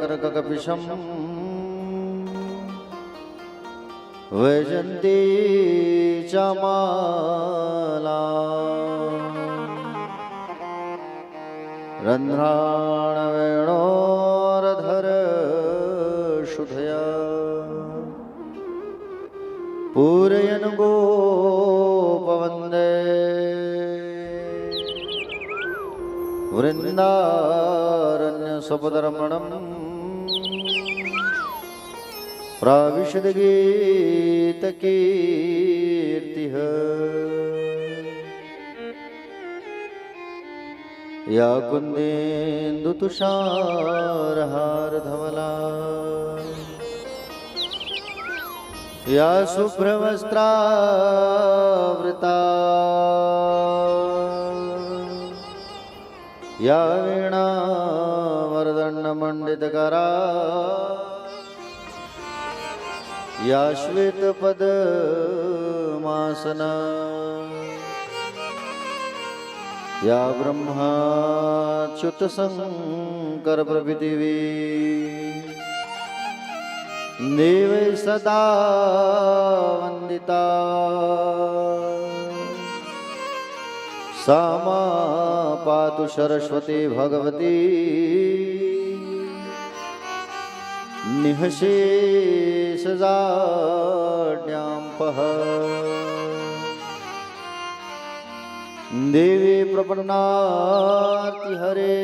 करककपिशं वैजन्ती चामाला रन्ध्राणवेणोरधर शुधया पूरयन् गोपवन्दे वृन्दारण्यसुपदरमणम् प्राविशद गीतकीर्तिः या कुन्देन्दुतुषारहारधवला या शुभ्रवस्त्रावृता या वीणावरदण्डमण्डितकरा या श्वेतपद्मासना या ब्रह्माच्युतशङ्कर प्रभृतिवी देवै सदा वन्दिता सा मा पातु सरस्वती भगवती निःशेषजाड्याम्पः देवी प्रपन्नार्ति हरे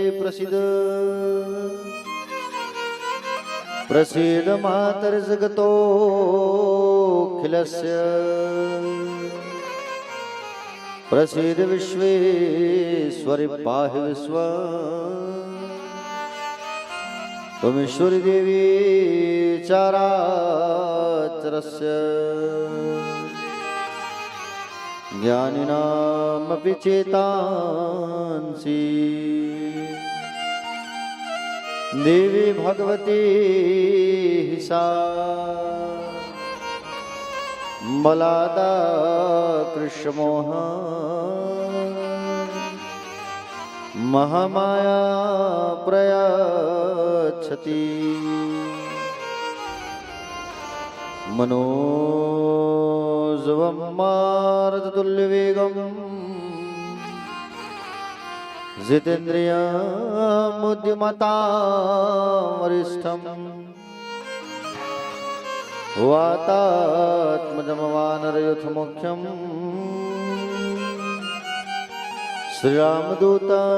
प्रसीद मातर्जगतोऽखिलस्य प्रसीद विश्वेश्वरि पाहि विश्वं त्वमीश्वरी देवी चराचरस्य ज्ञानिनामपि चेतांसि देवी भगवती सा मलादा कृष्णमोह महामाया प्रयच्छति मनोजवं मारुततुल्यवेगं जितेन्द्रियमुद्यमतां वरिष्ठं वातात्मजमवानरयुथमुख्यं श्रीरामदूतं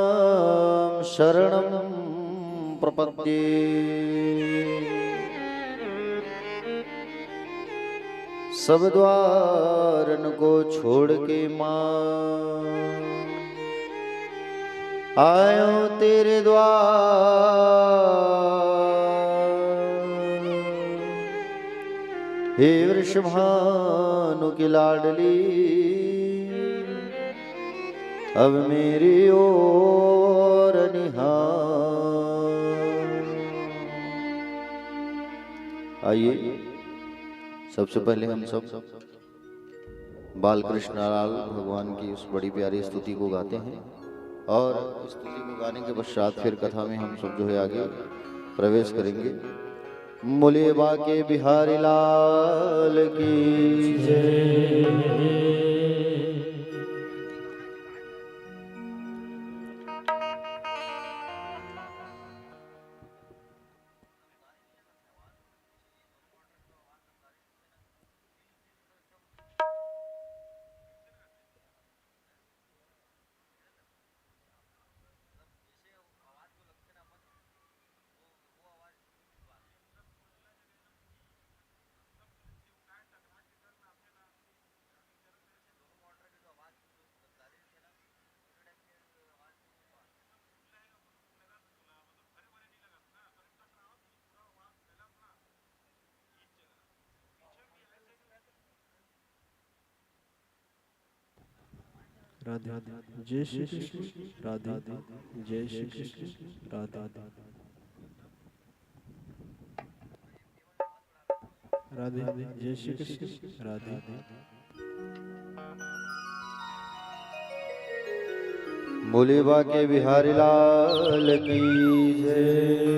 शरणं प्रपद्ये। सब द्वारन को छोड़ के माँ आयो तेरे द्वार, हे वृषभानु की लाडली अब मेरी ओर निहार। आइए सबसे पहले हम सब बाल कृष्ण लाल भगवान की उस बड़ी प्यारी स्तुति को गाते हैं और स्तुति को गाने के पश्चात फिर कथा में हम सब जो है आगे प्रवेश करेंगे। बोले बाके बिहारी लाल की जय। राधे जय श्री कृष्ण, राधे जय श्री कृष्ण, राधे राधे जय श्री कृष्ण, राधे बोले बाके बिहारी लाल की जय।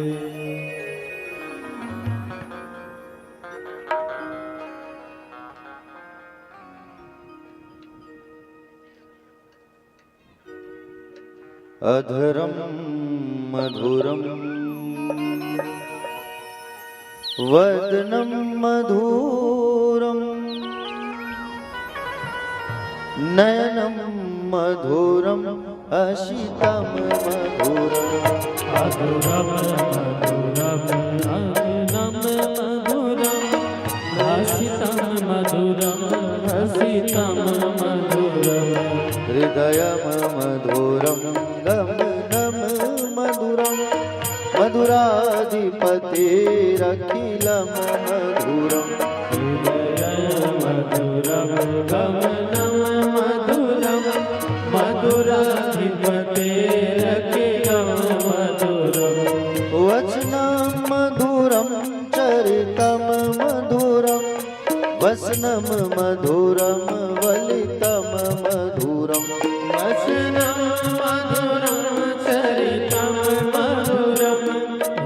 अधरम मधुरम वदनम मधुरम नयनम मधुरम अशितम मधुरम मधुरम मधुरम नम मधुरम हसितम मधुरम हसितम मधुरम हृदयम मधुरम गमनम मधुरम मधुराधिपतिरखिलम मधुरम मधुरम गमनम मधुरम मधुराधिपतिरखिलम मधुरम वचनम मधुरम चरितम मधुरम वसनम मधुरम वलितम मधुरम वचनं मधुरं चरितं मधुरं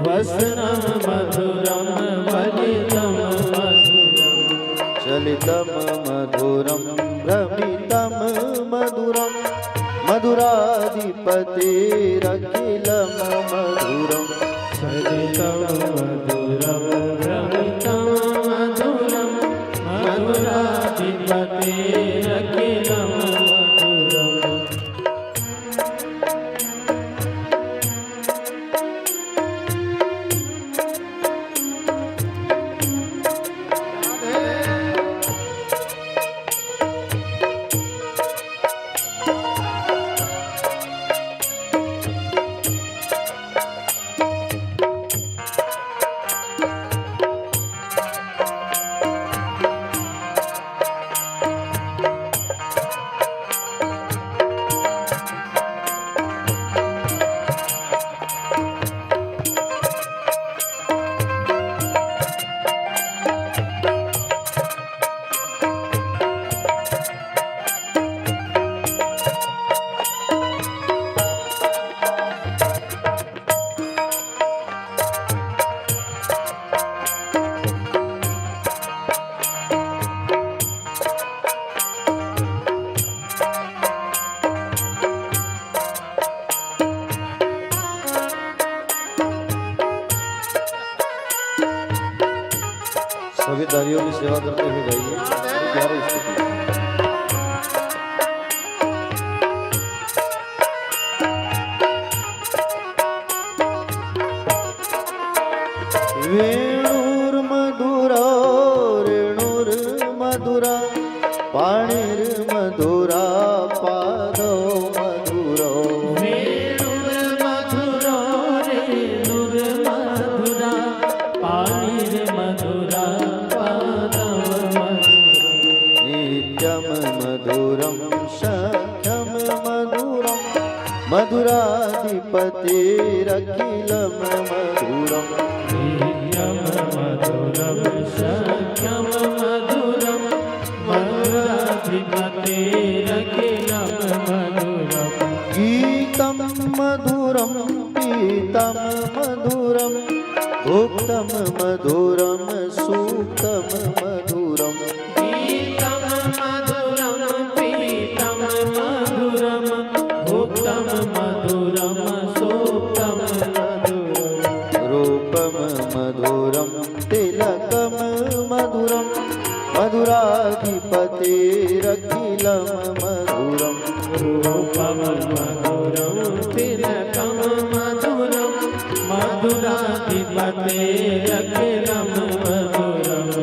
वसनं मधुरं वलितं मधुरं चलितम मधुरम भ्रमितम मधुरम मधुराधिपतिरखिलम मधुरम चरितं मधुरं भ्रमितं मधुरं मधुराधिपतिरखिलं मधुरम् सभी दारियों की सेवा करते हुए गाइए 11 स्तुति। वेणुर्मधुरा रेणुर्मधुरा पाणिर्मधुरा पादौ मधुरौ वेणुर्मधुरो रेणुर्मधुरा पाणिर्मधुरा पादौ मधुरम् नित्यं मधुरं सख्यं मधुरं मधुराधिपतिरखिलं मधुरम् नित्यं मधुरं सख्यं मधुरं मधुराधिपतिरखिलं मधुरम् गीतं मधुरं पीतं मधुरं भुक्तं मधुरं सूक्तं मधुरम् गीतं मधुरं पीतं मधुरं भुक्तं मधुरं सूक्तं मधुरम् रूपं मधुरं तिलकं मधुरं मधुराधिपतिरखिलं मधुरम् रूपं मधुरं तिलकं मधुरं मधुराधिपतिरखिलं मधुरम्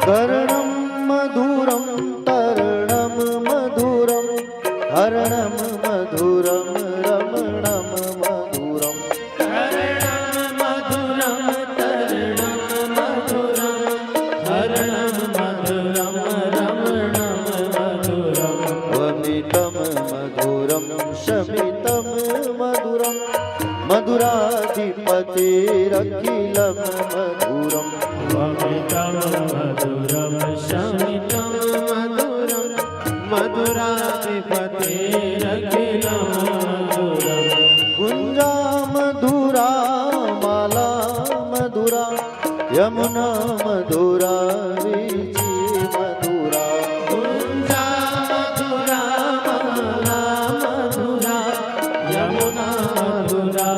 कर्णं मधुरं तरणं मधुरं हरणं मधुरं रमणं मधुरं कर्णं मधुरं तरणं मधुरं हरणं मधुरं रमणं मधुरं वमितं मधुरं शमितं मधुरं मधुराधिपतेरखिलं मधुरं वमितं मधुरं शमितं मधुरं मधुराधिपतेरखिलं मधुरं गुञ्जा मधुरा माला मधुरा यमुना मधुरा वीची मधुरा गुञ्जा मधुरा माला मधुरा यमुना मधुरा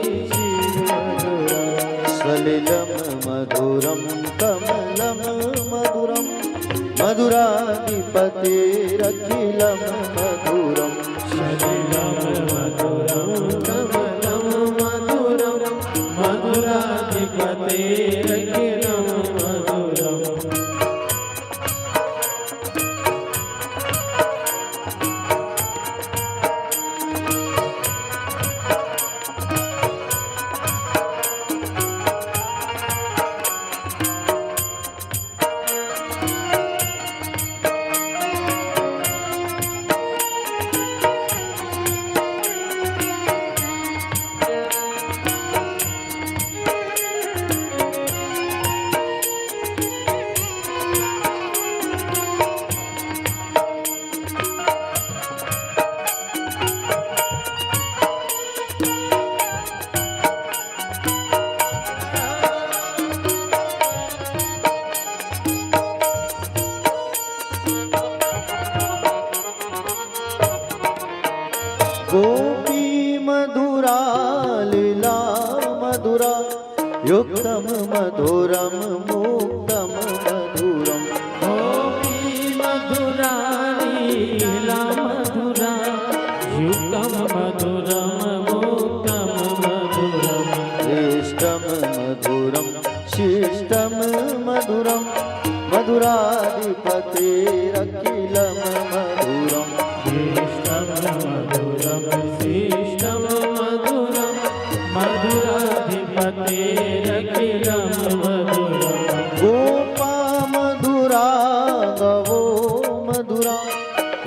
वीची मधुरा सलिलं मधुरं कमलं मधुरं मधुराधिपतेरखिलं मधुरं सलिलं मधुरं कमलं मधुरं मधुराधिपतेरखिलं मधुरम् गोपी मधुरा लीला मधुरा युक्तं मधुरं मुक्तं मधुरं गोपी मधुरा लीला मधुरा युक्तं मधुरं मुक्तं मधुरम् श्रेष्ठं मधुरं शिष्टं मधुरं मधुराधिपतेरखिलं मधुरं श्रेष्ठं मधुरं शिष्टं मधुरं मधुराधिपतेरखिलं मधुरम् गोपा मधुरा गवो मधुरा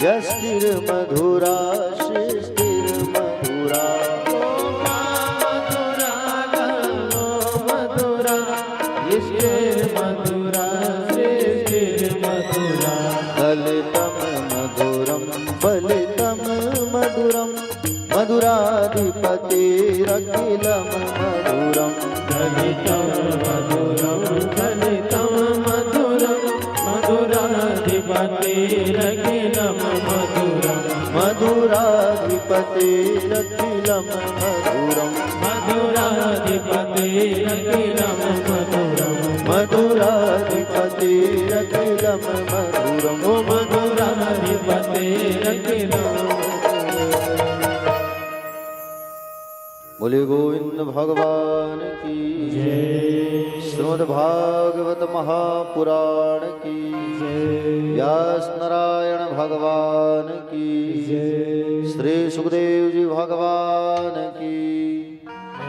यष्टिर्मधुरा शिष्टिर्मधुरा गोपा मधुरा गवो मधुरा यष्टिर्मधुरा शिष्टिर्मधुरा ललितं मधुरं फलितं मधुरं मधुराधिपतेरखिलं मधुरं ललितं मधुरं ललितं मधुरं मधुराधिपतेरखिलं मधुरम् मधुराधिपतेरखिलं मधुरं मधुराधिपतेरखिलं मधुरम् मधुराधिपतेरखिलं मधुरं ओ मधुराधिपतेरखिलं बोले गोविंद भगवान की श्रीमद् भागवत महापुराण की व्यास नारायण भगवान की श्री सुखदेव जी भगवान की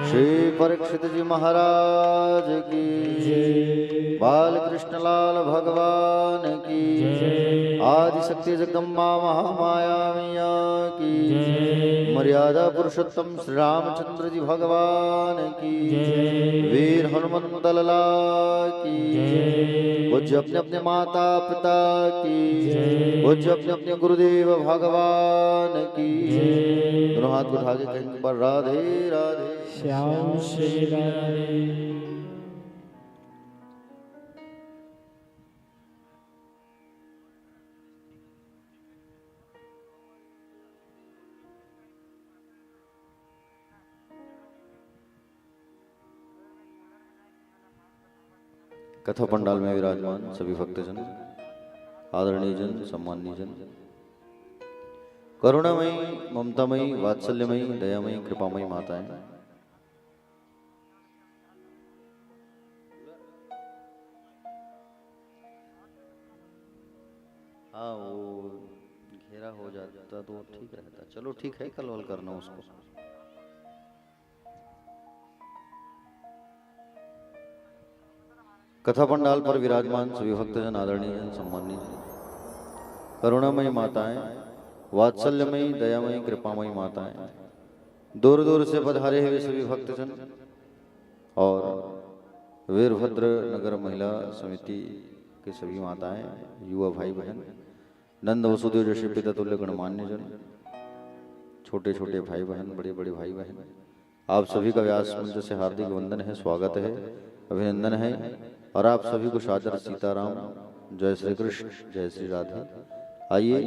श्री परीक्षित जी महाराज की बाल कृष्णलाल भगवान की आदि शक्ति जगदम्बा महामाया मैया की मर्यादा पुरुषोत्तम श्री रामचंद्र जी भगवान की वीर हनुमंत लला की पूज्य अपने अपने माता पिता की पूज्य अपने अपने गुरुदेव भगवान की दोनों हाथ उठा के कहीं पर राधे राधे श्याम श्री राधे। कथा पंडाल में विराजमान सभी भक्तजन, आदरणीय जन, सम्माननीय जन, करुणामयी, ममतामयी, वात्सल्यमयी, दयामयी, कृपामयी माताएं, हाँ वो घेरा हो जाता तो ठीक रहता। चलो ठीक है, कल वल करना उसको। कथा पंडाल पर विराजमान सभी भक्तजन, आदरणीय जन, सम्मानीय जन, करुणामयी माताएं, वात्सल्यमयी दयामयी कृपामयी माताएं, दूर दूर से पधारे हुए सभी भक्तजन और वीरभद्र नगर महिला समिति के सभी माताएं, युवा भाई बहन, नंद वसुदेव जैसे पिता तुल्य गणमान्य जन, छोटे छोटे भाई बहन, बड़े बड़े भाई बहन, आप सभी का व्यास मंच से हार्दिक वंदन है, स्वागत है, अभिनंदन है। और आप सभी को सादर सीताराम, जय श्री कृष्ण, जय श्री राधे। आइए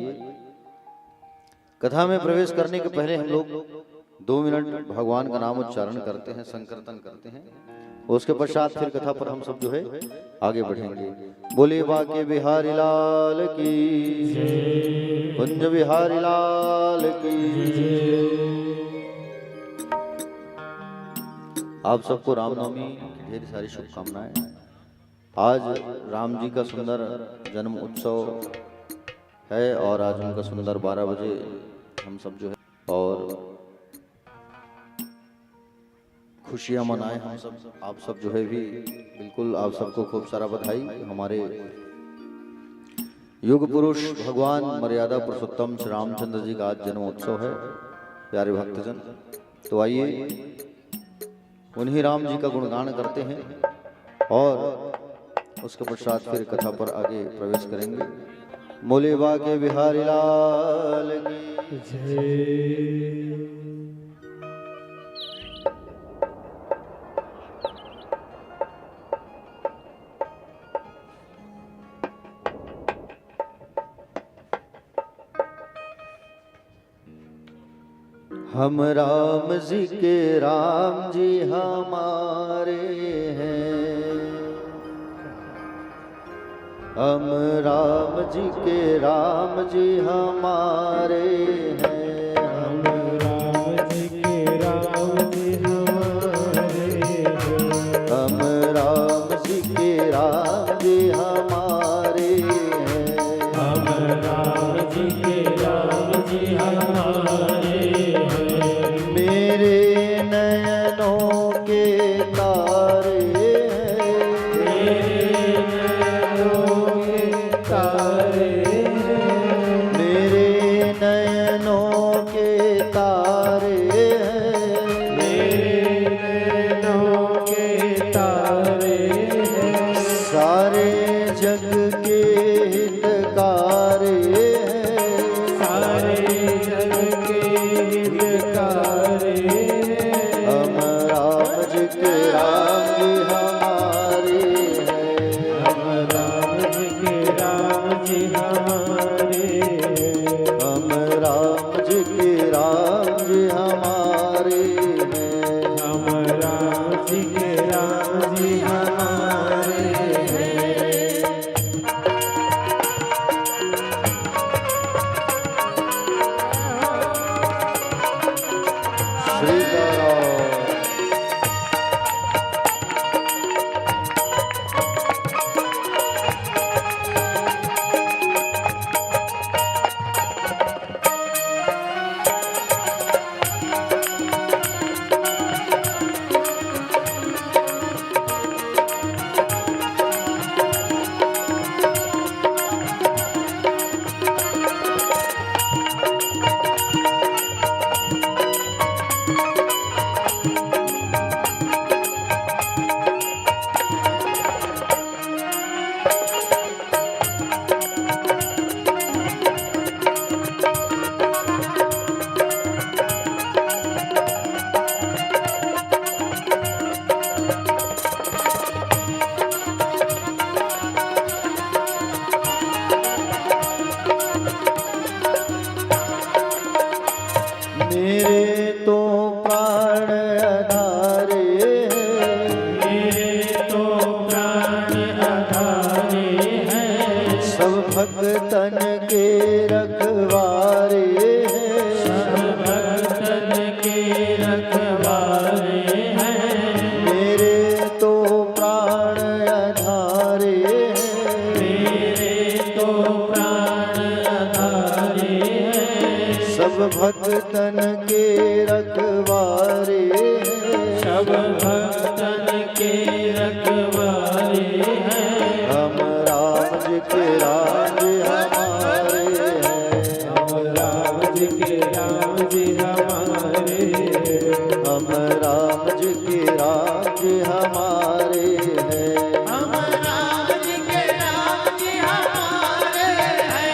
कथा में प्रवेश करने के पहले हम लोग 2 मिनट भगवान का नाम उच्चारण करते हैं, संकीर्तन करते हैं। उसके पश्चात फिर कथा पर हम सब जो है आगे बढ़ेंगे। बोले बाके बिहारी लाल की, कुंज बिहारी लाल की। आप सबको रामनवमी की ढेर सारी शुभकामनाएं। आज राम जी का सुंदर जन्म उत्सव है और आज उनका सुंदर 12 बजे हम सब जो है और खुशियां मनाएं हम सब। आप सब जो है भी बिल्कुल, आप सबको खूब सारा बधाई। हमारे युग पुरुष भगवान मर्यादा पुरुषोत्तम श्री रामचंद्र जी का आज जन्म उत्सव है, प्यारे भक्तजन। तो आइए उन्हीं राम जी का गुणगान करते हैं और उसके पश्चात फिर कथा पर आगे प्रवेश करेंगे। मोले बाके बिहारी लाल की जय। हम राम जी के राम जी हमारे हैं, हम राम जी के राम जी हमारे हैं, हम राम जी के राम जी हमारे हैं, हम राम जी के राम जी हमारे हैं, हम राम जी के राम जी हमारे हैं। मेरे नयनों के तारे हैं, मेरे नैनों के तारे हैं, मेरे नयनों के तारे हैं, मेरे नैनों के तारे हैं। सारे जग के हितकारे हैं, सारे जग के हितकारी हैं। हम राम जी के राम जी हमारे हैं, हम राम जी के राम जी हमारे हैं। हम राम जी के राम जी हमारे हैं, हम राम जी के राम जी हमारे हैं। भक्तन के रखवारे हैं, सब भक्तन के रखवारे हैं। हम राम जी के राम जी हमारे हैं, हम राम जी के राम जी हमारे हैं। हम राम जी के राम जी हमारे हैं। हम राम जी के राम जी हमारे हैं।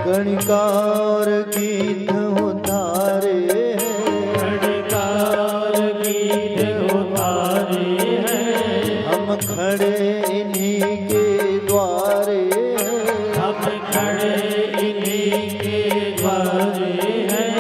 गणकार गीत उतारे हैं, गणकार गीत उतारे हैं। हम खड़े इन्हीं के द्वारे हैं, हम खड़े इन्हीं के द्वारे हैं।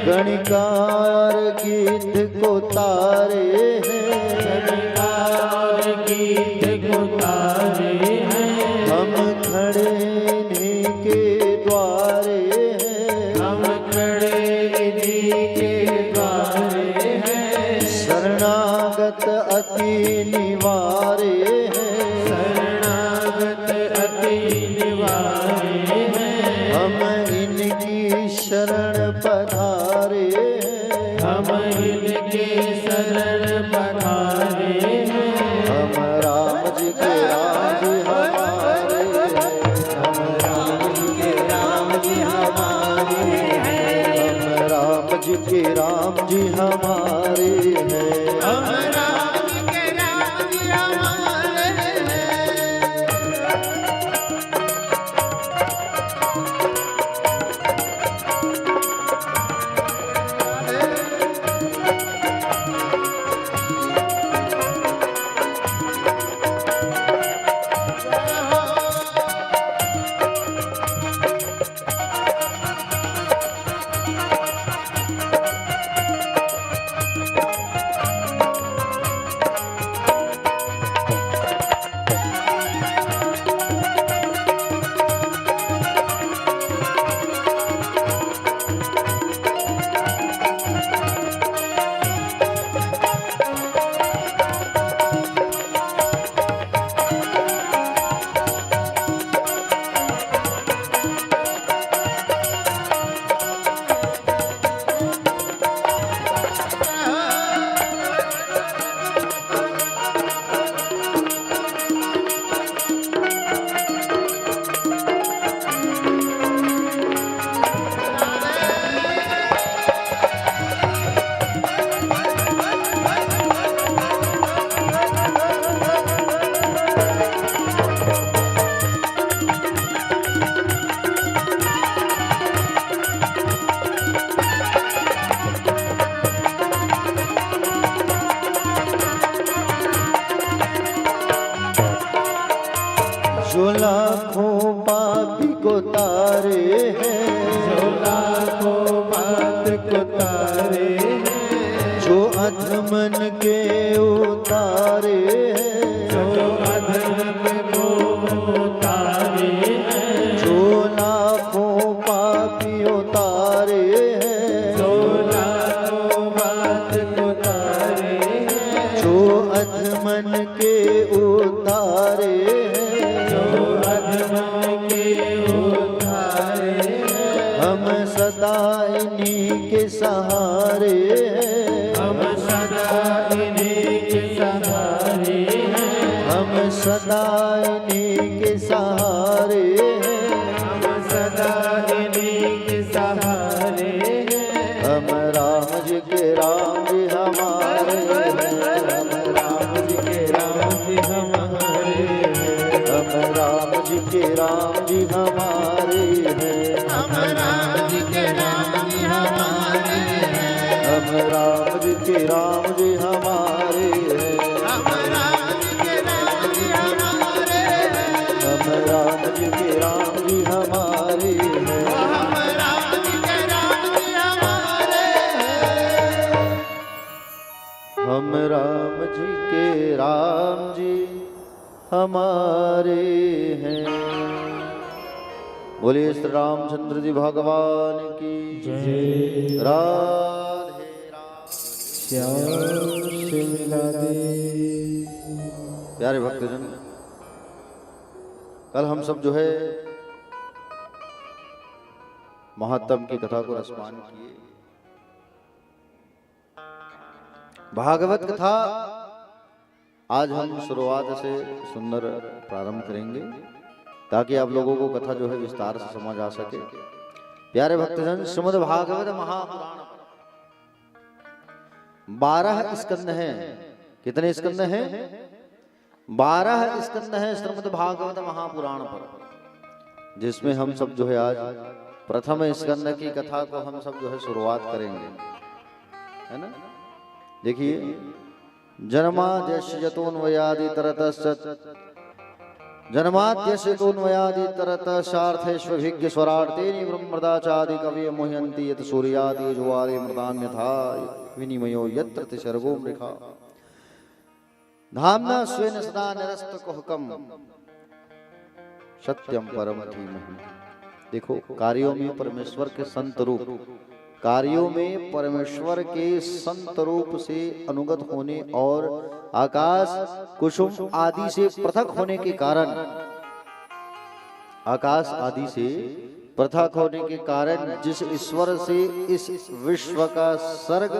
गणकार गीत को तारे हैं, गणकार गीत उतारे हैं। हम खड़े इन्हीं के द्वारे हैं, हम खड़े इन्हीं के द्वारे हैं। शरणागत अति निवारे हैं, शरणागत अति निवारे हैं। हम इनकी शरण पधारे हैं, हम इनके शरण पधारे हैं। हम राम जी के राम जी हमारे हैं, हम राम जी के राम जी हमारे हैं। हम राम जी के राम जी हमारे हैं। हम राम जी के राम जी हमारे हैं। जो लाखों पापी को तारे हैं, जो लाखों बात को तारे हैं। जो अधमन के उतारे हैं, जो अधर्म को उतारे हैं। जो लाखों पापी उतारे हैं, जो लाखों बात को तारे हैं। जो अधमन के उतारे हैं, जो अधर्म के उतारे हैं। हम सदा इन्हीं के सहारे हैं, हम सदा इन्हीं के सहारे हैं। हम सदा इन्हीं के सहारे हैं। हम सदा इन्हीं के सहारे हैं। हम राम जी के राम जी हमारे हैं, हम राम जी के राम जी हमारे हैं, हम राम जी के राम जी हमारे हैं। हम राम जी के राम जी हमारे हैं। हम राम जी के राम जी हमारे हैं। हम राम जी के राम जी हमारे हैं। हम राम जी के राम जी हमारे हैं। हम राम जी के राम जी हमारे हैं। हम राम जी के राम जी हमारे हैं। बोलिए श्री रामचंद्र जी भगवान की जय। राधे राम। श्याम शिव राधे। प्यारे भक्तजन, कल हम सब जो है महात्म की कथा को रसपान किए। भागवत कथा आज हम शुरुआत से सुंदर प्रारंभ करेंगे ताकि आप लोगों को कथा जो है विस्तार से समझ आ सके। प्यारे भक्तजन, श्रीमद् भागवत महापुराण 12 स्कंद हैं। कितने स्कंद हैं? 12 स्कंद हैं श्रीमद् भागवत महापुराण पर, जिसमें हम सब जो है आज प्रथम स्कंद की कथा को हम सब जो है शुरुआत करेंगे, है ना। देखिए, जन्माद्यस्यतोन्वयादितरतश्चार्थेष्वभिज्ञ स्वरार्तेनि ब्रह्मदाचादि कवये मुह्यन्ति यत् सूर्यादि ज्वारे मृतान् यथा विनिमयो यत्र तिसर्गो मृखा धाम्ना स्वेन सदा निरस्तकुहकम् सत्यम परम धीमहि। देखो, कार्यों में परमेश्वर के संत रूप, कार्यों में परमेश्वर के संत रूप से अनुगत होने और आकाश कुसुम आदि से पृथक होने के कारण, आकाश आदि से पृथक होने के कारण जिस ईश्वर से इस विश्व का सर्ग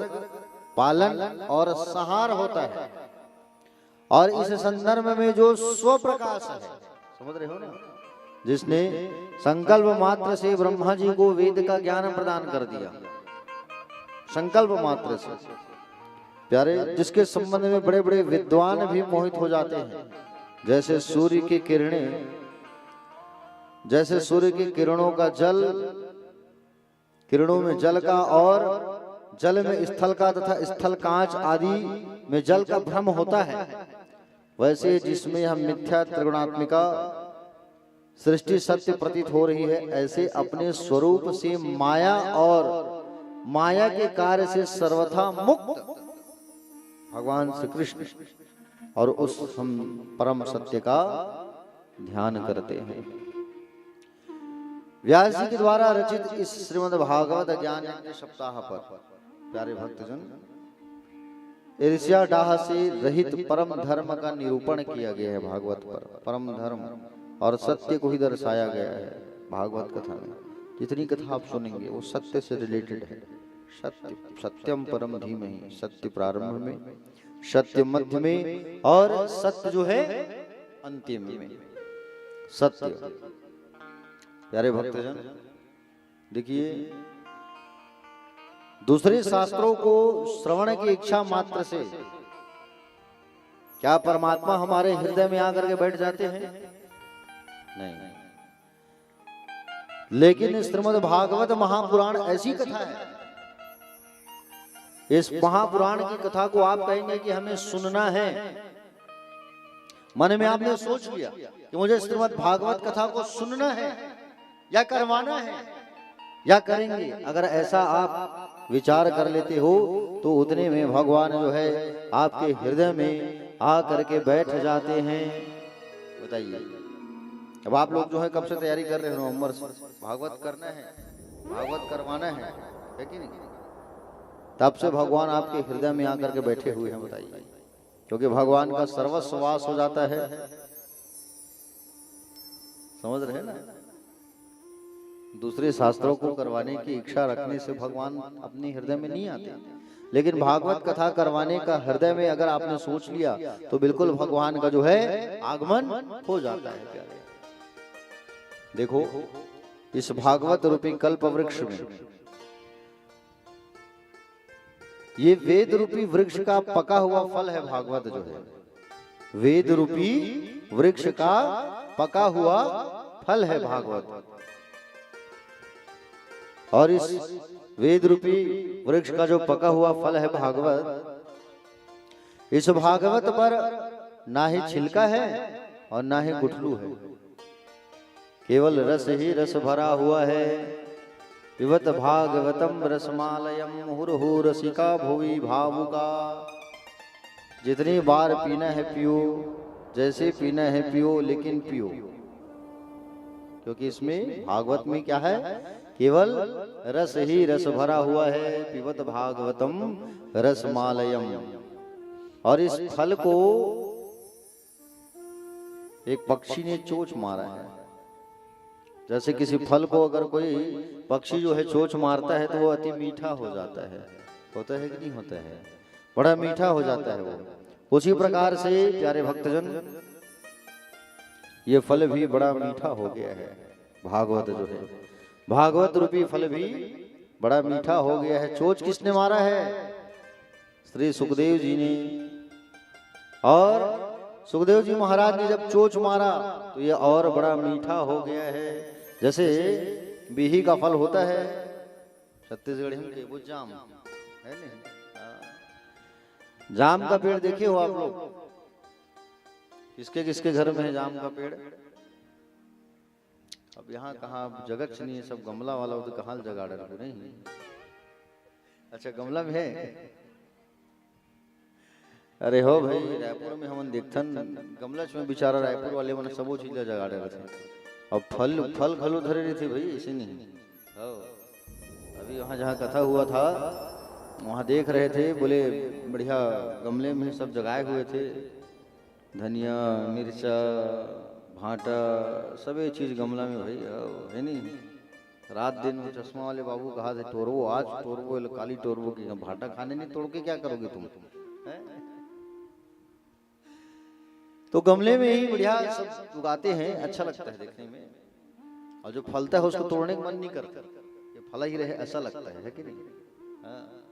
पालन और संहार होता है, और इस संदर्भ में जो स्वप्रकाश है, समझ रहे हो ना, जिसने संकल्प मात्र से ब्रह्मा जी को वेद का ज्ञान प्रदान कर दिया, संकल्प मात्र से। प्यारे, जिसके संबंध में बड़े बड़े विद्वान भी मोहित हो जाते हैं, जैसे सूर्य की किरणें, जैसे सूर्य की किरणों का जल, किरणों में जल का और जल में स्थल का तथा स्थल कांच आदि में जल का भ्रम होता है, वैसे जिसमें हम मिथ्या त्रिगुणात्मिका सृष्टि सत्य प्रतीत हो रही है, ऐसे अपने स्वरूप से माया और माया के कार्य से सर्वथा मुक्त भगवान श्री कृष्ण और उस हम परम सत्य का ध्यान करते हैं। व्यास जी के द्वारा रचित इस श्रीमद् भागवत ज्ञान यज्ञ सप्ताह पर, प्यारे भक्तजन, ईर्ष्या डाह से रहित परम धर्म का निरूपण किया गया है। भागवत पर परम धर्म और सत्य को ही दर्शाया गया है। भागवत कथा में जितनी कथा आप सुनेंगे वो सत्य से रिलेटेड है। सत्य, सत्यम परम धीमहि, सत्य प्रारंभ में, सत्य मध्य में और सत्य जो है अंतिम में। सत्य, प्यारे भक्तजन, देखिए, दूसरे शास्त्रों को श्रवण की इच्छा मात्र से क्या परमात्मा हमारे हृदय में आकर के बैठ जाते हैं? नहीं। लेकिन श्रीमद् भागवत महापुराण ऐसी कथा है, इस महापुराण की कथा को आप कहेंगे कि हमें सुनना है, मन में आपने सोच लिया कि मुझे श्रीमद् भागवत कथा को सुनना है या करवाना है या करेंगे। अगर ऐसा आप विचार कर लेते हो तो उतने में भगवान जो है आपके हृदय में आ करके बैठ जाते हैं। बताइए, अब आप लोग जो है कब से तैयारी कर रहे हो? नवंबर से भागवत करना है, भागवत करवाना है कि नहीं? तब से भगवान आपके हृदय में आकर के बैठे हुए हैं। बताइए, क्योंकि भगवान का सर्वस्व वास हो जाता है। समझ रहे हैं ना? दूसरे शास्त्रों को करवाने की इच्छा रखने से भगवान अपने हृदय में नहीं आते, लेकिन भागवत कथा करवाने का हृदय में अगर आपने सोच लिया तो बिल्कुल भगवान का जो है आगमन हो जाता है। प्यारे, देखो, इस भागवत रूपी कल्प वृक्ष में, ये वेद रूपी वृक्ष का पका हुआ फल है। भागवत जो है वेद रूपी वृक्ष का पका हुआ फल है भागवत। और इस वेद रूपी वृक्ष का जो पका हुआ फल है भागवत, इस भागवत पर ना ही छिलका है और ना ही गुठलू है, केवल रस ही रस भरा हुआ है। पिबत भागवतम रसमालयम मुहुर्हु रसिका भुवि भावुका। जितनी बार पीना है पियो, जैसे पीना है पियो, लेकिन पियो, क्योंकि इसमें भागवत में क्या है, केवल रस ही रस भरा हुआ है। पिबत भागवतम रसमालयम। और इस फल को एक पक्षी ने चोंच मारा है। जैसे किसी फल को अगर कोई पक्षी जो है चोंच मारता है तो वो अति मीठा हो जाता है, होता है कि नहीं होता है, बड़ा मीठा हो जाता है वो। उसी प्रकार से प्यारे भक्तजन, ये फल भी बड़ा मीठा हो गया है। भागवत जो है, भागवत रूपी फल भी बड़ा मीठा हो गया है। चोंच किसने मारा है? श्री सुखदेव जी ने। और सुखदेव जी महाराज ने जब चोंच मारा तो ये और बड़ा मीठा हो गया है। जैसे बिही का फल होता है छत्तीसगढ़ में, वो जाम है नहीं। जाम का पेड़ देखे हो आप लोग? किसके किसके घर में है जाम का पेड़? अब यहाँ कहाँ जगह नहीं है, सब गमला वाला हो तो कहाँ जगा डाल नहीं। अच्छा, गमला में है। अरे हो भाई, रायपुर में हम देखथन गमला में बेचारा रायपुर वाले मन सबो चीज जगा डाले थे। अब फल खलो धरे रहे थे भाई, ऐसे नहीं। हो अभी वहाँ जहाँ कथा हुआ था वहाँ देख रहे थे, बोले बढ़िया गमले में सब जगाए हुए थे, धनिया मिर्चा भाटा सभी चीज गमला में भाई, है नहीं। रात दिन वो चश्मा वाले बाबू कहा थे तोड़ो, आज तोड़ो, काली तोड़ो की भाटा खाने नहीं, तोड़ के क्या करोगे तुम? तो गमले में ही बढ़िया सब उगाते हैं, अच्छा लगता है देखने में। और जो फलता है उसको तोड़ने का मन नहीं करता, ये फला ही रहे ऐसा लगता है कि नहीं? हाँ।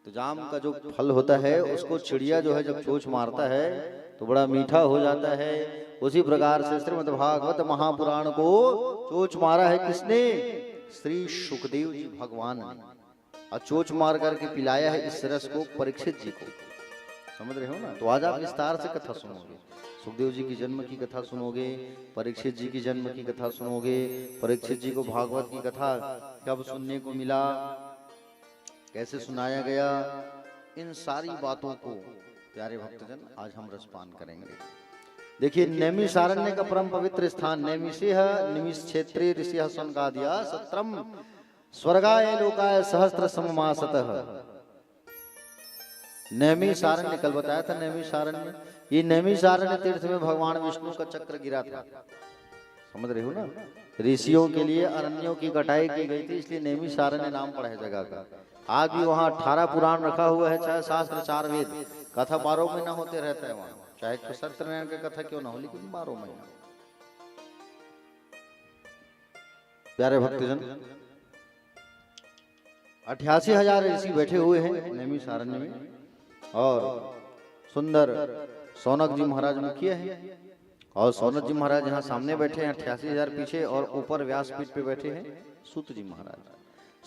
तो जाम का जो फल होता है उसको चिड़िया जो है जब चोंच मारता है तो बड़ा मीठा हो जाता है। उसी प्रकार से श्रीमद् भागवत महापुराण को चोंच मारा है किसने? श्री सुखदेव जी भगवान ने। और चोंच मार करके पिलाया है इस रस को परीक्षित जी को। समझ रहे हो ना? तो आज आप विस्तार से कथा सुनोगे, सुखदेव जी की जन्म की कथा सुनोगे, परीक्षित जी की जन्म की कथा सुनोगे, परीक्षित जी को भागवत की कथा कब सुनने को मिला, कैसे सुनाया गया, इन सारी बातों को प्यारे भक्तजन आज हम रसपान करेंगे। देखिए, नैमिषारण्य का परम पवित्र स्थान नैमिषेह निमिष क्षेत्रे ऋषिः संगादिया सत्रम स्वर्गाय लोकाय सहस्त्र सममासतः। नैमिषारण्य कल बताया था, नैमिषारण्य, ये नैमिषारण्य तीर्थ में भगवान विष्णु का चक्र गिरा था। समझ रहे हो ना? ऋषियों के लिए अरण्यों की कटाई की गई थी, इसलिए नैमिषारण्य नाम पड़ा है जगह का। आज भी वहाँ 18 पुराण रखा हुआ है, चाहे शास्त्र 4 वेद, कथा 12 महीना होते रहता है वहाँ, चाहे तो सत्यनारायण की कथा क्यों ना हो, लेकिन 12 महीना। प्यारे भक्तजन, 88,000 ऋषि बैठे हुए हैं नैमिषारण्य में। और सुंदर सौनक जी महाराज मुखिया है, और सौनक जी महाराज यहाँ सामने बैठे हैं 88,000 पीछे, और ऊपर व्यासपीठ पे बैठे हैं सूत जी महाराज।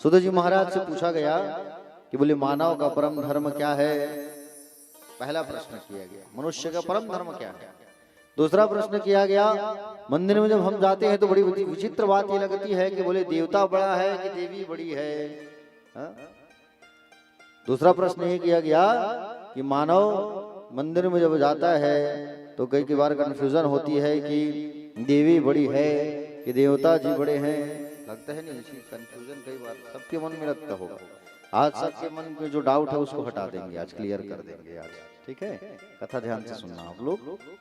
सूत जी महाराज से पूछा गया कि बोले मानव का परम धर्म क्या है? पहला प्रश्न किया गया, मनुष्य का परम धर्म क्या है? दूसरा प्रश्न किया गया, मंदिर में जब हम जाते हैं तो बड़ी विचित्र बात ये लगती है कि बोले देवता बड़ा है कि देवी बड़ी है? दूसरा प्रश्न ये किया गया कि मानव मंदिर में जब जाता है तो कई बार कंफ्यूजन होती है कि देवी बड़ी है कि देवता जी बड़े हैं। लगता है नहीं, कंफ्यूजन कई बार सबके मन में लगता होगा। आज सबके मन में जो डाउट है उसको हटा देंगे, आज क्लियर कर देंगे आज। ठीक है, कथा ध्यान से सुनना आप लोग,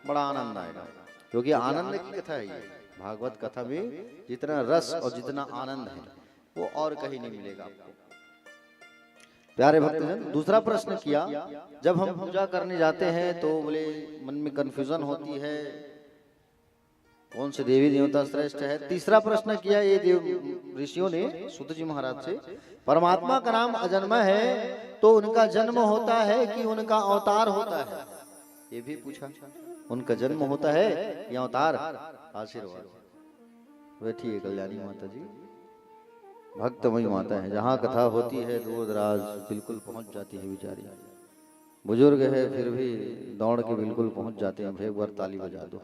बड़ा आनंद आएगा, क्योंकि आनंद की कथा है ये। भागवत कथा में जितना रस और जितना आनंद है वो और कहीं नहीं मिलेगा आपको। प्यारे भक्तजन, दूसरा प्रश्न किया, जब हम पूजा करने जाते हैं तो बोले मन में कंफ्यूजन होती है कौन से देवी देवता श्रेष्ठ है। तीसरा प्रश्न किया ये देव ऋषियों ने सूत जी महाराज से, परमात्मा का नाम अजन्मा है तो उनका जन्म होता है कि उनका अवतार होता है? ये भी पूछा, उनका जन्म होता है या अवतार? आशीर्वाद। बैठिए कल्याणी माता जी, भक्तमयी माता है। जहाँ कथा होती है दूर दराज बिल्कुल पहुंच जाती है बेचारी। बुजुर्ग है फिर भी दौड़ के बिल्कुल पहुंच जाते हैं। एक बार ताली बजा दो।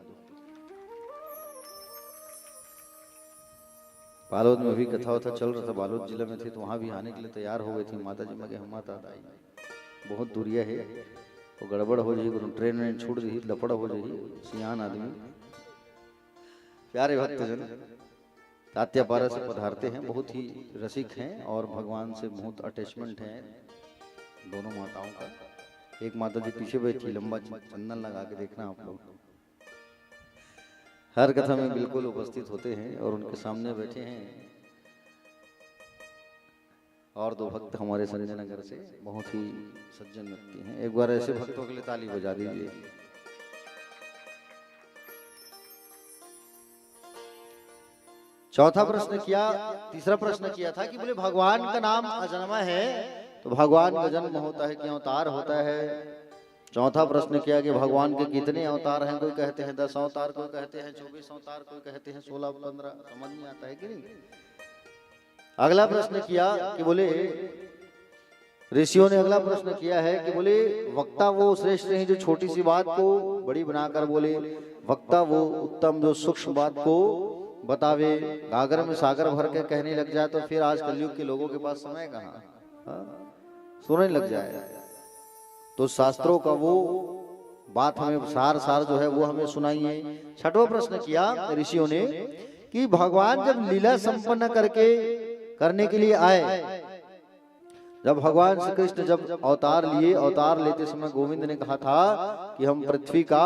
बालोद में भी कथा वथा चल रहा था, बालोद जिले में थे तो वहाँ भी आने के लिए तैयार हो गई थी माता जी। मैं हम माता आई बहुत दूरिया है, वो गड़बड़ हो जाएगी, ट्रेन में छूट रही लपड़ हो जाएगी। सियान आदमी प्यारे भक्तजन तात्यापारा से पधारते हैं, बहुत ही रसिक हैं और भगवान से बहुत अटैचमेंट है दोनों माताओं का। एक माता जी पीछे बैठी, लंबा चंदन लगा के देखना आप लोग, हर कथा में बिल्कुल उपस्थित होते हैं और उनके सामने बैठे हैं। और दो भक्त हमारे संजय नगर से बहुत ही सज्जन व्यक्ति हैं। एक बार ऐसे भक्तों के लिए ताली बजा दीजिए। चौथा प्रश्न किया, तीसरा प्रश्न किया था कि बोले भगवान का नाम अजन्मा है तो भगवान का जन्म होता है कि अवतार होता है। चौथा प्रश्न किया कि भगवान के कितने अवतार हैं। कोई कहते हैं 10 अवतार, कोई कहते हैं 24 अवतार, कोई कहते हैं 16-15, समझ नहीं आता है कि नहीं। अगला प्रश्न किया कि बोले ऋषियों ने अगला प्रश्न किया है कि बोले वक्ता वो श्रेष्ठ हैं जो छोटी सी बात को बड़ी बनाकर बोले, वक्ता वो उत्तम जो सूक्ष्म बात को बतावे। गागर में सागर भर के कहने लग जाए तो फिर आज कलयुग के लोगों के पास समय कहाँ, सुनने लग जाए। तो शास्त्रों का वो बात हमें सार जो है वो हमें सुनाइए। छठवां प्रश्न किया ऋषियों ने कि भगवान जब लीला संपन्न करने के लिए आए, जब भगवान श्री कृष्ण जब अवतार लिए, अवतार लेते समय गोविंद ने कहा था कि हम पृथ्वी का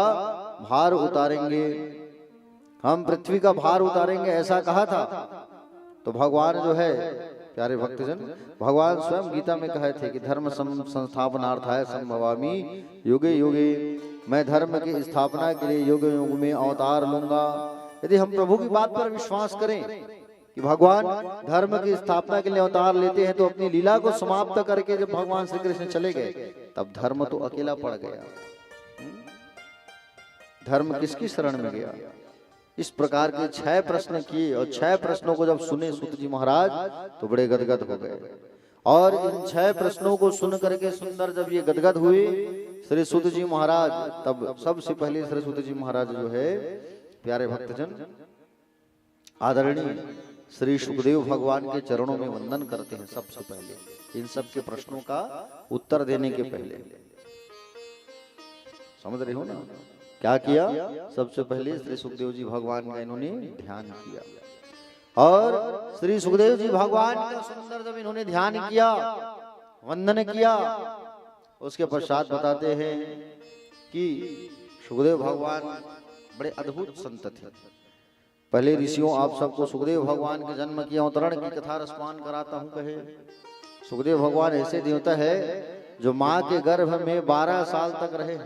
भार उतारेंगे, हम पृथ्वी का भार उतारेंगे, ऐसा कहा था। तो भगवान जो है प्यारे भक्तजन, भगवान स्वयं गीता में कहे थे कि धर्म संस्थापनार्थाय संभवामि युगे युगे, मैं धर्म की स्थापना के लिए युग युग में अवतार लूंगा। यदि हम प्रभु की बात पर विश्वास करें कि भगवान धर्म की स्थापना के लिए अवतार लेते हैं, तो अपनी लीला को समाप्त करके जब भगवान श्री कृष्ण चले गए तब धर्म तो अकेला पड़ गया। धर्म किसकी शरण में गया। इस प्रकार के 6 प्रश्न किए और 6 प्रश्नों को जब सुने सूत जी महाराज तो बड़े गदगद हो गए। और इन 6 प्रश्नों को सुन करके सुंदर जब ये गदगद हुए श्री सूत जी महाराज, तब सबसे पहले श्री सूत जी महाराज जो है प्यारे भक्तजन आदरणीय श्री सुखदेव भगवान के चरणों में वंदन करते हैं। सबसे पहले इन सब के प्रश्नों का उत्तर देने के पहले, समझ रहे हो ना क्या किया। सबसे पहले श्री सुखदेव जी भगवान का इन्होंने ध्यान किया और श्री सुखदेव जी भगवान का सुंदर जब इन्होंने ध्यान किया, वंदन किया, उसके पश्चात बताते हैं कि सुखदेव भगवान बड़े अद्भुत संत थे। पहले ऋषियों आप सबको सुखदेव भगवान के जन्म की अवतरण की कथा रसपान कराता हूं। कहे सुखदेव भगवान ऐसे देवता है जो माँ के गर्भ में 12 साल तक रहे।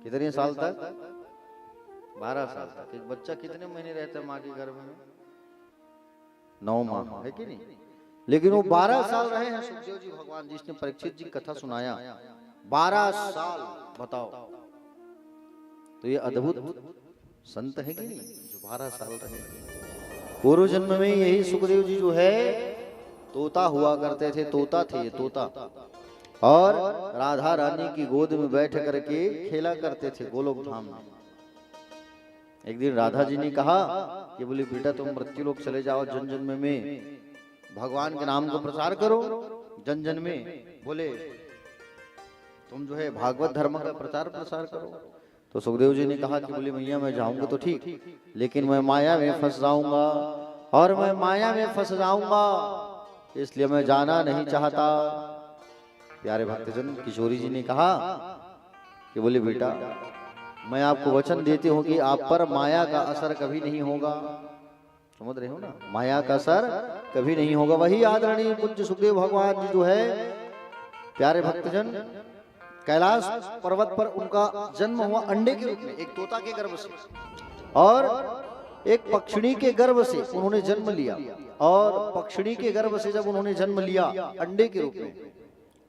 कितने साल तक? 12 साल तक। एक बच्चा कितने महीने रहता है माँ के गर्भ में? 9 माह, है कि नहीं। लेकिन वो 12 साल रहे हैं सुखदेव जी भगवान। जिसने परीक्षित जी कथा सुनाया 12 साल, बताओ तो ये अद्भुत संत है कि नहीं जो 12 साल रहे। पूर्व जन्म में यही सुखदेव जी जो है तोता हुआ करते थे, तोता थे ये तोता, और राधा रानी की गोद में बैठ करके खेला करते थे गोलोक धाम में। एक दिन राधा जी ने कहा कि बोले बेटा तुम मृत्युलोक चले जाओ, जन जन्म में भगवान के नाम का प्रचार करो, जन जन में बोले तुम जो है भागवत धर्म का प्रचार करो। तो सुखदेव जी ने कहा कि बोले मैया मैं जाऊंगा तो ठीक, लेकिन मैं माया में फंस जाऊंगा, और मैं माया में फंस जाऊंगा इसलिए मैं जाना नहीं चाहता। प्यारे भक्तजन किशोरी जी ने कहा कि बोले बेटा मैं आपको वचन देती हूँ कि आप पर माया का असर कभी नहीं होगा। समझ रहे हो ना, माया का असर कभी नहीं होगा। वही आदरणीय पूज्य सुखदेव भगवान जी जो है प्यारे भक्तजन कैलाश पर्वत पर उनका जन्म हुआ अंडे के रूप में, एक तोता के गर्भ से और एक पक्षिणी के गर्भ से उन्होंने जन्म लिया। और पक्षिणी के गर्भ से जब उन्होंने जन्म लिया अंडे के रूप में,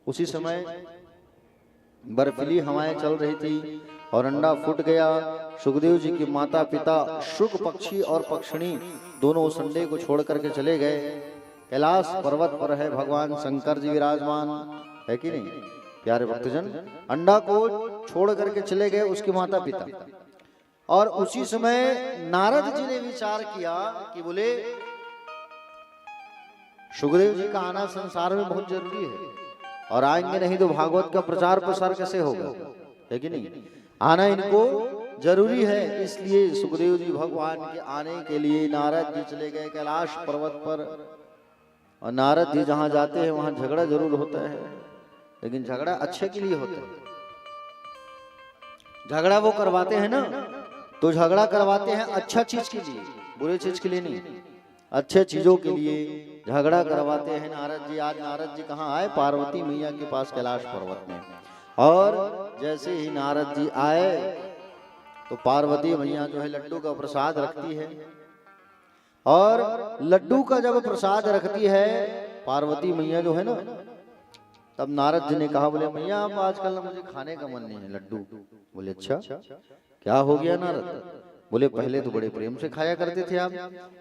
उसी समय बर्फीली हवाएं चल रही थी और अंडा फूट गया। सुखदेव जी की माता पिता शुक पक्षी और पक्षिणी दोनों उस अंडे को छोड़ करके चले गए। कैलाश पर्वत पर है भगवान शंकर जी विराजमान, है कि नहीं प्यारे भक्तजन। अंडा को छोड़ करके चले गए उसके माता पिता, और उसी समय नारद जी ने विचार किया कि बोले सुखदेव जी का आना संसार में बहुत जरूरी है, और आएंगे नहीं तो भागवत का प्रचार प्रसार कैसे होगा, है कि नहीं। आना इनको जरूरी है, इसलिए सुखदेव जी भगवान के आने के लिए नारद जी चले गए कैलाश पर्वत पर। और नारद जी जहां जाते हैं वहां झगड़ा जरूर होता है, लेकिन झगड़ा अच्छे के लिए होता है। झगड़ा वो करवाते हैं ना, तो झगड़ा करवाते हैं अच्छा चीज के लिए, बुरे चीज के लिए नहीं, अच्छे चीजों के लिए झगड़ा करवाते हैं नारद जी। आज नारद जी कहाँ आए, पार्वती मैया के पास कैलाश पर्वत में। और जैसे ही नारद जी आए तो पार्वती मैया जो है लड्डू का प्रसाद रखती है, और लड्डू का जब प्रसाद रखती है पार्वती मैया जो है ना, तब नारद जी ने कहा बोले मैया अब आजकल ना मुझे खाने का मन नहीं है लड्डू। बोले अच्छा क्या हो गया नारद। बोले पहले तो बड़े प्रेम से खाया करते थे आप।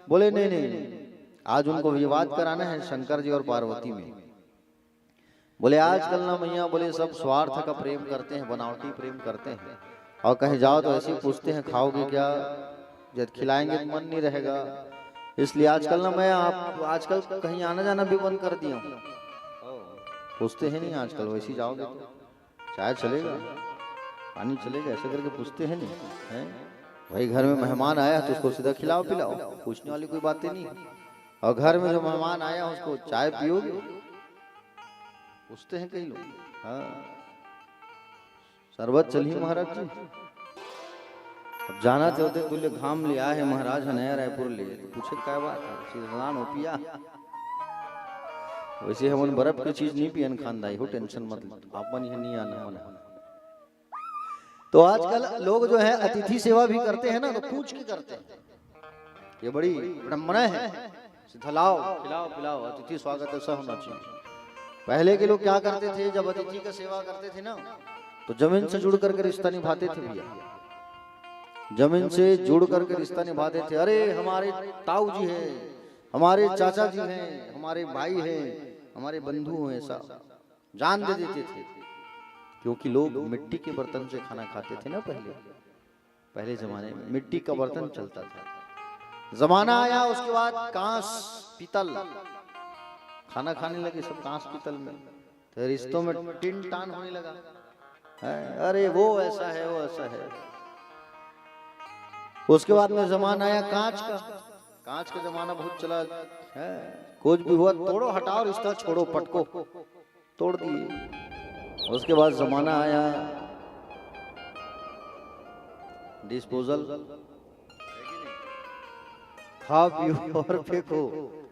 बोले नहीं नहीं नहीं, आज उनको विवाद कराना है शंकर जी और पार्वती में। बोले आजकल ना मैया बोले सब स्वार्थ का प्रेम करते हैं, बनावटी प्रेम करते हैं, और कहीं जाओ तो ऐसे पूछते हैं खाओगे क्या, जब खिलाएंगे तो मन नहीं रहेगा। इसलिए आजकल ना मैं आप आजकल कहीं आना जाना भी बंद कर दिया हूँ, पूछते हैं नहीं आजकल। वैसे जाओगे तो चाय चलेगा, पानी चलेगा, ऐसे करके पूछते हैं नहीं है। भाई घर में मेहमान आया तो उसको सीधा खिलाओ पिलाओ, पूछने वाली कोई बातें नहीं। और घर में जो मेहमान आया उसको चाय पियोगे, पूछते हैं कई लोग। हाँ शरबत चलिए महाराज जी, अब जाना चाहते तुल्य घाम लिया है महाराज नया रायपुर ले, तो पूछे क्या बात है, सीधा हो पिया। वैसे हम बर्फ की चीज नहीं पियन खानदाई हो, टेंशन मत आपन ये नहीं आना होना। तो आजकल लोग जो है अतिथि सेवा भी करते हैं ना, तो पूछ के करते हैं, ये बड़ी विडंबना है। सीधा लाओ खिलाओ पिलाओ, अतिथि स्वागत ऐसा होना चाहिए। पहले के लोग क्या करते थे, जब अतिथि का सेवा करते थे ना, तो जमीन से जुड़ करके रिश्ता निभाते थे भैया, जमीन से जुड़ करके रिश्ता निभाते थे। अरे हमारे ताऊ जी हैं, हमारे चाचा जी हैं, हमारे भाई हैं, हमारे बंधु हैं, ऐसा जान दे देते थे। क्योंकि लोग मिट्टी के बर्तन से खाना खाते थे ना, पहले जमाने में मिट्टी का बर्तन चलता था। जमाना आया उसके बाद कांस पीतल, खाना खाने लगे सब कांस पीतल में, तो रिश्तों में टिन टान होने लगा। अरे वो ऐसा है वो ऐसा है। उसके बाद में जमाना आया कांच का, कांच का जमाना बहुत चला है। कुछ भी हुआ तोड़ो हटाओ, रिश्ता छोड़ो पटको, तोड़ दिए। उसके बाद जमाना आया डिस्पोजल, खा पियो और फेंको,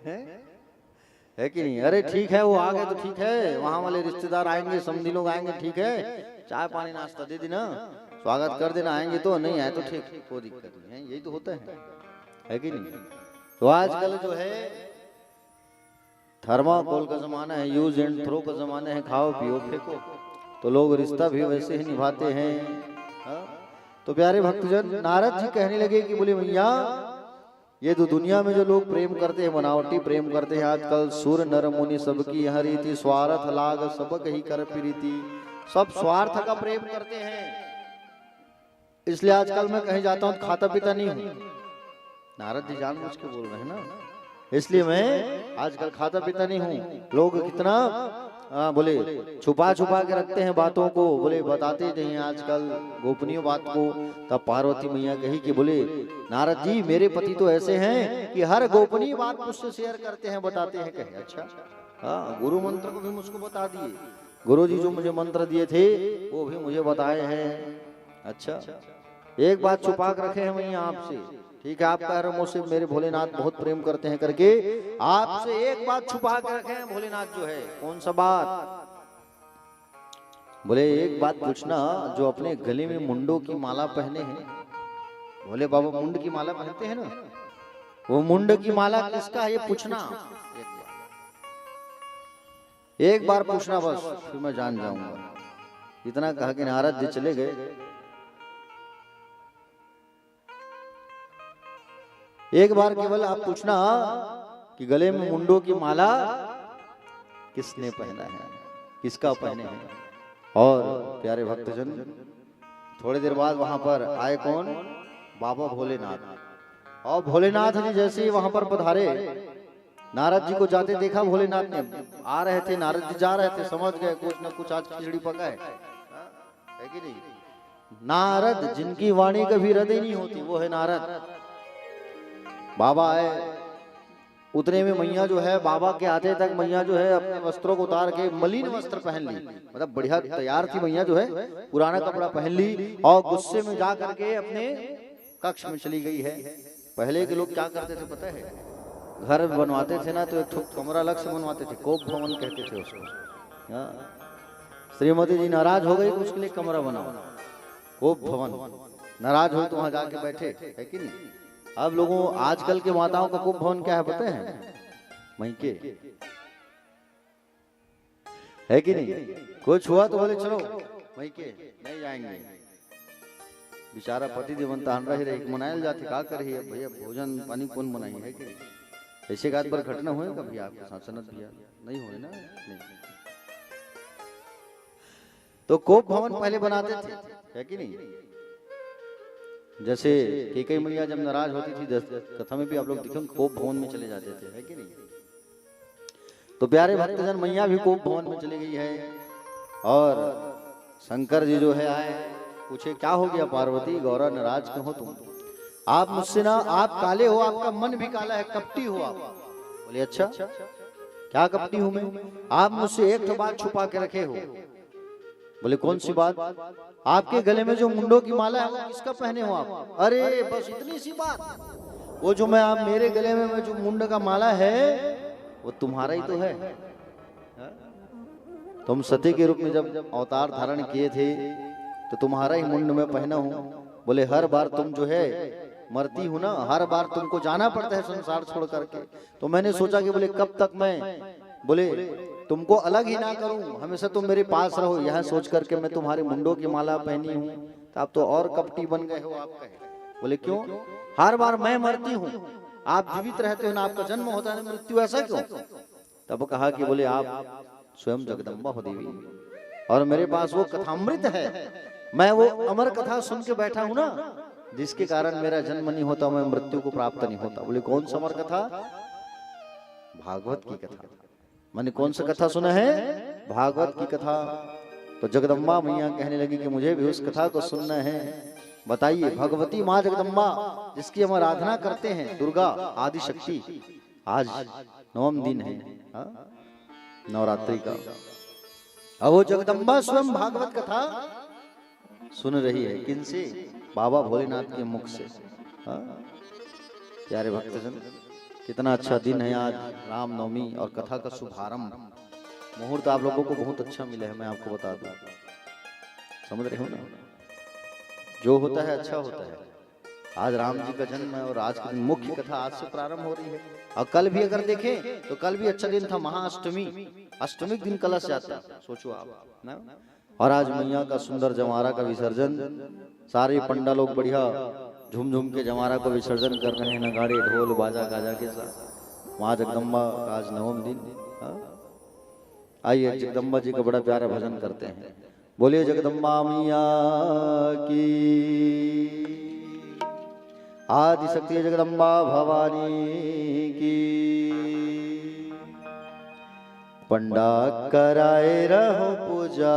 है कि नहीं। अरे ठीक है वो आ गए तो ठीक है, वहां वाले रिश्तेदार आएंगे, समधी लोग आएंगे, ठीक है चाय पानी नाश्ता दे देना, स्वागत कर देना, आएंगे तो नहीं आए तो ठीक, कोई दिक्कत नहीं है, यही तो होता है कि नहीं। तो आजकल जो है थर्माकोल का जमाना है, यूज एंड थ्रो का जमाना है, खाओ पियो फेंको, तो लोग रिश्ता भी वैसे ही निभाते हैं। तो प्यारे भक्तजन नारद जी कहने लगे कि बोले भैया ये तो दुनिया में जो लोग प्रेम करते हैं, बनावटी प्रेम करते हैं, आजकल सुर नर मुनि सबकी यह रीति, स्वार्थ लाग सब कही कर प्रीति, सब स्वार्थ का प्रेम करते हैं। इसलिए आजकल मैं कहीं जाता हूँ खाता पीता नहीं हूँ, नारद जी जानबूझ के बोल रहे हैं ना, इसलिए मैं आजकल खाता पीता नहीं हूँ। लोग कितना बोले छुपा छुपा के रखते हैं बातों को, बोले बताते नहीं आजकल गोपनीय बात को। तब पार्वती मैया कही कि बोले नारद जी मेरे पति तो ऐसे हैं कि हर गोपनीय बात मुझसे शेयर करते हैं, बताते हैं। कहे अच्छा हाँ, गुरु मंत्र को भी मुझको बता दिए, गुरु जी जो मुझे मंत्र दिए थे वो भी मुझे बताए हैं। अच्छा एक बात छुपा कर रखे हैं मैया आपसे, ठीक है आप कह रहे हो मुझसे मेरे भोलेनाथ बहुत प्रेम करते हैं करके, आपसे एक बात छुपा कर रखे हैं भोलेनाथ जो है। कौन सा बात? बोले एक बात पूछना, जो अपने गले में मुंडों की माला पहने हैं, भोले बाबा मुंड की माला पहनते हैं ना, वो मुंड की माला किसका है ये पूछना, एक बार पूछना बस, फिर मैं जान जाऊंगा। इतना कहा कि नारद जी चले गए। एक बार केवल आप पूछना कि गले में मुंडों की माला किसने पहना है, किसका पहने हैं। और प्यारे भक्तजन, थोड़ी देर बाद वहां पर आए कौन, बाबा भोलेनाथ। और भोलेनाथ जी जैसे ही वहां पर पधारे, नारद जी को जाते देखा, भोलेनाथ ने आ रहे थे, नारद जी जा रहे थे, समझ गए कुछ न कुछ आज खिचड़ी पका है कि नहीं। नारद जिनकी वाणी कभी हृदय नहीं होती, वो है नारद। बाबा आए, उतने में मैया जो है, बाबा के आते तक मैया जो है अपने वस्त्रों को उतार के मलिन वस्त्र पहन ली, मतलब बढ़िया तैयार थी मैया जो है, पुराना कपड़ा पहन ली और गुस्से में जा करके अपने कक्ष में चली गई है। पहले के लोग क्या करते थे पता है, घर बनवाते थे ना तो एक कमरा अलग से बनवाते थे, कोप भवन कहते थे उसको। श्रीमती जी नाराज हो गई तो उसके लिए कमरा बनाओ, कोप भवन। नाराज हो तो वहां जाके बैठे, है कि नहीं। अब लोगों, आजकल के माताओं का कोप भवन क्या है पता है, मैके, है कि नहीं। कुछ हुआ तो बोले चलो मैके, नहीं जाएंगे। बेचारा पति देवन तान रहे रहे, मनायल जाते, का कर रही है भैया, भोजन पानी कौन बनाई, है कि नहीं। ऐसे बात पर घटना हुए कभी आपके साथ, सनत भैया नहीं हुए ना, नहीं। तो कोप भवन पहले बनाते थे, है कि नहीं। जैसे कैकेयी मैया जब नाराज होती थी, कथा में भी आप लोग देखेंगे, कोप भवन में चले जाते थे, है कि नहीं। तो प्यारे भक्तजन, मैया भी कोप भवन में चली गई है। और शंकर जी जो है आए, पूछे क्या हो गया पार्वती, गौरा नाराज क्यों हो तुम। आप मुझसे ना, आप काले हो, आपका मन भी काला है, कपटी हो आप। बोले अच्छा, क्या कपटी हूं मैं। आप मुझसे एक तो बात छुपा के रखे हो। बोले कौन सी बात। आपके गले में जो मुंडों की माला है वो किसका पहने हो आप। अरे बस इतनी सी बात। वो जो मैं, आप मेरे गले में जो मुंड का माला है वो तुम्हारा ही तो है। तुम सती के रूप में जब अवतार धारण किए थे तो तुम्हारा ही मुंड में पहना हूं। बोले हर बार तुम जो है मरती हूं ना, हर बार तुमको जाना पड़ता है संसार छोड़ करके। तो मैंने सोचा कि बोले कब तक मैं, बोले तुमको अलग ही ना करूं, हमेशा तुम मेरे पास रहो, यह सोच करके मैं तुम्हारे मुंडों की माला पहनी हूं। तो आप तो और कपटी बन गए हो आप कहे। बोले क्यों, हर बार मैं मरती हूं, आप जीवित रहते हो ना, आपका जन्म होता है मृत्यु, ऐसा क्यों। तब कहा कि बोले आप स्वयं जगदम्बा हो देवी, और मेरे पास वो कथामृत है, मैं वो अमर कथा सुन के बैठा हूं ना, जिसके कारण मेरा जन्म नहीं होता, मैं मृत्यु को प्राप्त नहीं होता। बोले कौन सा अमर कथा, भागवत की कथा। मैंने कौन सा कथा सुना है, भागवत की कथा। तो जगदम्बा मैया कहने लगी कि मुझे भी उस कथा को सुनना है। बताइए, भगवती माँ जगदम्बा जिसकी हम आराधना करते हैं, दुर्गा आदि शक्ति, आज 9वां दिन है नवरात्रि का। अब वो जगदम्बा स्वयं भागवत कथा सुन रही है, किनसे, बाबा भोलेनाथ के मुख से। प्यारे भक्तजन, कितना अच्छा दिन है आज, रामनवमी और कथा का शुभारंभ। मुहूर्त आप लोगों को बहुत अच्छा मिला है, मैं आपको बता दूं, समझ रहे हो ना। जो होता है अच्छा होता है। आज राम जी का जन्म है और आज की मुख्य कथा आज से प्रारंभ हो रही है। और कल भी अगर देखें तो कल भी अच्छा दिन था, महाअष्टमी, अष्टमी दिन कलश जाता है, सोचो आप ना। और आज मैया का सुंदर जमारा का विसर्जन, सारे पंडा लोग बढ़िया झूम झूम के जमारा को विसर्जन कर रहे हैं, नगाड़े ढोल बाजा गाजा के साथ। माँ जगदम्बा का आज 9वां दिन। आइए जगदम्बा जी का बड़ा प्यारा भजन करते हैं। बोलिए जगदम्बा मैया की, आदि शक्ति जगदम्बा भवानी की। पंडा कराए रहो पूजा,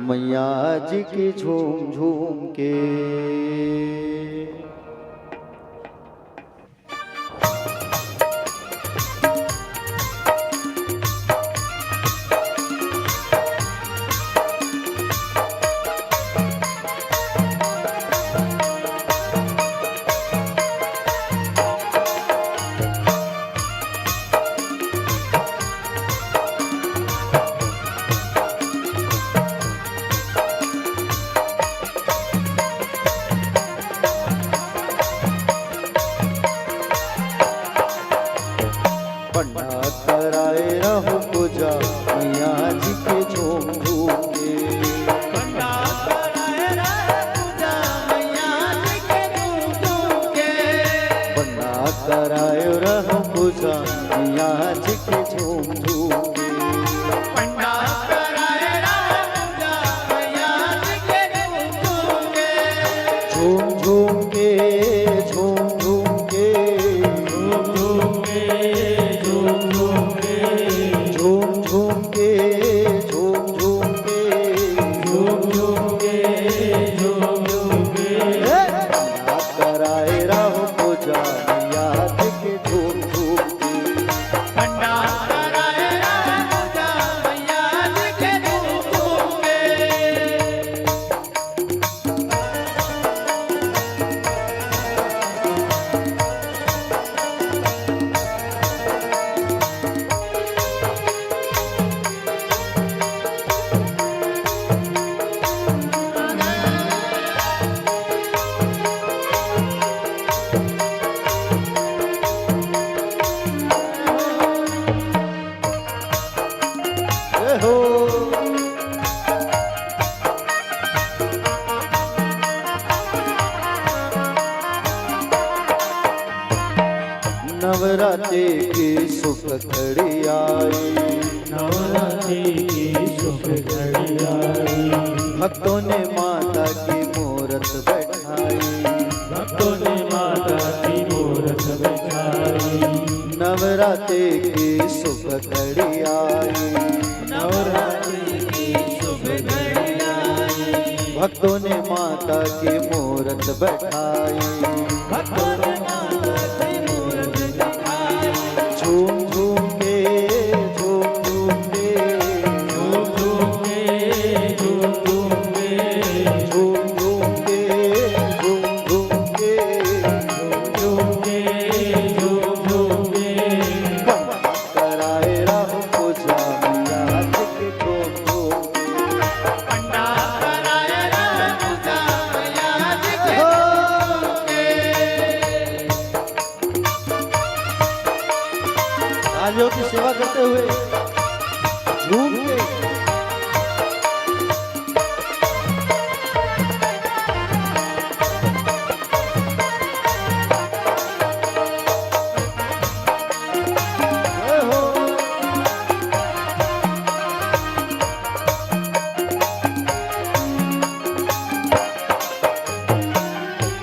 मैया जी की झूम झूम के। सुख घड़ी आई, नवरात्रि की सुख घड़ी आई। भक्तों ने माता की मूरत बैठाई, भक्तों ने माता की मूरत बैठाई। नवरात्रि की सुख घड़ी आई, नवरात्रि की शुभ घड़ी आई। भक्तों ने माता की मूरत बैठाई, भक्तों ने माता की मूरत दिखाई। झूम झूम के झूम झूम के झूम झूम के झूम झूम के झूम झूम के झूम झूम के झूम के झूम झूम के कराए राम पूजा मैया के झूम झूम पंडा कराए राम पूजा मैया जी के। राजों की सेवा करते हुए झूम के जय हो।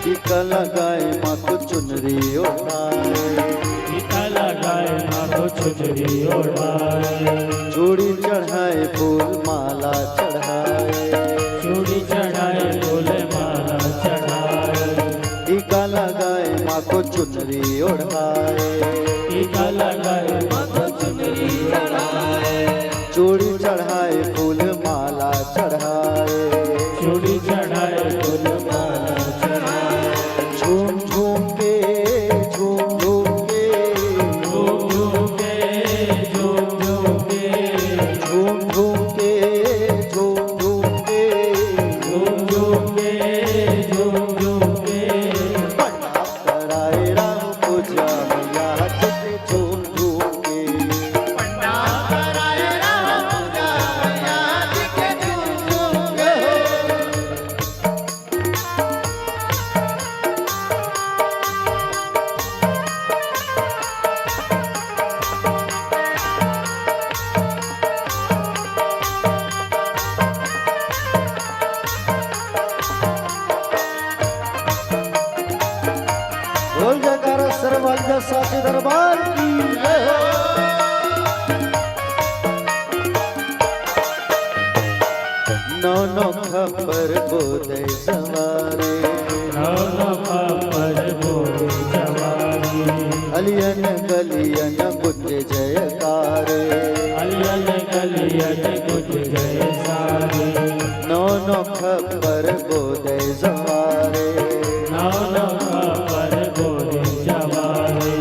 टीका लगाए माँ को चुनरी ओढ़ाए, टीका लगाए माथो छुजरी ओढ़ाए। चूड़ी चढ़ाए फूल माला चढ़ाए, चूड़ी चढ़ाए फूल माला चढ़ाए। टीका लगाए माँ को चुनरी ओढ़ाए, टीका लगाए माथो छुजरी ओढ़ाए। चूड़ी चढ़ाए फूल माला चढ़ाए, चूड़ी चढ़ाए फूल माला चढ़ाए। झूम झूम के झूम झूम के झूम झूम के झूम झूम के झूम झूम के झूम झूम के झूम झूम के झूम झूम के कराए राम पूजा मैया के झूम झूम के पंडा कराए राम पूजा मैया जी के झूम झूम के। बोल जयकारा सर्वज्ञ साचे दरबार की जय हो। नौ नौ खबर बोधे सवारे, नौ पर बोले जवानी। अलियन गलियन गुंजे जयकारे, अलियन गलियन कुछ गए सारे। नौ नौ खबर बोधे सवारे, नौ पर बोले जवानी।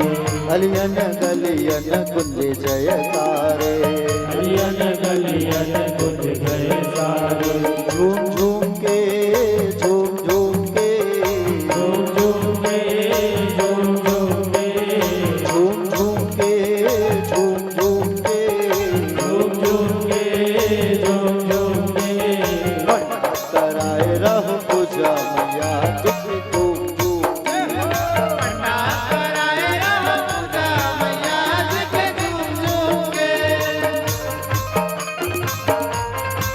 अलियन गलियन गुंजे जयकारे, अलियन गलियन कुछ गए सारे। झूम झूम के झूम झूम के झूम झूम के झूम झूम के झूम झूम के झूम झूम के झूम झूम के झूम झूम के कराए रहो पूजा मैया के झूम झूम के। पंडा कराए राम पूजा मैया जी के झूम झूम के।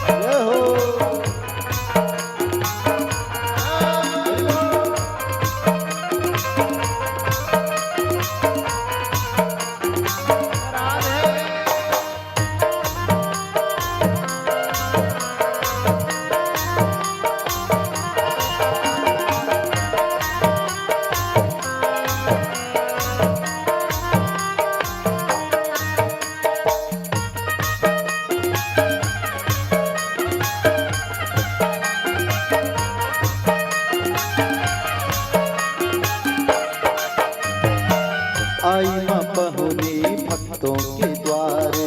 जय हो। आई माँ पहुनी भक्तों के द्वारे,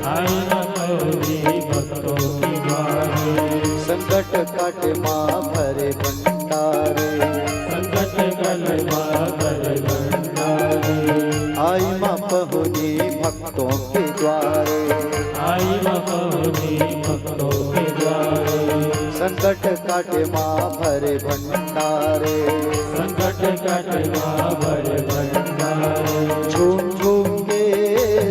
आई न कौरी भक्तों की द्वारे। संकट काटे माँ भरे भंडारे, संकट कलमा कर भंडारे। आई माँ पहुनी भक्तों के द्वारे, आई न कौरी भक्तों के द्वारे। संकट काटे माँ भरे भंडारे, संकट कलमा भर भंडारे। झूम झूम के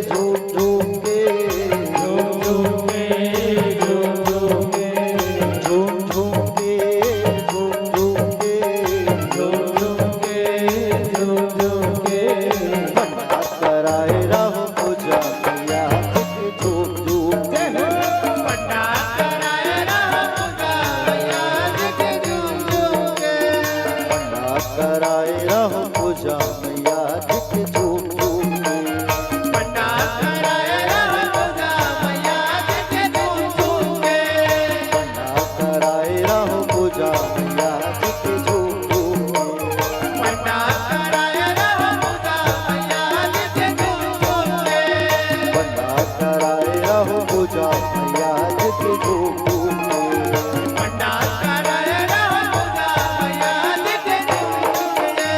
के झूम झूम के पंडाल कराए रहो पूजा मैया जी के झूम झूम के।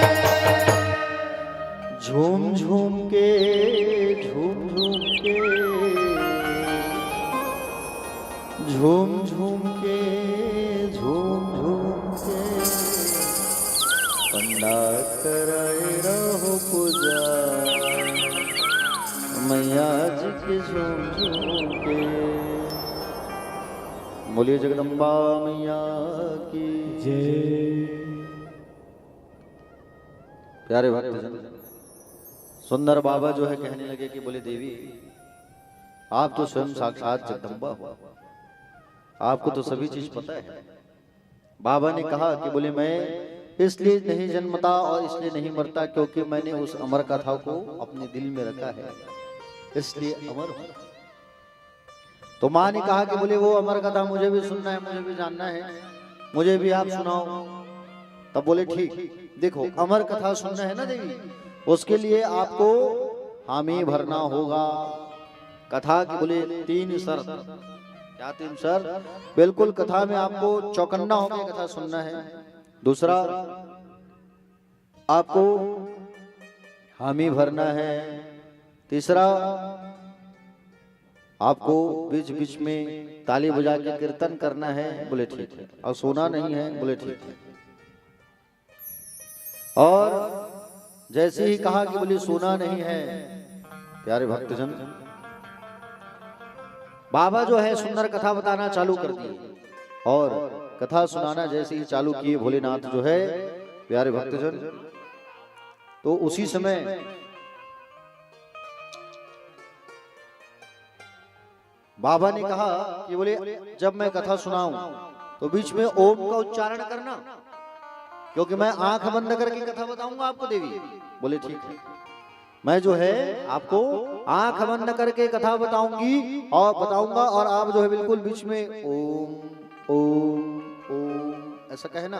झूम झूम के झूम झूम के झूम झूम के झूम झूम के पंडाल कराए रहो पूजा मैया जी के झूम झूम के। बोलिए जगदम्बा मैया की जय। प्यारे भक्तजन, सुंदर बाबा जो है कहने लगे कि बोले देवी आप तो स्वयं साक्षात जगदम्बा हो, आपको तो सभी चीज पता है। बाबा ने कहा कि बोले मैं इसलिए नहीं जन्मता और इसलिए नहीं मरता क्योंकि मैंने उस अमर कथा को अपने दिल में रखा है, इसलिए अमर हूं। तो माँ ने कहा कि बोले वो अमर कथा मुझे भी सुनना है, मुझे भी जानना है, मुझे भी आप सुनाओ। तब बोले ठीक, देखो अमर कथा सुनना है ना देवी, उसके लिए आपको हामी भरना होगा। कथा की बोले 3 शर्त। क्या 3 शर्त? बिल्कुल कथा में आपको चौकन्ना होकर कथा सुनना है। दूसरा, आपको हामी भरना है। तीसरा, आपको बीच बीच में ताली बजा के कीर्तन करना है। बोले ठीक है। और सोना नहीं है। बोले ठीक है। और जैसे ही कहा कि बोले सोना नहीं है, प्यारे भक्तजन, बाबा जो है सुंदर कथा बताना चालू कर दिए। और कथा सुनाना जैसे ही चालू किए भोलेनाथ जो है, प्यारे भक्तजन, तो उसी समय बाबा ने कहा कि बोले जब मैं कथा सुनाऊं तो बीच में ओम का उच्चारण करना, क्योंकि मैं आंख बंद करके कथा बताऊंगा आपको देवी। बोले ठीक है, मैं जो है आपको आंख बंद करके कथा बताऊंगी और बताऊंगा, और आप जो है बिल्कुल बीच में ओम ओम ओम ऐसा कहना,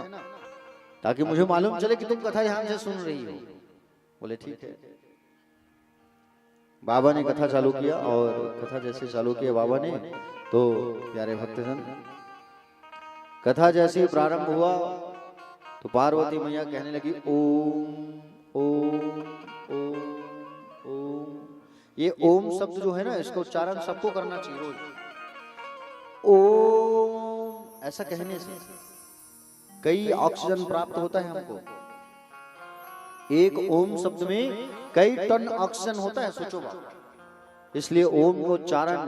ताकि मुझे मालूम चले कि तुम कथा ध्यान से सुन रही हो। बोले ठीक है। बाबा ने कथा चालू किया, और कथा जैसे चालू किया बाबा ने, तो प्यारे भक्तजन, कथा जैसे प्रारंभ हुआ तो पार्वती मैया कहने लगी ओम ओम ओम ओम। ये ओम शब्द जो है ना, इसका उच्चारण सबको करना चाहिए रोज। ओम ऐसा कहने से कई ऑक्सीजन प्राप्त होता है हमको। एक ओम शब्द में कई टन ऑक्सीजन होता है, सोचो बात। इसलिए ओम को उच्चारण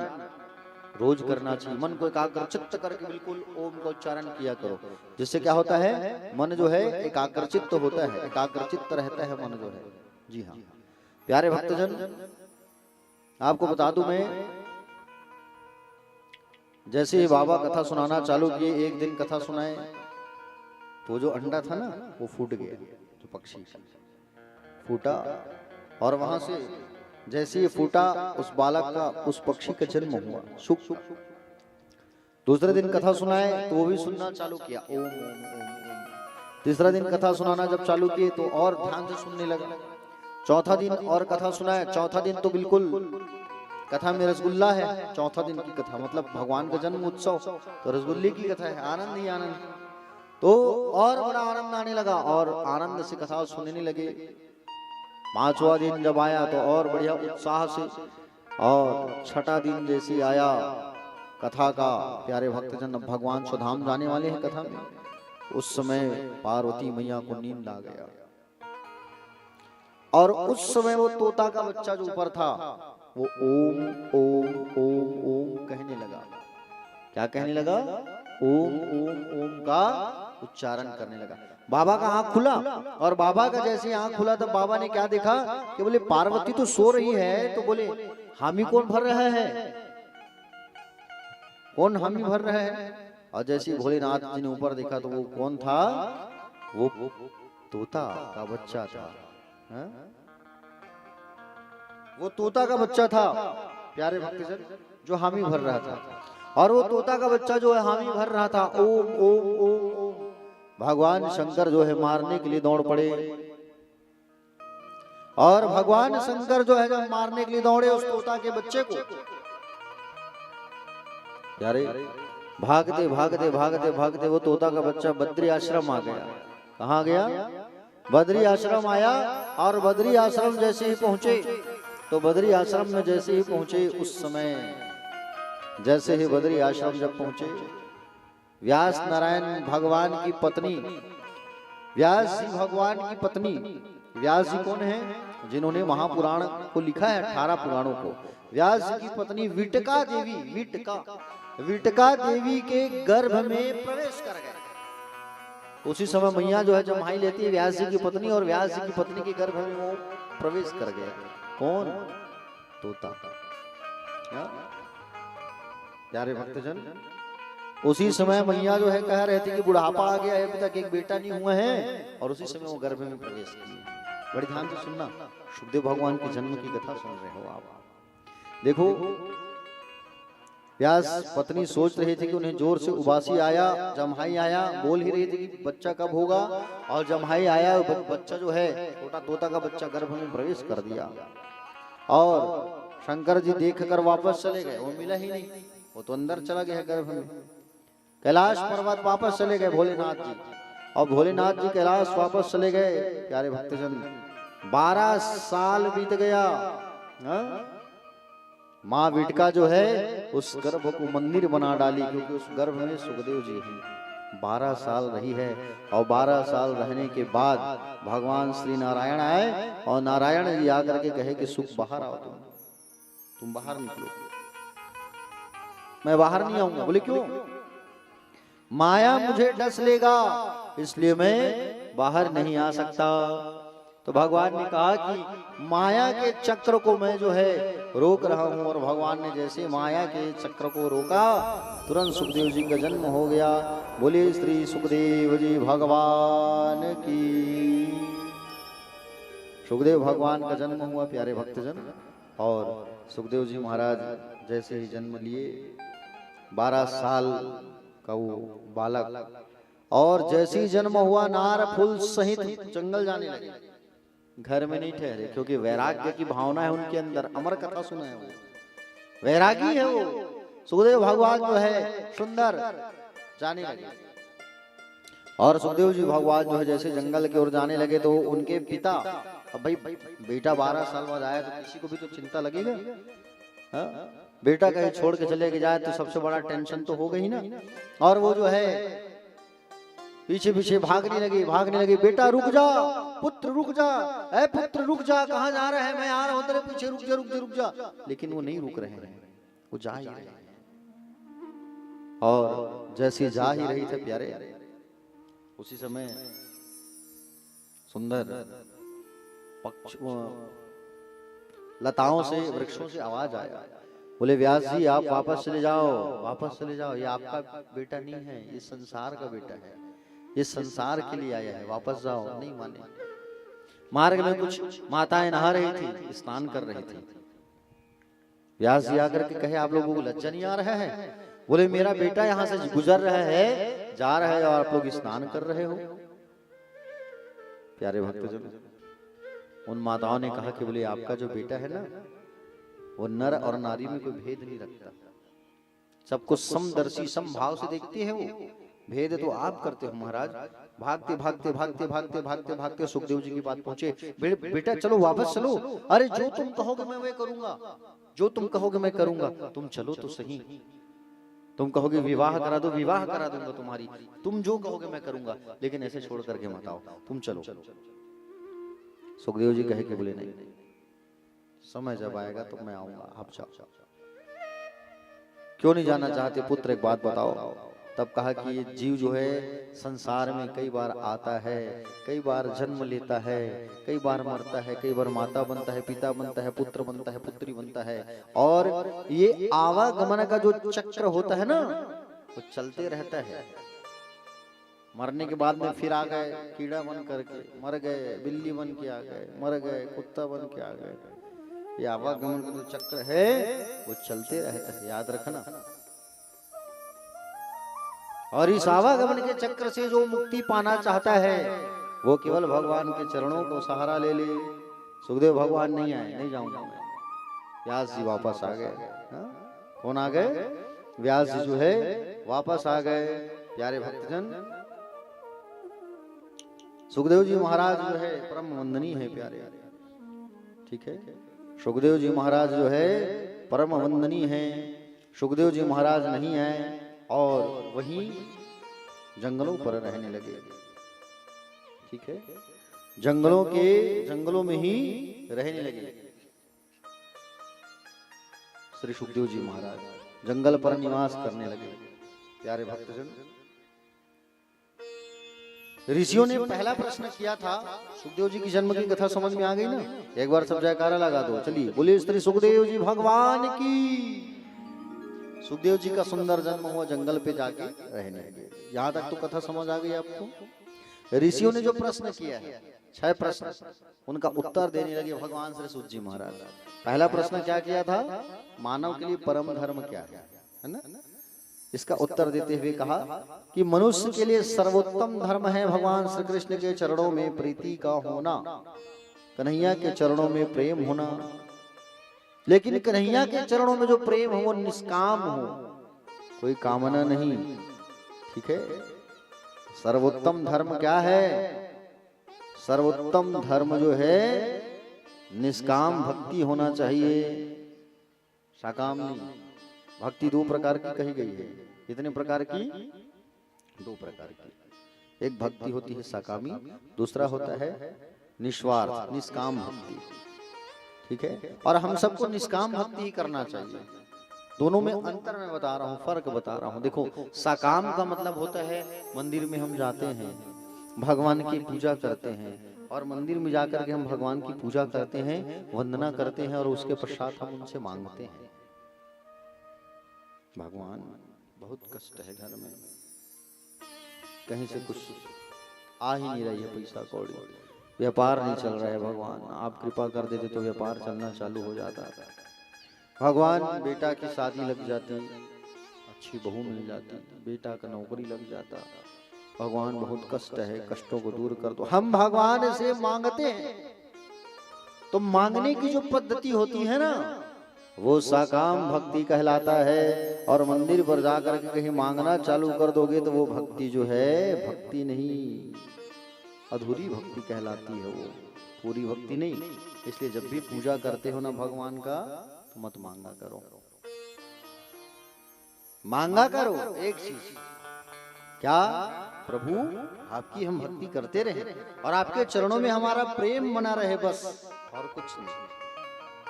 रोज करना चाहिए। मन को एकाग्रचित्त करके बिल्कुल ओम का उच्चारण किया करो, जिससे क्या होता है, मन जो है एकाग्रचित्त होता है, एकाग्रचित्त रहता है मन जो है। जी हाँ प्यारे भक्तजन, आपको बता दूं मैं, जैसे ही बाबा कथा सुनाना चालू किए, एक दिन कथा सुनाए तो जो अंडा था ना वो फूट गया, जो पक्षी फूटा, और वहां से जैसे ही फूटा उस बालक का, उस पक्षी का जन्म हुआ। सुख दूसरे दिन कथा सुनाए तो वो भी सुनना चालू किया ओम ओम ओम ओम। तीसरा दिन कथा सुनाना जब चालू किए तो और ध्यान से सुनने लगा। चौथा दिन और कथा सुनाए, चौथा दिन तो बिल्कुल कथा में रसगुल्ला है। चौथा दिन की कथा मतलब भगवान का जन्म उत्सव, तो रसगुल्ले की कथा है, आनंद ही आनंद। तो और बड़ा आनंद आने लगा, और आनंद से कथा सुनने लगे। 5वां दिन जब आया तो और बढ़िया उत्साह से, और छठा दिन जैसे आया कथा का, प्यारे भक्तजन भगवान स्वधाम जाने वाले हैं कथा में, उस समय पार्वती मैया को नींद आ गया, और उस समय वो तोता का बच्चा जो ऊपर था वो ओम ओम ओम ओम कहने लगा। क्या कहने लगा? ओम ओम ओम का उच्चारण करने लगा। बाबा का आंख खुला, और बाबा का जैसे आंख खुला तब बाबा ने क्या देखा कि बोले पार्वती तो सो रही है, तो बोले हामी कौन भर रहा है, कौन हामी भर रहा है? और जैसे भोलेनाथ जी ने ऊपर देखा तो वो कौन था? वो तोता का बच्चा था। हा? वो तोता का बच्चा था प्यारे भक्तजन, जो हामी भर रहा था। और वो तोता का बच्चा जो है हामी भर रहा था ओम ओम ओम ओम। भगवान शंकर जो है मारने के लिए दौड़ पड़े, और भगवान शंकर जो है जब मारने के लिए दौड़े उस तोता के बच्चे को, प्यारे भागते भागते भागते भागते वो तोता का बच्चा बद्री आश्रम आ गया। कहाँ गया? बद्री आश्रम आया। और बद्री आश्रम जैसे ही पहुंचे, तो बद्री आश्रम में जैसे ही पहुंचे, उस समय जैसे ही बद्री आश्रम जब पहुंचे, व्यास नारायण भगवान की पत्नी, व्यास जी भगवान की पत्नी, व्यास जी कौन है? जिन्होंने महापुराण को लिखा है, 18 पुराणों को। व्यास जी की पत्नी विटका देवी, विटका देवी के गर्भ में प्रवेश कर गए। उसी समय मैया जो है जमाई लेती है व्यास जी की पत्नी, और व्यास जी की पत्नी के गर्भ में वो प्रवेश कर गया। कौन? तोता। प्यारे भक्तजन, उसी समय मैया जो है कह रहे थे कि बुढ़ापा आ गया है, अभी तक एक बेटा नहीं हुआ है, और उसी समय वो गर्भ में प्रवेश किया। बड़ी ध्यान से सुनना, सुखदेव भगवान के जन्म की कथा सुन रहे हो आप। देखो, व्यास पत्नी सोच रही थी कि उन्हें जोर से उबासी आया, जम्हाई आया, बोल ही रही थी कि बच्चा कब होगा, और जम्हाई आया, बच्चा जो है छोटा तोता का बच्चा गर्भ में प्रवेश कर दिया। और शंकर जी देखकर वापस चले गए, वो मिला ही नहीं, वो तो अंदर चला गया गर्भ में। कैलाश पर्वत वापस चले गए भोलेनाथ जी, और भोलेनाथ जी कैलाश वापस चले गए। प्यारे भक्तजन, 12 साल बीत गया। माँ विटका जो है उस गर्भ को मंदिर बना डाली, क्योंकि उस गर्भ में सुखदेव जी हैं। 12 साल रही है, और 12 साल रहने के बाद भगवान श्री नारायण आए, और नारायण जी आकर के कहे कि सुख बाहर आओ, तुम बाहर निकलो। मैं बाहर नहीं आऊंगा। बोले क्यों? माया मुझे डस लेगा, इसलिए मैं बाहर नहीं आ सकता। तो भगवान ने कहा कि माया के चक्र को मैं जो है रोक रहा हूं, और भगवान ने जैसे माया के चक्र को रोका, तुरंत सुखदेव जी का जन्म हो गया। बोले श्री सुखदेव जी भगवान की। सुखदेव भगवान का जन्म हुआ प्यारे भक्तजन, और सुखदेव जी महाराज जैसे ही जन्म लिए, 12 साल का वो बालक, और जैसे ही जन्म हुआ नार फूल सहित जंगल जाने लगे, घर में नहीं ठहरे, क्योंकि वैराग्य की भावना है उनके अंदर। अमर कथा सुना है, वो वैरागी है। वो सुखदेव भगवान जो है सुंदर जाने लगे, और सुखदेव जी भगवान जो है जैसे जंगल की ओर जाने लगे, तो उनके पिता, अब भाई बेटा 12 साल बाद आया, तो किसी को भी तो चिंता लगेगा। बेटा कहीं छोड़ के चले जाए तो सबसे बड़ा टेंशन तो हो गई ना। और वो जो है पीछे पीछे भागने लगी, बेटा रुक जा, पुत्र रुक जा, ऐ पुत्र रुक जा, कहाँ जा रहे हैं, मैं आ रहा हूं तेरे पीछे, रुक जा। लेकिन वो नहीं रुक रहे हैं, वो जा ही रहे हैं। और जैसे जा ही रही थे प्यारे, उसी समय सुंदर लताओं से, वृक्षों से आवाज आया। बोले व्यास जी आप वापस चले जाओ, ये आपका बेटा नहीं है, ये संसार का बेटा है, ये संसार के लिए आया है, वापस जाओ। नहीं माने। मार्ग में कुछ माताएं नहा रही थी, स्नान कर रही थी। व्यास जी आकर के कहे आप लोगों को लज्जा नहीं आ रहा है? बोले मेरा बेटा यहाँ से गुजर रहा है, जा रहा है, और आप लोग स्नान कर रहे हो। प्यारे भक्तजन, उन माताओं ने कहा कि बोले आपका जो बेटा है ना, वो नर और नारी में कोई भेद नहीं रखता, सबको समदर्शी समभाव से देखते हैं। वो भेद तो आप करते हो महाराज। भागते भागते भागते भागते भागते भागते सुखदेव जी की बात पहुंचे। बेटा चलो वापस चलो, अरे जो तुम कहोगे मैं वही करूंगा, जो तुम कहोगे मैं करूंगा, तुम चलो तो सही। तुम कहोगे विवाह करा दो, विवाह करा दूंगा तुम्हारी, तुम जो कहोगे मैं करूंगा, लेकिन ऐसे छोड़ करके मत आओ, तुम चलो। सुखदेव जी कहे कि बोले नहीं, समय जब आएगा तो मैं आऊंगा, आप जाओ। क्यों नहीं जाना चाहते पुत्र, एक बात बताओ। तब कहा कि ये जीव जो है संसार में कई बार आता है, कई बार जन्म लेता है, कई बार मरता है, कई बार माता बनता है, पिता बनता है, पुत्र बनता है, पुत्री बनता है, और ये आवागमन का जो चक्र होता है ना, वो चलते रहता है। मरने के बाद में फिर आ गए कीड़ा बन करके, मर गए बिल्ली बन के आ गए, मर गए कुत्ता बन के आ गए। ये आवागमन का जो चक्र है वो चलते रहता है, याद रखना। और इस आवागमन के चक्र से जो मुक्ति पाना चाहता है वो केवल भगवान के चरणों को सहारा ले ले। सुखदेव भगवान नहीं आए, नहीं जाऊंगा मैं। व्यास जी वापस आ गए। कौन आ गए? व्यास जी जो है वापस आ गए। प्यारे भक्तजन, सुखदेव जी महाराज जो है परम वंदनीय है प्यारे, ठीक है। सुखदेव जी महाराज जो है परम वंदनीय है। सुखदेव जी महाराज नहीं आए और वहीं जंगलों पर रहने लगे, ठीक है। जंगलों में ही रहने लगे श्री सुखदेव जी महाराज, जंगल पर निवास करने लगे। प्यारे भक्तजन, ऋषियों ने पहला प्रश्न किया था, सुखदेव जी की जन्म की कथा समझ में आ गई ना? एक बार सब जयकारा लगा दो, चलिए बोलिए श्री सुखदेव जी भगवान की। सुखदेव जी का सुंदर जन्म हुआ जंगल पे जाके रहने लगे। यहाँ तक तो कथा समझ आ गई आपको। ऋषियों ने जो प्रश्न किया है 6 प्रश्न, उनका उत्तर देने लगे भगवान श्री सुख जी महाराज। पहला प्रश्न क्या किया था? मानव के लिए परम धर्म क्या है ना? इसका उत्तर देते हुए कहा कि मनुष्य के लिए सर्वोत्तम धर्म है भगवान श्री कृष्ण के चरणों में प्रीति का होना, कन्हैया के चरणों में प्रेम होना। लेकिन कन्हैया के चरणों में जो प्रेम हो वो निष्काम हो, कोई कामना नहीं, ठीक है। सर्वोत्तम धर्म क्या है? सर्वोत्तम धर्म जो है निष्काम भक्ति होना चाहिए, सकाम नहीं। भक्ति 2 प्रकार की कही गई है। कितने प्रकार की? 2 प्रकार की। एक भक्ति होती है सकामी, दूसरा होता है निस्वार्थ निष्काम भक्ति, ठीक है। और हम सबको निष्काम भक्ति ही करना चाहिए। दोनों में अंतर मैं बता रहा हूँ, फर्क बता रहा हूँ। देखो, सकाम का मतलब होता है मंदिर में हम जाते हैं, भगवान की पूजा करते हैं, और मंदिर में जाकर के हम भगवान की पूजा करते हैं, वंदना करते हैं, और उसके पश्चात हम उनसे मांगते हैं। भगवान बहुत कष्ट है घर में, कहीं से कुछ आ ही नहीं रही है, पैसा कौड़ी, व्यापार नहीं चल रहा है। भगवान आप कृपा कर देते तो व्यापार चलना चालू हो जाता। भगवान बेटा की शादी लग जाती, अच्छी बहू मिल जाती, बेटा का नौकरी लग जाता। भगवान बहुत कष्ट है, कष्टों को दूर कर दो। हम भगवान से मांगते हैं तो मांगने की जो पद्धति होती है ना, वो सकाम भक्ति कहलाता है। और मंदिर पर जाकर के कहीं मांगना चालू कर दोगे तो वो भक्ति जो है भक्ति नहीं, अधूरी भक्ति कहलाती है, वो पूरी भक्ति नहीं। इसलिए जब भी पूजा करते हो ना भगवान का, तो मत मांगा करो, मांगा करो एक चीज, क्या? प्रभु आपकी हम भक्ति करते रहे और आपके चरणों में हमारा प्रेम बना रहे, बस, और कुछ नहीं,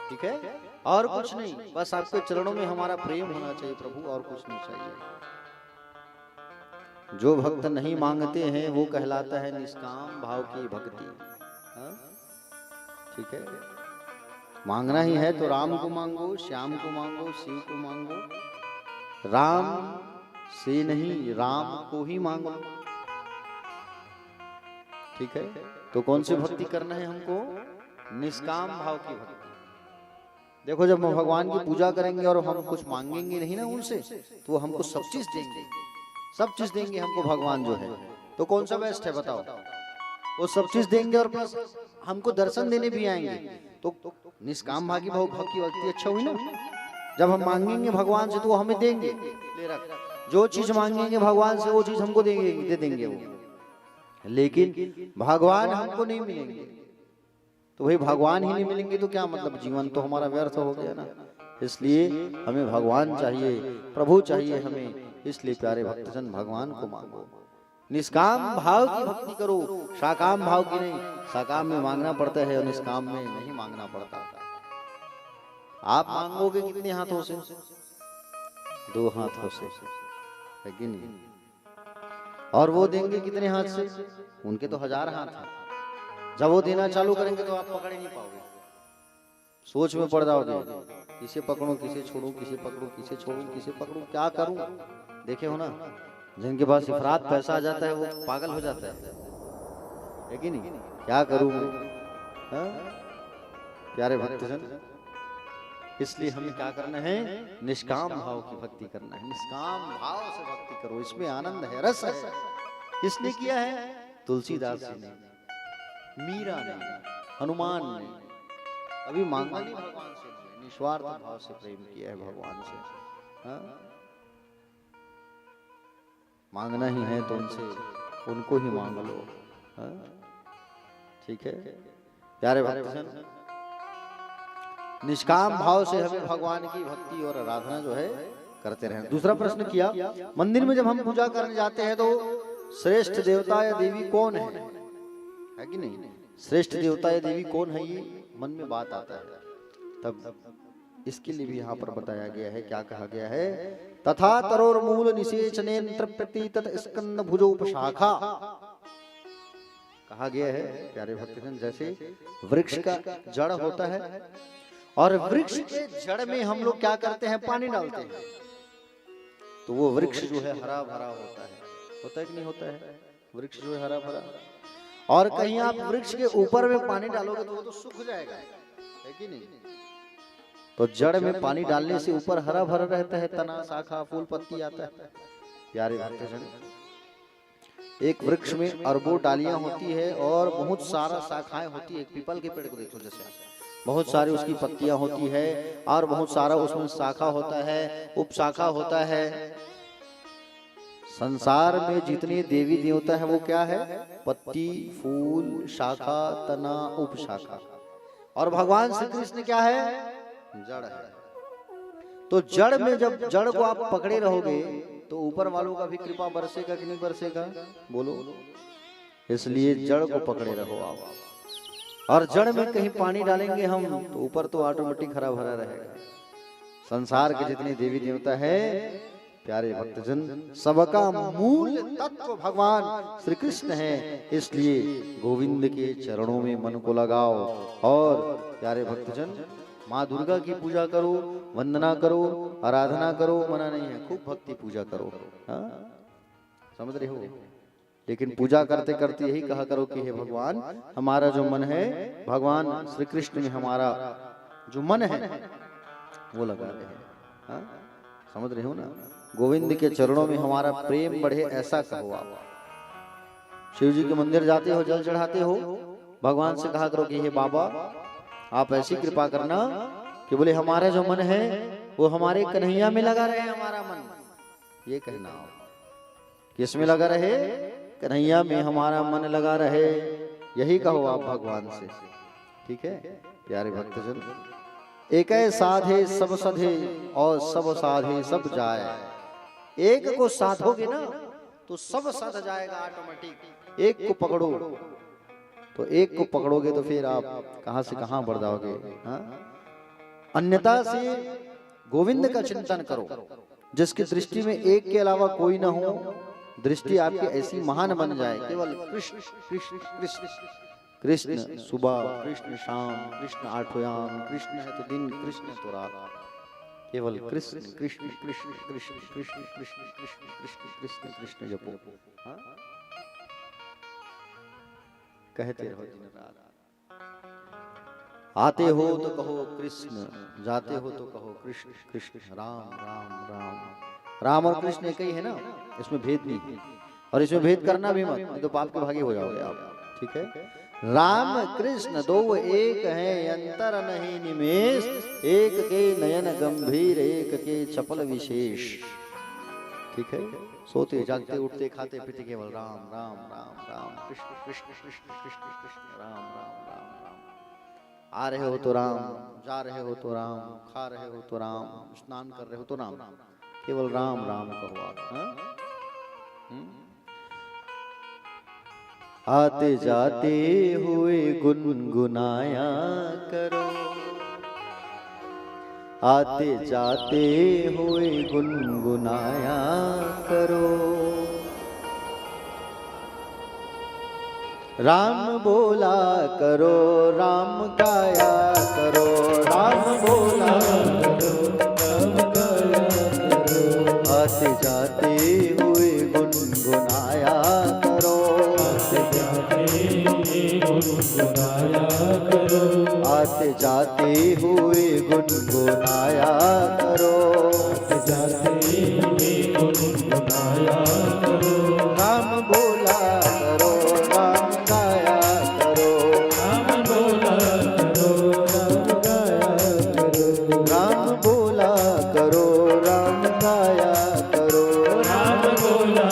ठीक है। और कुछ नहीं, बस आपके चरणों में हमारा प्रेम होना चाहिए प्रभु, और कुछ नहीं चाहिए। जो भक्त नहीं मांगते हैं वो कहलाता है निष्काम भाव की भक्ति, ठीक है। मांगना ही है तो राम को मांगो, श्याम को मांगो, शिव को मांगो, राम से नहीं राम को ही मांगो, ठीक है। तो कौन सी भक्ति करना है हमको? निष्काम भाव की भक्ति। देखो, जब हम भगवान की पूजा करेंगे और हम कुछ मांगेंगे नहीं ना उनसे, तो वो हमको सब चीज देंगे, सब चीज देंगे हमको भगवान जो है। तो कौन सा बेस्ट है बताओ? वो सब चीज देंगे और प्लस हमको दर्शन देने भी आएंगे, तो निष्काम भागी भाव की भक्ति अच्छा हुई ना। जब हम मांगेंगे भगवान से तो वो हमें देंगे, ले रख, जो चीज मांगेंगे भगवान से वो चीज हमको देंगे, दे देंगे वो। लेकिन भगवान हमको नहीं मिलेंगे, तो भाई भगवान ही नहीं मिलेंगे तो क्या मतलब, जीवन तो हमारा व्यर्थ हो गया ना। इसलिए हमें भगवान चाहिए, प्रभु चाहिए हमें। इसलिए प्यारे भक्तजन भगवान को मांगो, निष्काम भाव की भक्ति करो, साकाम भाव की नहीं। साकाम में मांगना पड़ता है और निष्काम में नहीं मांगना पड़ता। आप मांगोगे कितने हाथों से? 2 हाथों से, है कि नहीं? और वो देंगे कितने हाथ से? उनके तो 1000 हाथ हैं। जब वो देना चालू करेंगे तो आप पकड़ ही नहीं पाओगे, सोच में पड़ जाओगे, किसे पकड़ूं, किसे छोड़ूं, किसे पकड़ूं, किसे छोड़ूं, किसे पकड़ूं, क्या करूं? देखे हो ना, जिनके पास इफरात पैसा आ जाता है वो पागल हो जाता है कि नहीं? क्या करूं मैं? प्यारे भक्तजन, इसलिए हमें क्या करना है? निष्काम भाव की भक्ति करना है। निष्काम भाव से भक्ति करो, इसमें आनंद है, रस है। किसने किया है? तुलसीदास जी ने, मीरा ने, हनुमान ने। अभी मांगा नहीं भगवान से, निस्वार्थ भाव से प्रेम किया है भगवान से। मांगना ही है तो उनसे उनको ही मांग लो। हाँ? ठीक है प्यारे भक्तजन, निष्काम भाव से हमें भगवान की भक्ति और आराधना जो है करते रहें। दूसरा प्रश्न किया, मंदिर में जब हम पूजा करने जाते हैं तो श्रेष्ठ देवता या देवी कौन है कि नहीं? श्रेष्ठ देवता या देवी कौन है, ये मन में बात आता है। तब इसके लिए भी यहाँ पर बताया गया है, क्या कहा गया है, तथा तरोर मूल निषेचनेत्र प्रति तत स्कंद भुजोपशाखा कहा गया है। प्यारे भक्तजन, जैसे वृक्ष का जड़ होता है और वृक्ष के जड़ में हम लोग क्या करते हैं, पानी डालते हैं, तो वो वृक्ष जो है हरा भरा होता है कि नहीं होता है? वृक्ष जो है हरा भरा। और कहीं आप वृक्ष के ऊपर में पानी डालोगे तो वो तो सूख जाएगा, है कि नहीं? तो जड़ में पानी डालने से ऊपर हरा भरा रहता है, तना शाखा फूल पत्ती आता है। प्यारे भक्तजन, एक वृक्ष में अरबों डालियां होती है और बहुत सारा शाखाएं होती है। एक पीपल के पेड़ को देखो, जैसे बहुत सारी उसकी पत्तियां होती है और बहुत सारा उसमें शाखा होता है, उपशाखा होता है। संसार में जितने देवी देवता है वो क्या है, पत्ती, फूल, शाखा, तना, उपशाखा। और भगवान श्री कृष्ण क्या है, जड़ है। तो जड़ में जब जड़ को आप पकड़े रहोगे तो ऊपर वालों का भी कृपा बरसेगा कि नहीं बरसेगा, बोलो? इसलिए जड़ को पकड़े रहो आप। और जड़ में कहीं पानी डालेंगे हम तो ऊपर तो ऑटोमेटिक हरा भरा रहेगा। संसार के जितने देवी देवता है प्यारे भक्तजन, सबका मूल तत्व भगवान श्री कृष्ण है। इसलिए गोविंद के चरणों में मन को लगाओ और प्यारे भक्तजन माँ दुर्गा की पूजा करो, वंदना करो, आराधना करो, मना नहीं है, खूब भक्ति पूजा करो। हाँ? समझ रहे हो? लेकिन पूजा करते करते यही कहा करो कि हे भगवान, हमारा जो मन है भगवान श्री कृष्ण में हमारा जो मन है वो लगा रहे। हाँ? समझ रहे हो ना? गोविंद के चरणों में हमारा प्रेम बढ़े, ऐसा कहो आप। शिव जी के मंदिर जाते हो, जल चढ़ाते हो, भगवान से कहा करो कि हे बाबा, आप ऐसी कृपा करना कि बोले हमारा जो मन है वो हमारे कन्हैया में लगा रहे। हमारा मन, ये कहना हो, किस में लगा रहे, कन्हैया में हमारा मन लगा रहे, यही कहो आप भगवान से। ठीक है प्यारे भक्तजन, एक साधे सब सधे और सब साधे सब जाए। एक को साधोगे ना तो सब साध जाएगा ऑटोमेटिक। एक को पकड़ो तो एक को पकड़ोगे तो फिर आप कहां से कहां बढ़ जाओगे। हाँ? अन्यथा से गोविंद का चिंतन करो, जिसकी दृष्टि में एक के अलावा कोई ना हो। दृष्टि आपकी ऐसी महान बन जाए, केवल कृष्ण कृष्ण कृष्ण कृष्ण, सुबह कृष्ण, शाम कृष्ण, आठोयाम कृष्ण है तो दिन, कृष्ण है तो रात, केवल कृष्ण कृष्ण कृष्ण कृष्ण कृष्ण कृष्ण कृष्ण कृष्ण कृष्ण कृष्ण जपो। हाँ? कहते रहो दिन रात। आते हो तो कहो कृष्ण, जाते हो तो कहो कृष्ण कृष्ण, राम राम राम। राम और कृष्ण एक ही है ना, इसमें भेद नहीं है। और इसमें भेद करना भी मत, नहीं तो पाप के भागी हो जाओगे आप। ठीक है, राम कृष्ण दो एक हैं, अंतर नहीं निमेष। एक के नयन गंभीर, एक के चपल विशेष। ठीक है, सोते जागते उठते खाते पीते केवल राम राम राम राम, कृष्ण कृष्ण कृष्ण कृष्ण कृष्ण, राम राम राम राम। आ रहे हो तो राम, जा रहे हो तो राम, खा रहे हो तो राम, स्नान कर रहे हो तो राम, केवल राम राम कहो आप। हाँ? आते जाते हुए गुनगुनाया करो, आते जाते हुए गुनगुनाया करो। राम बोला करो, राम गाया करो, राम बोला करो, राम गाया करो। आते जाते हुए गुनगुनाया करो, आते जाते गुनगुनाया करो, आते जाते हुए गुनगुनाया करो, आते जाते हुए गुनगुनाया करो। राम बोला करो, राम गाया करो, राम बोला करो, राम गाया करो। राम बोला करो, राम गाया करो, राम बोला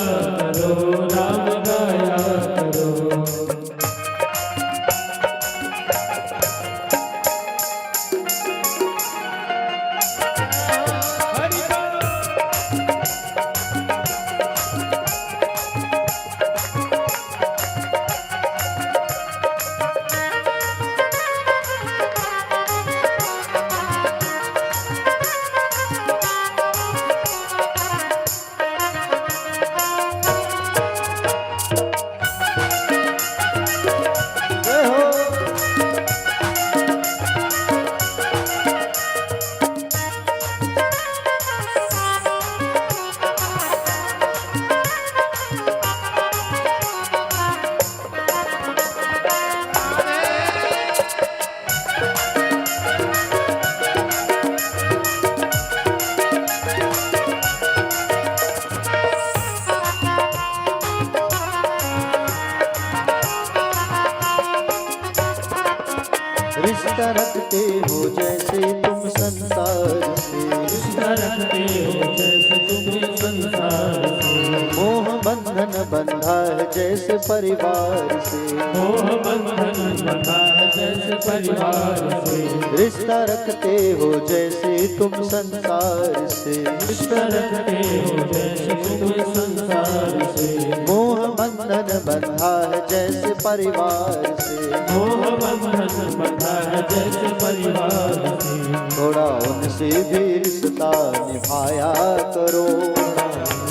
रिश्ता रखते हो जैसे तुम संसार से, रिश्ता रखते हो जैसे तुम संसार से, मोह बंधन बंधा है जैसे परिवार से, मोह बंधन बंधा है जैसे परिवार से, रिश्ता रखते हो जैसे तुम संसार से, रिश्ता रखते हो जैसे तुम संसार से, मोह बंधन बंधा है जैसे परिवार से, मोह बंधन बंधा है जैसे परिवार से, थोड़ा उनसे भी रिश्ता निभाया करो,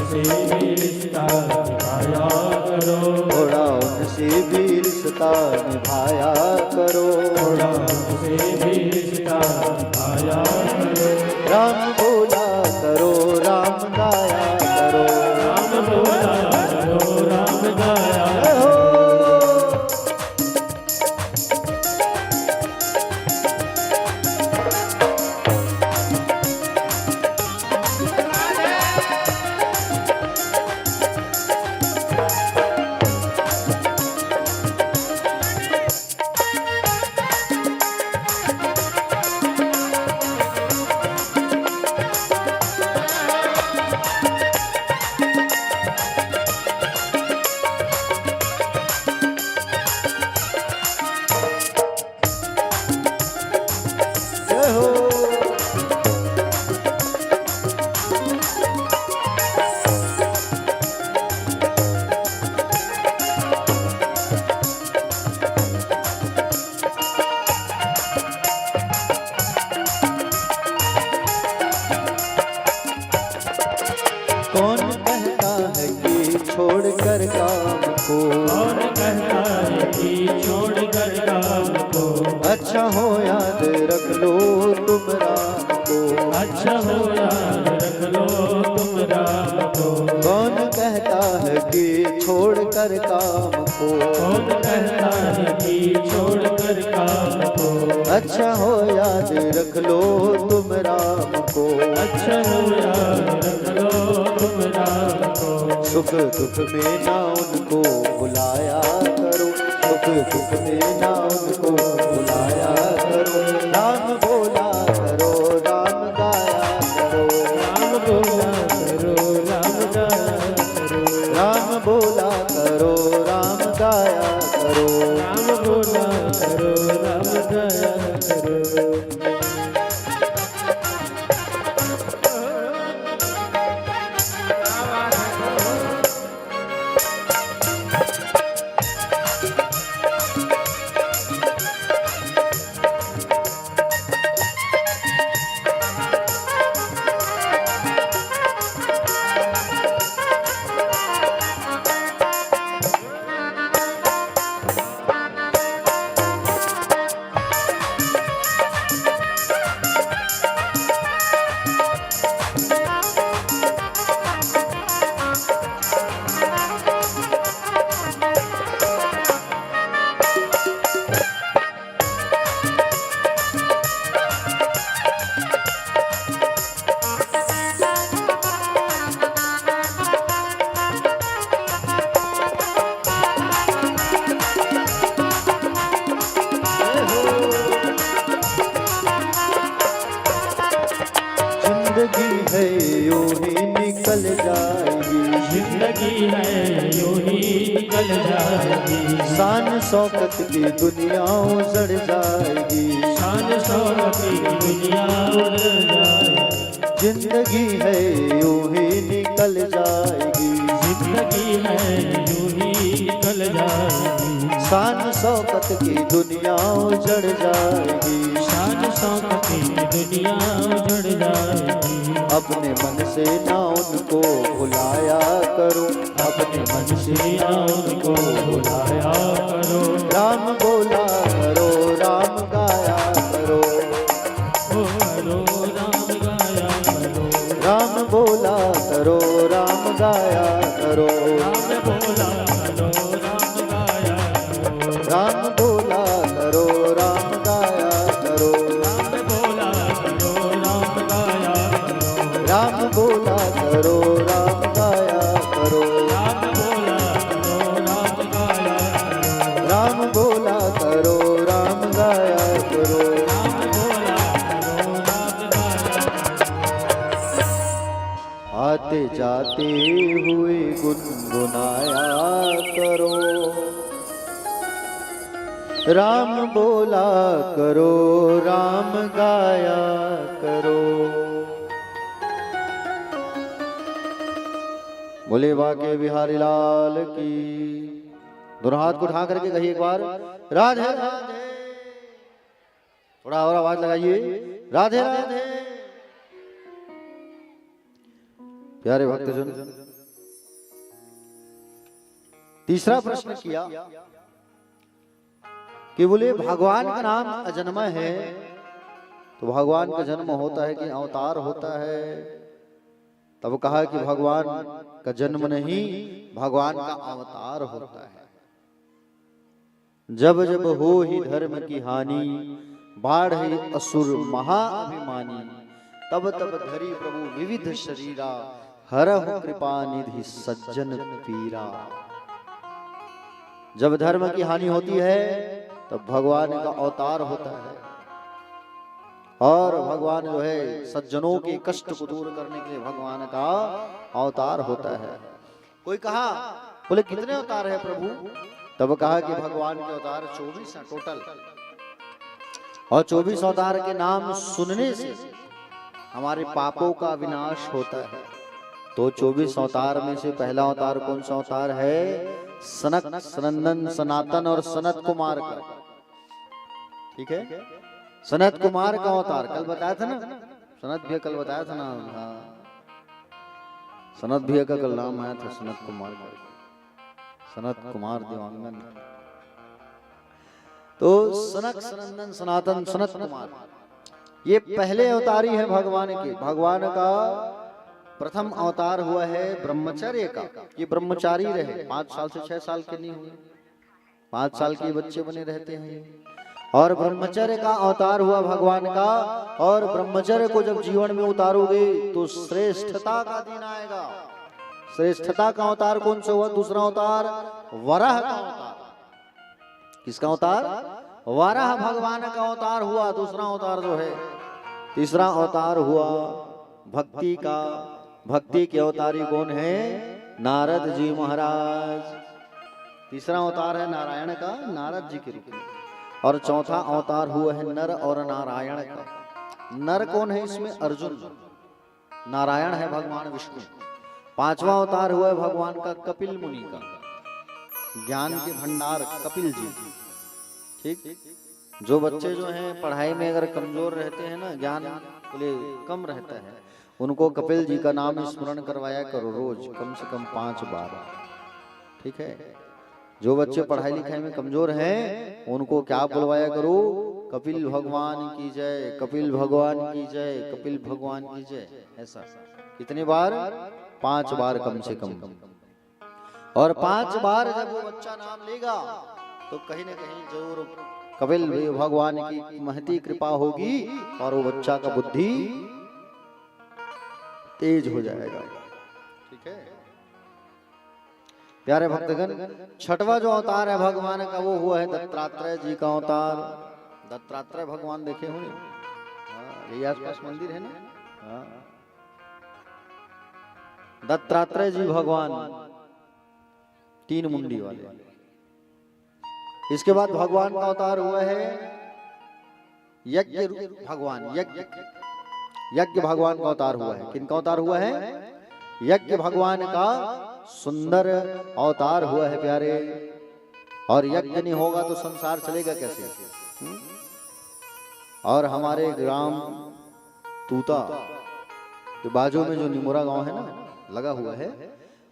से भी रिश्ता निभाया करो, थोड़ा उनसे भी रिश्ता निभाया करो, थोड़ा से भी रिश्ता निभाया करो, राम बोला करो राम गाया करो, राम बोला करो राम गाया जय हो। जय हो। कौन कहता है कि छोड़कर काम को, कौन कहता है कि छोड़ कर काम को, अच्छा हो याद रख लो तुम राम को, अच्छा हो याद रख लो तुम राम को, कौन कहता है कि छोड़कर काम को, कौन कहता है कि छोड़ कर काम को, अच्छा हो याद रख लो तुम राम को, अच्छा हो याद रख लो तुम राम को, सुख दुख में ना उनको बुलाया करो, सुख दुख में ना उनको बुलाया करो, राम बोला करो राम गाया करो, राम बोला करो राम गाया करो, राम बोला करो राम गाया करो, राम बोला करो राम गाया करो। जिंदगी है यूं ही निकल जाएगी, जिंदगी है यूं ही निकल जाएगी, शान शौकत की दुनिया उजड़ जाएगी, शान शौकत की दुनिया उड़ जाएगी, जिंदगी है यूं ही निकल जाएगी, जिंदगी है यूं ही निकल जाएगी, शान शौकत की दुनिया उजड़ जाएगी, शान शौकत की दुनिया उड़ जाएगी, अपने मन से ना उनको भुलाया करो, अपने मन से ना उनको बुलाया करो, राम बोला करो राम गाया करो, करो राम गाया करो, राम बोला करो राम गाया करो, राम बोला करो राम गाया करो, राम बोला करो राम गाया करो, राम बोला करो राम गाया करो, राम बोला करो राम गाया करो, राम बोला करो राम गाया करो, राम बोला करो राम गाया करो। हुए गुनगुनाया करो, राम बोला करो, राम गाया करो। बोले बाके बिहारी लाल की। दोनों हाथ को उठा करके कहिए एक बार, राधे राधे। थोड़ा और आवाज लगाइए, राधे राधे। प्यारे भक्तजन, तीसरा प्रश्न किया कि बोले भगवान का नाम अजन्मय है, तो भगवान का जन्म होता है कि अवतार होता है? तब कहा कि भगवान का जन्म नहीं, भगवान का अवतार होता है। जब जब हो ही धर्म की हानि, बाढ़ ही असुर महाअभिमानी, तब तब धरी प्रभु विविध शरीरा, हरहु कृपा निधि सज्जन पीरा। जब धर्म की हानि होती है तब भगवान का अवतार होता है, और भगवान जो है सज्जनों के कष्ट को दूर करने के लिए भगवान का अवतार होता है। कोई कहा बोले कितने अवतार है प्रभु? तब कहा कि भगवान के अवतार 24 हैं टोटल, और 24 अवतार के नाम सुनने से हमारे पापों का विनाश होता है। तो 24 अवतार में से पहला अवतार कौन सा अवतार है? सनक, सनंदन, सनातन और सनत कुमार का। ठीक है, सनत कुमार का अवतार कल बताया था ना, सनत भैया कल बताया था ना। हाँ, सनत भैया का कल नाम आया था, सनत कुमार का, सनत कुमार दिवांगन। तो सनक, सनंदन, सनातन, सनत कुमार, ये पहले अवतारी है भगवान के। भगवान का प्रथम अवतार हुआ है ब्रह्मचर्य का। ये ब्रह्मचारी रहे, 5 साल से 6 साल के नहीं हुए, 5 साल के बच्चे बने रहते हैं। और ब्रह्मचर्य का अवतार हुआ भगवान का, और ब्रह्मचर्य को जब जीवन में उतारोगे तो श्रेष्ठता का दिन आएगा। श्रेष्ठता का अवतार कौन सा हुआ? दूसरा अवतार वराह का अवतार। किसका अवतार? वराह भगवान का अवतार हुआ दूसरा अवतार जो है। तीसरा अवतार हुआ भक्ति का। भक्ति के अवतारी कौन है? नारद जी महाराज। तीसरा अवतार है नारायण का, नारद जी के रूप में। और चौथा अवतार हुआ है नर और नारायण का। नर कौन है इसमें? अर्जुन। नारायण है भगवान विष्णु। पांचवा अवतार हुआ है भगवान का कपिल मुनि का, ज्ञान के भंडार कपिल जी। ठीक, जो बच्चे जो हैं पढ़ाई में अगर कमजोर रहते हैं ना, ज्ञान के लिए कम रहता है, उनको कपिल जी का नाम स्मरण करवाया करो रोज, कम से कम 5 बार। ठीक है, जो बच्चे पढ़ाई लिखाई में कमजोर हैं उनको क्या बुलवाया करो? कपिल भगवान की जय, कपिल भगवान की जय, कपिल भगवान की जय। ऐसा कितनी बार? 5 बार कम से कम। और 5 बार जब वो बच्चा नाम लेगा तो कहीं ना कहीं जरूर कपिल भगवान की महती कृपा होगी और वो बच्चा का बुद्धि तेज हो जाएगा। ठीक है प्यारे भक्तगण, छठवा जो अवतार है भगवान का वो हुआ है दत्तात्रेय जी का अवतार। दत्तात्रेय भगवान देखे होंगे, यही आसपास मंदिर है ना। हाँ, दत्तात्रेय जी भगवान 3 मुंडी वाले। इसके बाद भगवान का अवतार हुआ है यज्ञ भगवान। यज्ञ भगवान का अवतार हुआ है। किनका अवतार हुआ है? यज्ञ भगवान का सुंदर अवतार हुआ है प्यारे। और यज्ञ नहीं होगा तो संसार चलेगा कैसे? और हमारे ग्राम तूता के बाजू में जो निमोरा गांव है ना लगा हुआ है,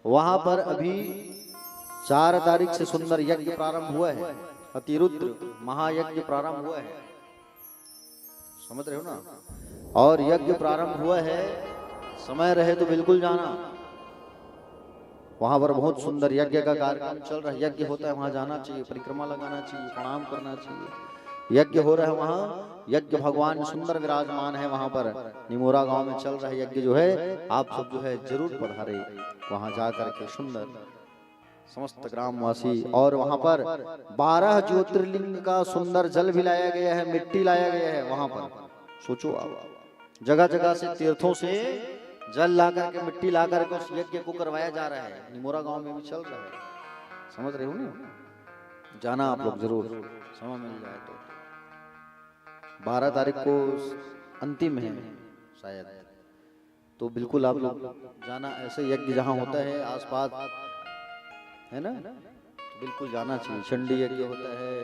वहां पर अभी 4 तारीख से सुंदर यज्ञ प्रारंभ हुआ है। अतिरुद्र महायज्ञ प्रारंभ हुआ है, समझ रहे हो ना। और यज्ञ प्रारंभ हुआ है, समय रहे तो बिल्कुल जाना। वहां पर बहुत सुंदर यज्ञ का कार्यक्रम चल रहा है। यज्ञ होता है वहां जाना चाहिए, परिक्रमा लगाना चाहिए, प्रणाम करना चाहिए। यज्ञ हो रहा है वहां, यज्ञ भगवान सुंदर विराजमान है वहां पर। निमोरा गांव में चल रहा है यज्ञ जो है, आप सब जो है जरूर पधारे वहां जाकर के। सुंदर समस्त ग्रामवासी, और वहां पर 12 ज्योतिर्लिंग का सुंदर जल भी लाया गया है, मिट्टी लाया गया है वहां पर। सोचो आप, जगह जगह से तीर्थों से जल ला करके, मिट्टी ला करके उस यज्ञ को करवाया जा रहा है। निमोरा गांव में भी चल रहा है, समझ रहे हो ना? जाना आप लोग जरूर, समय मिल जाए तो। 12 तारीख को अंतिम है शायद, तो बिल्कुल आप लोग जाना। ऐसे यज्ञ जहाँ होता है आसपास, है ना, तो बिल्कुल जाना चाहिए। चंडी यज्ञ होता है,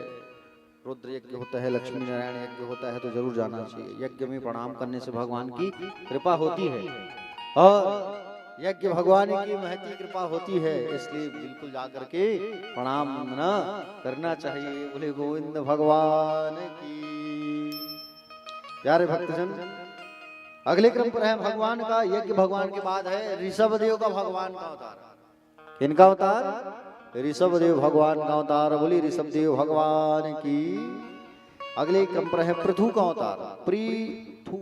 रुद्र यज्ञ होता है, लक्ष्मी नारायण यज्ञ होता है, तो जरूर जाना चाहिए। यज्ञ में प्रणाम करने से भगवान की कृपा होती है, और यज्ञ भगवान की महती कृपा होती है, इसलिए बिल्कुल जाकर के प्रणाम ना करना चाहिए। बोले गोविंद भगवान की। प्यारे भक्तजन, अगले क्रम पर है भगवान का यज्ञ। भगवान के बाद है ऋषभ देव का भगवान का अवतार। किनका अवतार? ऋषभ देव भगवान का अवतार। बोली ऋषभ देव भगवान की। अगले क्रम पर है पृथु का अवतार, पृथु।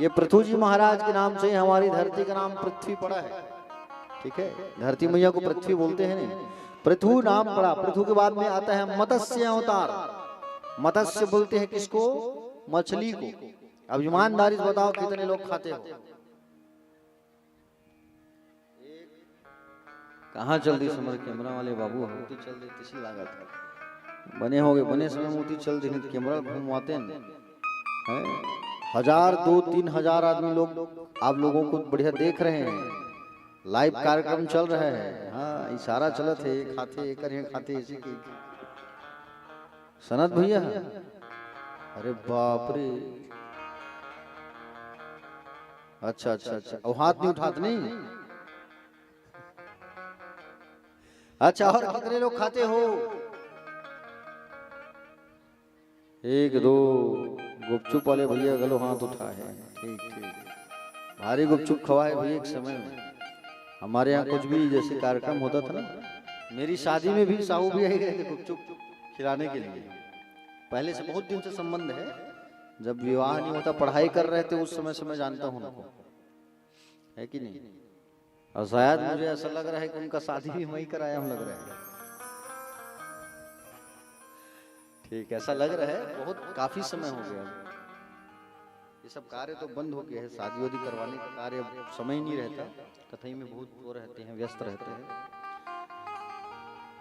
ये पृथु जी महाराज के नाम से हमारी धरती का नाम पृथ्वी पड़ा है, ठीक है। धरती मैया को पृथ्वी बोलते हैं नहीं, पृथु नाम पड़ा। पृथु के बाद में आता है मत्स्य अवतार। मत्स्य बोलते हैं किसको? मछली को। अब ईमानदारी से बताओ कितने लोग खाते हो? कहाँ चल दी समझ कैमरा वाले बाबू? मोती चल दी किसी लागत बने होगे, बने समय मोती चल दी, कैमरा घुमवाते हैं। 1000, 2, 3 हजार आदमी लोग आप लोगों को बढ़िया देख रहे हैं। लाइव कार्यक्रम चल रहा है। हाँ, इशारा चलत है, खाते कर खाते इसी की सनत भैया। अरे बाप रे, अच्छा अच्छा अच्छा, और हाथ नहीं उठाते नहीं? अच्छा, और कितने लोग खाते हो? 1, 2 गुपचुप वाले भैया गलो हाथ उठा है। ठीक ठीक, भारी गुपचुप खवाए भैया एक समय में। हमारे यहाँ कुछ भी जैसे कार्यक्रम होता था ना, मेरी शादी में भी साहू भी आई गए थे गुपचुप खिलाने के लिए। पहले से बहुत दिन से संबंध है, जब विवाह नहीं होता पढ़ाई कर रहे थे उस समय से मैं जानता हूँ उनको, है कि नहीं? और शायद मुझे ऐसा लग रहा है कि उनका शादी भी वही कराया हम लग रहा है। ठीक, ऐसा लग रहा है। बहुत काफी समय हो गया, ये सब कार्य तो बंद हो गया है। शादी वादी करवाने का कार्य अब समय ही नहीं रहता, कथई में बहुत वो रहते हैं, व्यस्त रहते हैं।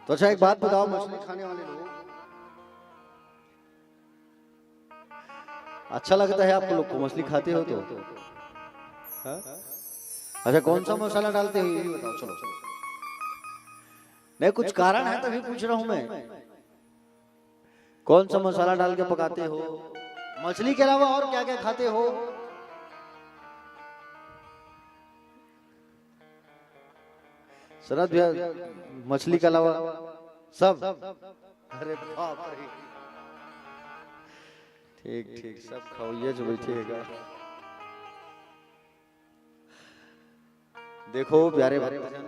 तो अच्छा, एक बात बताओ, मछली खाने वाले लोग, अच्छा लगता है आपको लोग को? मछली खाते हो तो? हाँ? अच्छा, कौन सा मसाला डालते हो ये भी बताओ। चलो नहीं, कुछ कारण है तभी पूछ रहा हूं मैं। कौन सा मसाला डाल के पकाते हो? मछली के अलावा और क्या क्या खाते हो? शरद भैया, मछली के अलावा सब? अरे बाप रे, ठीक ठीक, सब खाओ जो बैठिएगा। देखो प्यारे भक्तजन,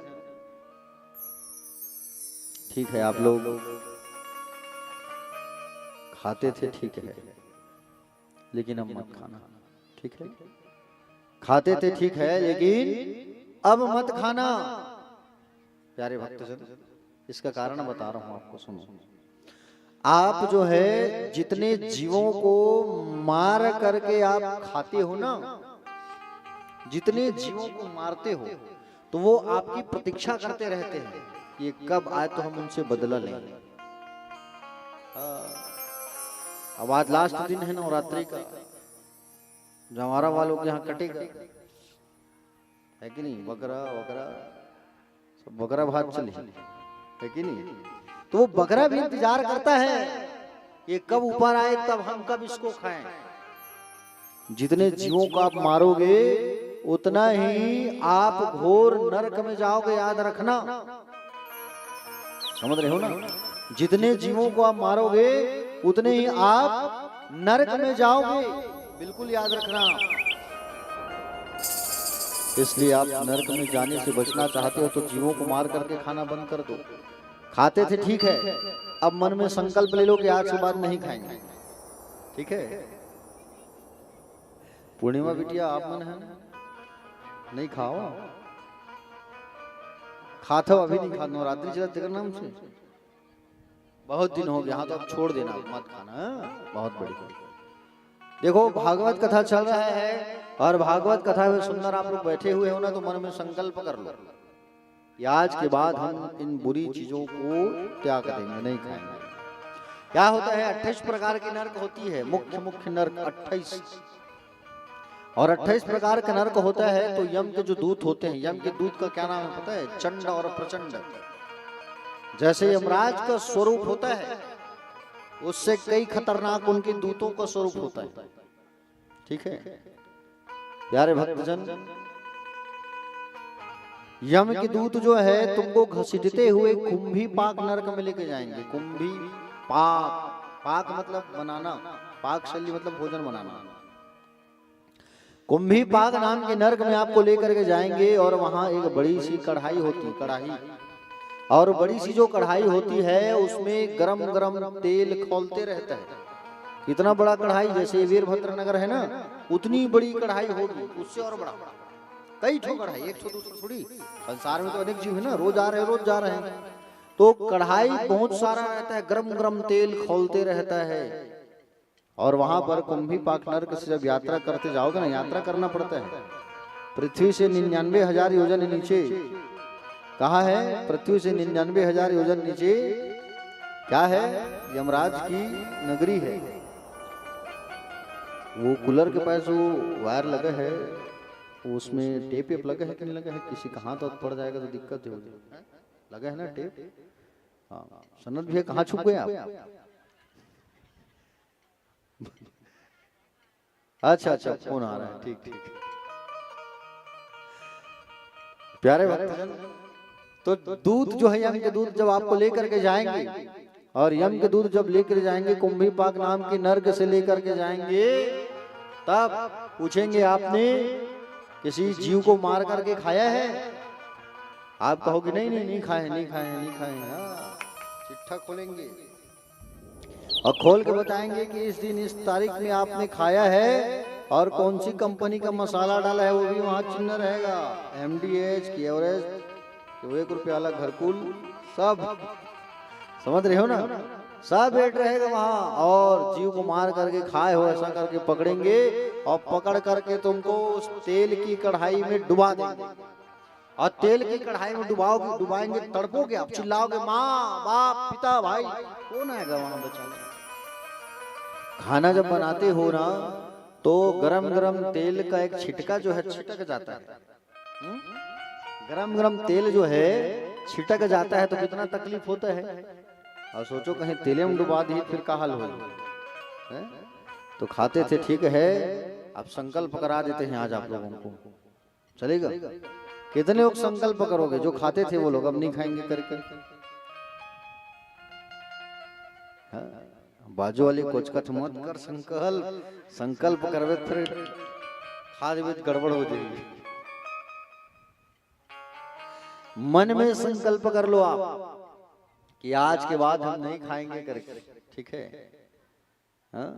ठीक है आप लोग खाते थे, ठीक है, लेकिन अब मत खाना, ठीक है? खाते थे ठीक है, लेकिन अब मत खाना। प्यारे भक्तजन, इसका कारण बता रहा हूं आपको, सुनो। आप जो है जितने जीवों को मार करके आप खाते हो ना, जितने जीवों को मारते हो, तो वो आपकी प्रतीक्षा करते रहते हैं कि कब आए तो हम उनसे बदला लेंगे। अब आज लास्ट दिन है नवरात्रि का, जवारा वालों के यहाँ कटेगा, है कि नहीं? बकरा वकरा सब बकरा भात चली, है कि नहीं? तो वो बकरा भी इंतजार करता है ये कब ऊपर आए, तब हम कब इसको खाएं। जितने जीवों को आप मारोगे उतना ही आप घोर नरक में जाओगे, याद रखना। समझ रहे हो ना? जितने जीवों को आप मारोगे उतने ही आप नरक में जाओगे, बिल्कुल याद रखना। इसलिए आप नरक में जाने से बचना चाहते हो तो जीवों को मार करके खाना बंद कर दो। खाते थे ठीक है, अब मन में संकल्प ले लो कि आज के बाद नहीं खाएंगे, ठीक है? पूर्णिमा बिटिया, आप मन है नहीं खाओ, खाते हो अभी नहीं खा, नवरात्रि चला तेरे नाम से बहुत दिन हो गया। हाँ, तो अब छोड़ देना, मत खाना, बहुत बड़ी। देखो भागवत कथा चल रहा है और भागवत कथा में सुंदर आप लोग बैठे हुए हो ना, तो मन में संकल्प कर लो कि आज के बाद हम इन बुरी चीजों को त्याग देंगे, नहीं खाएंगे। क्या होता है, 28 प्रकार की नरक होती है, मुख्य मुख्य नरक 28, और 28 प्रकार का नरक होता है। तो यम के जो दूत होते हैं, यम के दूत का क्या नाम है पता है? चंड और प्रचंड। जैसे यमराज का स्वरूप होता है, उससे कई खतरनाक उनके दूतों का स्वरूप होता है। ठीक है प्यारे भक्तजन, यम के दूत जो है तुमको घसीटते हुए कुंभी पाक नरक में लेके जाएंगे। कुंभी पाक, पाक मतलब बनाना, पाक शैली मतलब भोजन बनाना। कुंभी पाक नाम के नरक में आपको लेकर के जाएंगे, और वहां एक बड़ी सी कढ़ाई होती है, कढ़ाई, और बड़ी सी जो कढ़ाई होती है उसमें गरम गरम तेल खौलते रहता है। कितना बड़ा कढ़ाई, जैसे वीरभद्र नगर है ना, उतनी बड़ी कढ़ाई होगी, उससे और बड़ा, कई ठो कढ़ाई, एक ठो दूसरी थोड़ी। संसार में तो अनेक जीव है ना, रोज आ रहे हैं, रोज जा रहे हैं। तो कढ़ाई बहुत सारा रहता है, गरम गरम तेल खौलते रहता है। और वहां पर कुंभी पाक नरक से जब यात्रा करते जाओगे ना, यात्रा करना पड़ता है पृथ्वी से 99,000 योजन नीचे। कहाँ है? पृथ्वी से 99,000 योजन नीचे क्या है? यमराज की नगरी है। वो कूलर के पास वो वायर लगा है, उसमें टेप वेप लगा है कि नहीं लगा है? किसी का हाथ पड़ जाएगा तो दिक्कत हो जाएगी। लगा है ना टेप? हाँ, सनत भैया कहाँ छुप गए आप? अच्छा अच्छा, फोन आ रहा है, ठीक ठीक। प्यारे भक्तजन, तो दूत जो है यम के दूत जब आपको लेकर के जाएंगे, और यम के दूत जब लेकर जाएंगे कुंभी पाक नाम के नरक से लेकर के जाएंगे, तब पूछेंगे आपने किसी जीव को मार करके खाया है? आप कहोगे नहीं नहीं, नहीं खाए, नहीं खाए, नहीं खाए। हाँ, चिट्ठा खोलेंगे और खोल के बताएंगे कि इस दिन इस तारीख में आपने खाया है, और कौन सी कंपनी का मसाला डाला है वो भी वहां चिन्ह रहेगा। MDH की एवरेस्ट, 1 रुपया वाला घरकुल, सब समझ रहे हो ना, सब रेट रहेगा वहां। और जीव को मार करके खाए हो ऐसा करके पकड़ेंगे, और पकड़ करके तुमको उस तेल की कढ़ाई में डुबा देंगे। और तेल की कढ़ाई में डुबाएंगे, तड़पोगे आप, चिल्लाओगे माँ बाप पिता भाई, कौन आएगा वहां बचाने? खाना जब बनाते हो ना, तो गरम गरम तेल का एक छिटका जो है छिटक जाता है। गरम गरम तेल जो है छिटक जाता है, तो कितना तकलीफ होता है। और सोचो कहीं तेले में डुबा दी फिर का हाल हो। तो खाते थे, ठीक है, अब संकल्प करा देते हैं आज आप लोगों को, चलेगा? कितने लोग संकल्प करोगे? जो खाते थे वो लोग अब नहीं खाएंगे करके। बाजू वाली कोचकथ मत कर, संकल्प करवे फिर खा देवे तो गड़बड़ हो जाएगी। मन में संकल्प कर लो आप कि आज के बाद हम नहीं खाएंगे करके, ठीक है? हाँ,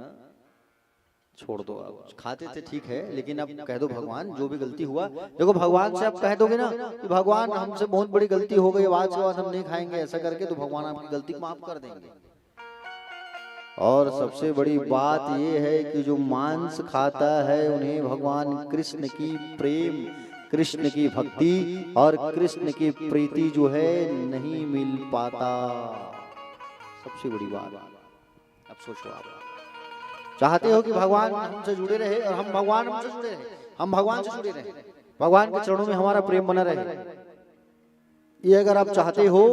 छोड़ दो। आप खाते थे ठीक है, लेकिन अब कह दो भगवान जो भी गलती हुआ, देखो भगवान से आप कह दोगे ना कि भगवान हमसे बहुत बड़ी गलती हो गई, आज के बाद हम नहीं खाएंगे ऐसा करके, तो भगवान आपकी गलती को माफ कर देंगे। और सबसे बड़ी बात ये है कि जो मांस खाता है उन्हें भगवान कृष्ण की प्रेम, कृष्ण की भक्ति और कृष्ण की प्रीति जो है नहीं मिल पाता। सबसे बड़ी बात। अब सोचो, आप चाहते हो कि भगवान हमसे जुड़े रहे और हम भगवान हमसे जुड़े रहे, हम भगवान से जुड़े रहे, भगवान के चरणों में हमारा प्रेम बना रहे। ये अगर आप चाहते हो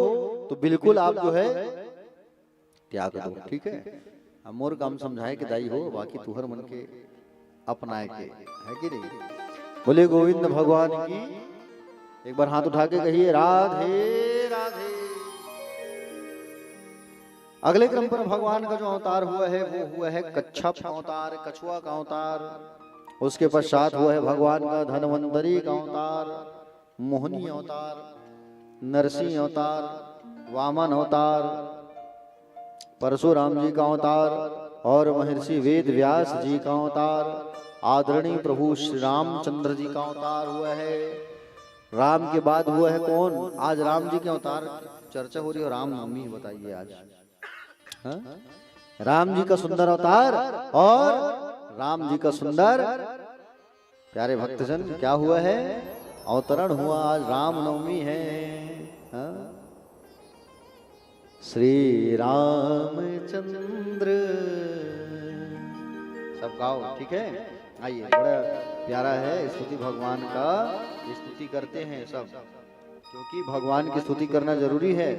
तो बिल्कुल आप जो है त्याग दो, ठीक है? हम मोर काम समझाए कि दाई हो, बाकी तुहर मन के अपनाए के है कि नहीं? बोले गोविंद भगवान की। एक बार हाथ उठा के कहिए राधे राधे। अगले क्रम पर भगवान का जो अवतार हुआ है वो हुआ है कच्छप अवतार, कछुआ का अवतार। उसके पश्चात हुआ है भगवान का धनवंतरी का अवतार, मोहनी अवतार, नरसिंह अवतार, वामन अवतार, परशुराम जी का अवतार और महर्षि वेद व्यास जी का अवतार, आदरणीय प्रभु श्री रामचंद्र जी का अवतार हुआ है। राम के बाद हुआ है कौन? आज राम जी के अवतार चर्चा हो रही है। रामनवमी बताइए आज, हाँ? राम जी का सुंदर अवतार और राम जी का सुंदर प्यारे भक्तजन, क्या हुआ है? अवतरण हुआ, आज रामनवमी है। हाँ? श्री रामचंद्र, सब गाओ, ठीक है? आइए, बड़ा प्यारा है स्तुति भगवान का, स्तुति करते हैं सब, क्योंकि भगवान की स्तुति करना जरूरी है।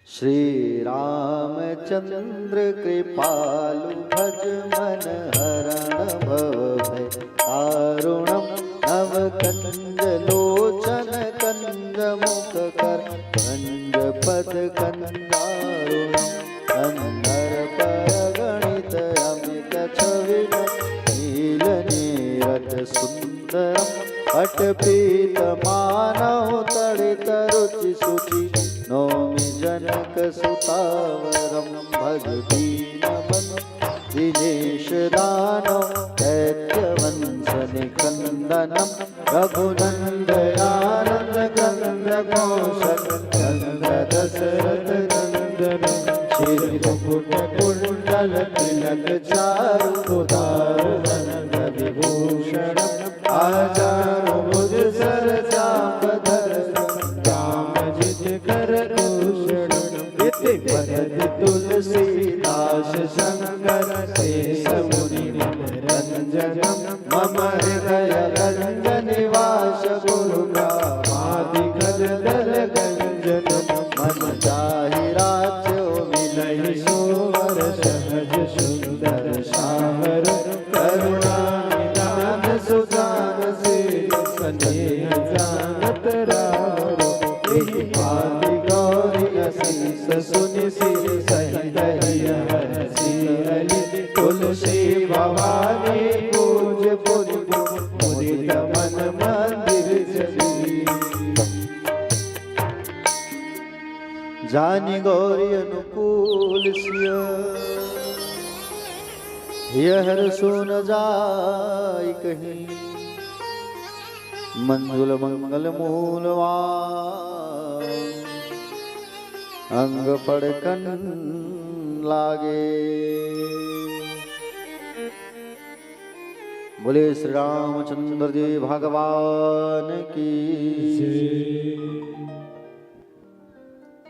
श्री रामचंद्र कृपालु भज मन हरण भव भय तारुणम नव कंज लोचन कंज मुख कर कंज पद कंदारुणम अंधर पर गणित अमित छवि नील नीरज सुंदरम पट पीत मानव तड़ित रुचि सुचि नौमि जनक सुतावरम भज दीन बंधु दिनेश दानव दैत्य वंश निकंदनम रघुनंदयानंद कंद कौशल कंद दशरथ नंदनम श्री मुकुट कुंडल तिलक चारु उदार विभूषणम आचार्य भुज सर चापधर तुलसीदास शंकर शेष मुनि रंजनम मम हृदय रंजन निवास गुरुग्रामादिकल दल गंजनम मन चाहि राज्यो मिलहि सोवर सहज सुंदर सावर करुणा निदान सुजान शील स्नेह जानत राम आदि गौरी असीस सुनि सिर सहित हरसी हरि तुलसी भवानी पूज पुरि मुदित मन मंदिर चली जानि गौरी अनुकूल सिय यह सुन जाय कहीं मंजुल मंगल मूलवा अंग पड़कन लागे। बोले श्री रामचंद्र जी भगवान की।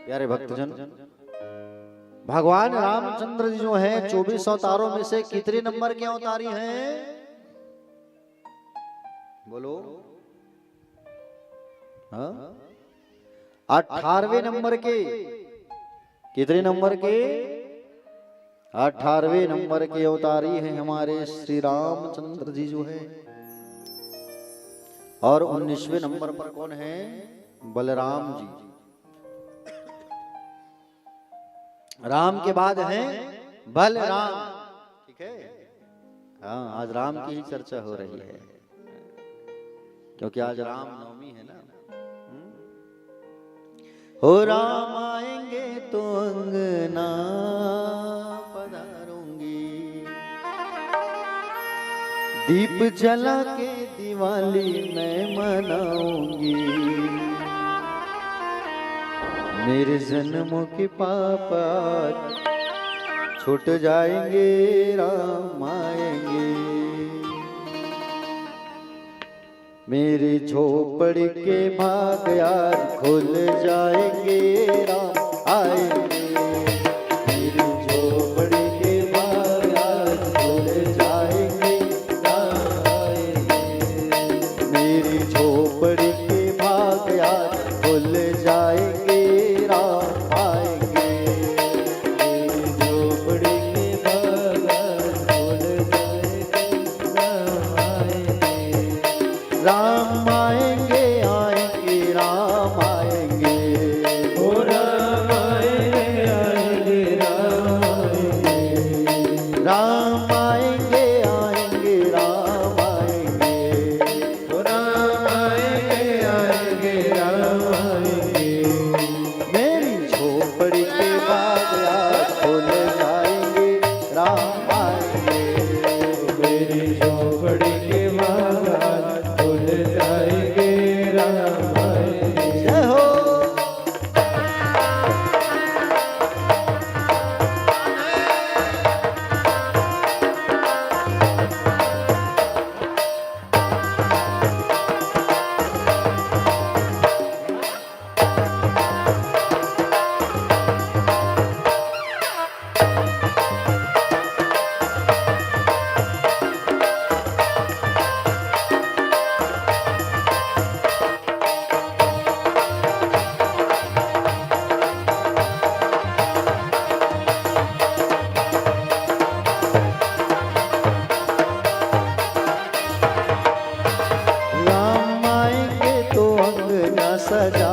प्यारे भक्तजन, भगवान रामचंद्र जी जो हैं 24 अवतारों में से कितने नंबर के अवतारी हैं? बोलो। 18वें नंबर के। कितने नंबर के? 18वें नंबर के अवतारी हैं हमारे श्री रामचंद्र जी जो है। और 19वें नंबर पर कौन है? बलराम जी। राम के बाद हैं बलराम, ठीक है? हाँ, आज राम की ही चर्चा हो रही है, क्योंकि आज राम नवमी है ना। हो राम आएंगे तो अंगना पधारूंगी, दीप जला के दिवाली मैं मनाऊंगी, मेरे जन्मों के पाप छूट जाएंगे, राम आएंगे। मेरी झोपड़ी के भाग यार खुल जाएंगे, राम आएंगे। मेरी झोपड़ी के भाग यार खुल जाएंगे, राम आएंगे। मेरी झोपड़ी के भाग यार खुल जाएंगे, राम आएंगे। मेरी झोपड़ी के भाग यार खुल जाएंगे, राम आएंगे। राम आएंगे, आएंगे, राम आएंगे। ओ राम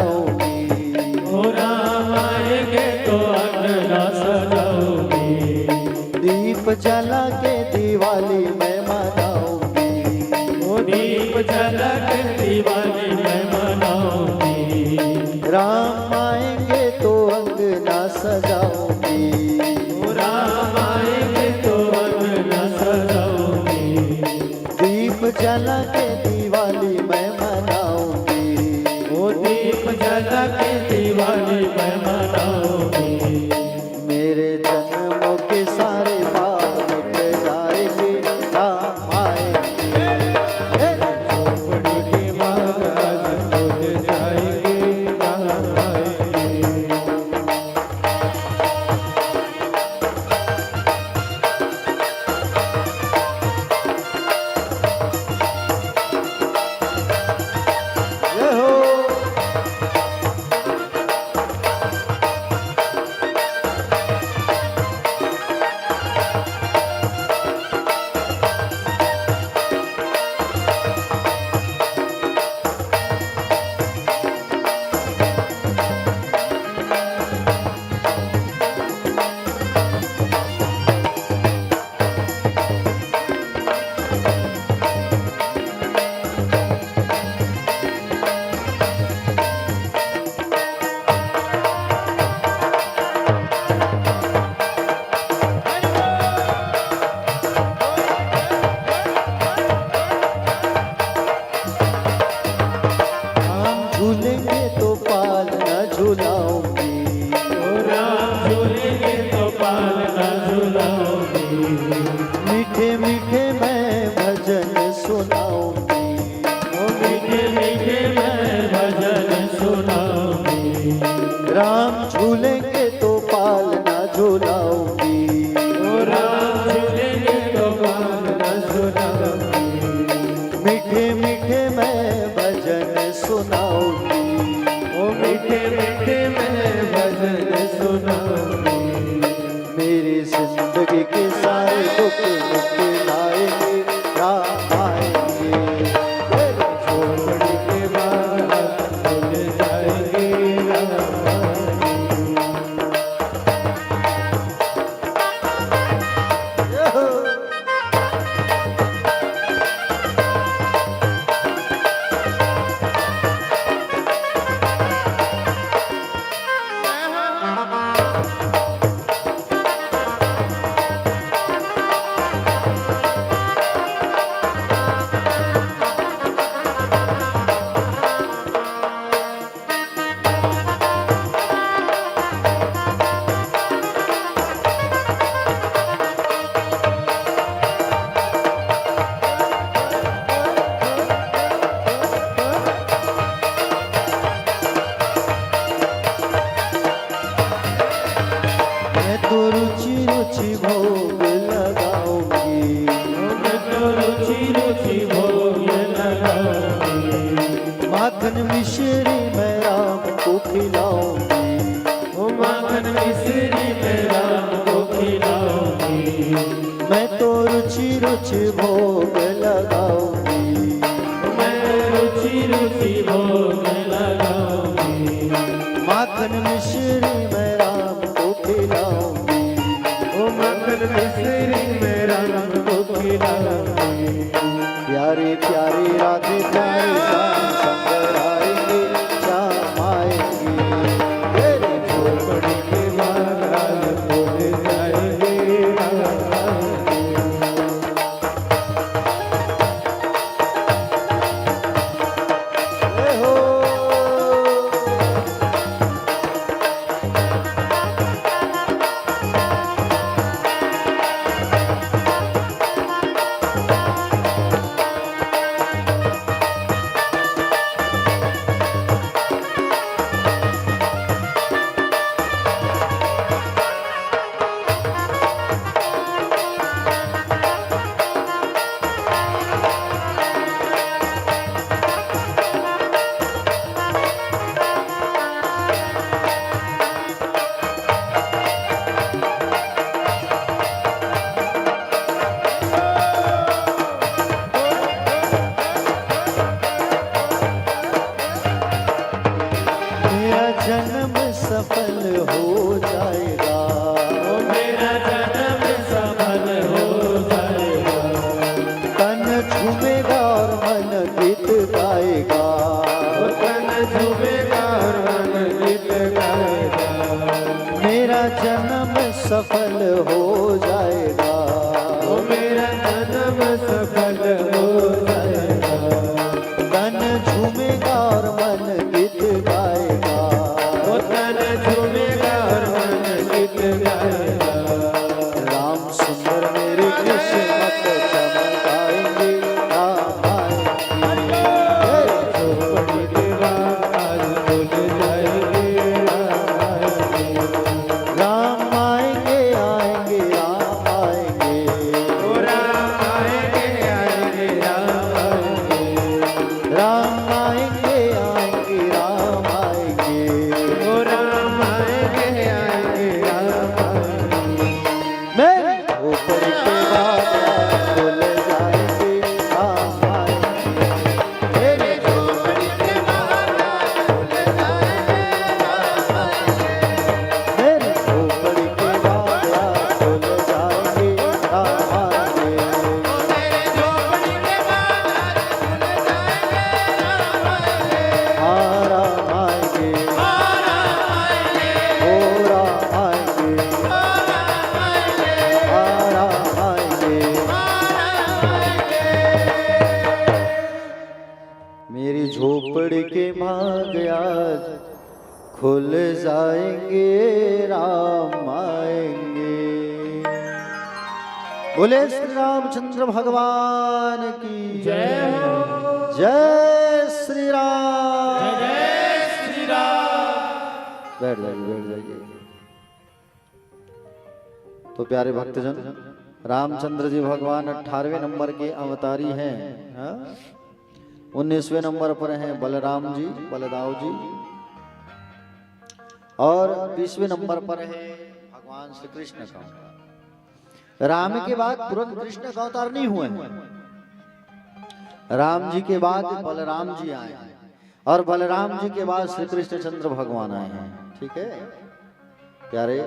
सजाऊंगी। ओ राम आएंगे तो अंगना सजाऊंगी। दीप जला के दिवाली मैं मनाऊंगी। ओ दीप जला के दिवाली मैं मनाऊंगी। राम आएंगे तो अंगना सजाऊंगी। ओ राम आएंगे तो अंगना सजाऊंगी। दीप जला के दिवाली मैं मनाऊंगी। ओ दीप जला के दिवाली मैं मनाऊंगी। मेरे जन्मों के सारे पाप मिट जाएंगे, राम आएंगे। झोपड़ी के बाग आज खुल जाएंगे, राम आएंगे। ये हो हम झूलेंगे तो पाल न झूलाऊंगी। ओ राम झूलेंगे तो पालना झूलाऊंगी। मीठे मीठे मैं भजन सुनाऊंगी। ओ मीठे मीठे मैं भजन सुनाऊंगी। राम झूलेंगे तो पाल न झूलाऊंगी। ओ राम झूलेंगे तो पालना सुनाऊंगी। मीठे मीठे मैं भजन सुनाऊंगी। ओ मीठे मीठे मैं भजन सुनाऊंगी। मेरी जिंदगी के सारे दुख मिट जाएंगे, राम आएंगे। झोपड़ी के बाग आज खुल जाएंगे, राम आएंगे। ये हो। मैं तो रुचि रुचि भोग लगाऊंगी। मैं तो रुचि रुचि भोग लगाऊंगी। माखन मिश्री मैं राम को खिलाऊंगी। ओ माखन मिश्री मैं राम को खिलाऊंगी। मैं तो रुचि रुचि भोग लगाऊंगी। मैं रुचि रुचि भोग लगाऊंगी। माखन मिश्री मैं राम को खिलाऊंगी। ओ माखन मिश्री मैं राम को खिलाऊंगी। प्यारे प्यारे राधे प्यारे श्याम सुंदर आएंगे, श्याम आएंगे। मेरे झोपड़ी के बाग आज खुल जाएंगे, राम आएंगे। ये हो। जन्म सफल हो जाएगा, मेरा जन्म सफल हो जाएगा। तन झूमेगा और मन गीत गाएगा, तन झूमेगा और मन गीत गाएगा। मेरा जन्म सफल हो जाएगा, मेरा जन्म सफल हो जाएगा। तन झूमेगा और मन गीत गाएगा, तन झूमेगा और मन गीत गाएगा। राम सुंदर मेरी किस्मत चमकाएंगे, राम आएंगे। झोपड़ी के बाद आज खुल जाएंगे, राम आएंगे, आएंगे, राम आएंगे। ओ राम आएंगे, आएंगे, राम आएंगे। राम आएंगे, आएंगे, राम आएंगे। ओ राम आएंगे, आएंगे, राम आएंगे। मेरे ऊपर के बादल खुल जाएंगे, राम आएंगे। मेरे झोपड़ी के बादल खुल जाएंगे, राम आएंगे। मेरे ऊपर के बादल खुल जाएंगे, राम आएंगे। मेरे झोपड़ी के बादल खुल जाएंगे, राम आएंगे। हाँ, राम आएंगे, राम आएंगे, ओ राम आएंगे, राम आएंगे, हाँ, राम आएंगे। राम आएंगे। मेरी झोपड़ी के भाग आज खुल जाएंगे, राम आएंगे। बोले श्री रामचंद्र भगवान की जय हो। जय श्री राम। जय श्री राम। बैठ जाइए, बैठ जाइए। तो प्यारे भक्तजन, रामचंद्र जी भगवान 18वें नंबर के अवतारी हैं। 19वें नंबर पर हैं बलराम जी, बलदाव जी, और 20वें नंबर पर है भगवान श्री कृष्ण का। राम के बाद तुरंत कृष्ण का अवतार नहीं हुए हैं। राम जी के बाद बलराम जी आए हैं, और बलराम जी के बाद श्री कृष्ण चंद्र भगवान आए हैं। ठीक है प्यारे।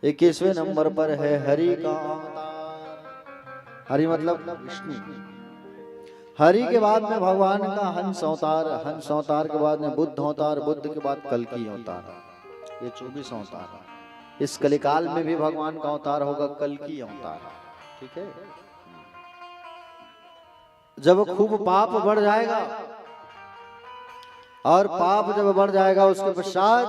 21वें नंबर पर है हरि का अवतार। हरि मतलब विष्णु। हरि के बाद में भगवान का हंस अवतार, हंस अवतार के बाद में बुद्ध अवतार, बुद्ध के बाद कल्कि अवतार। ये 24 अवतार। इस कलिकाल में भी भगवान का अवतार होगा कल्कि अवतार। ठीक है। जब खूब पाप बढ़ जाएगा, और पाप जब बढ़ जाएगा उसके पश्चात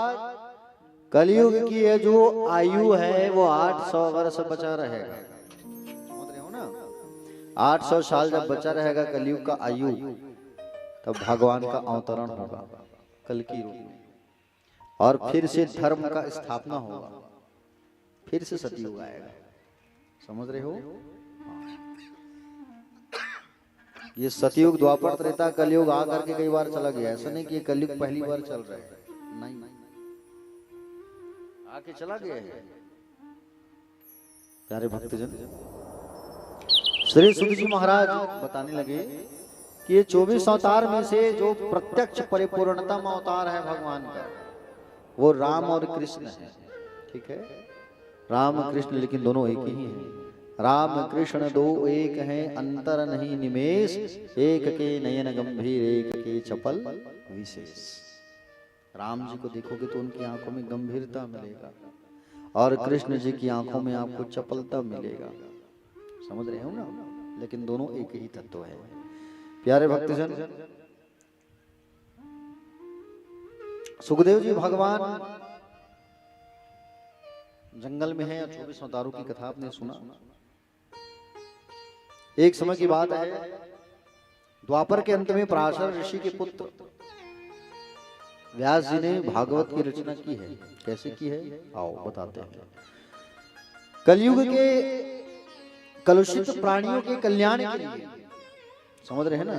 कलयुग की ये जो आयु है वो 800 वर्ष बचा रहेगा। समझ रहे हो ना? 800 साल जब बचा रहेगा कलयुग का आयु, तब भगवान का अवतरण होगा कल्कि रूप में, और फिर से धर्म का स्थापना होगा, फिर से सतयुग आएगा। समझ रहे हो? ये सतयुग, द्वापर, त्रेता, कलयुग आकर के कई बार चला गया। ऐसा नहीं कि ये कलयुग पहली बार चल रहा है, नहीं, आके चला गया है। प्यारे भक्तजन, श्री सुख जी महाराज बताने लगे कि ये 24 अवतार में से जो प्रत्यक्ष परिपूर्णतम अवतार है भगवान का, वो राम और कृष्ण है। ठीक है। राम कृष्ण लेकिन दोनों एक ही हैं। राम कृष्ण दो एक हैं, अंतर नहीं निमेष, एक के नयन गंभीर, एक के चपल विशेष। राम जी को देखोगे तो उनकी आंखों में गंभीरता मिलेगा, और कृष्ण जी की आंखों में आपको चपलता मिलेगा। समझ रहे हो ना? लेकिन दोनों एक ही तत्व है। प्यारे भक्तजन, सुखदेव जी भगवान जंगल में है, 24 अवतारों की कथा आपने सुना। एक समय की बात है, द्वापर के अंत में पराशर ऋषि के पुत्र व्यास जी ने भागवत की रचना की है। कैसे की है आओ बताते हैं। कलयुग के कलुषित प्राणियों के कल्याण के लिए, समझ रहे हैं ना,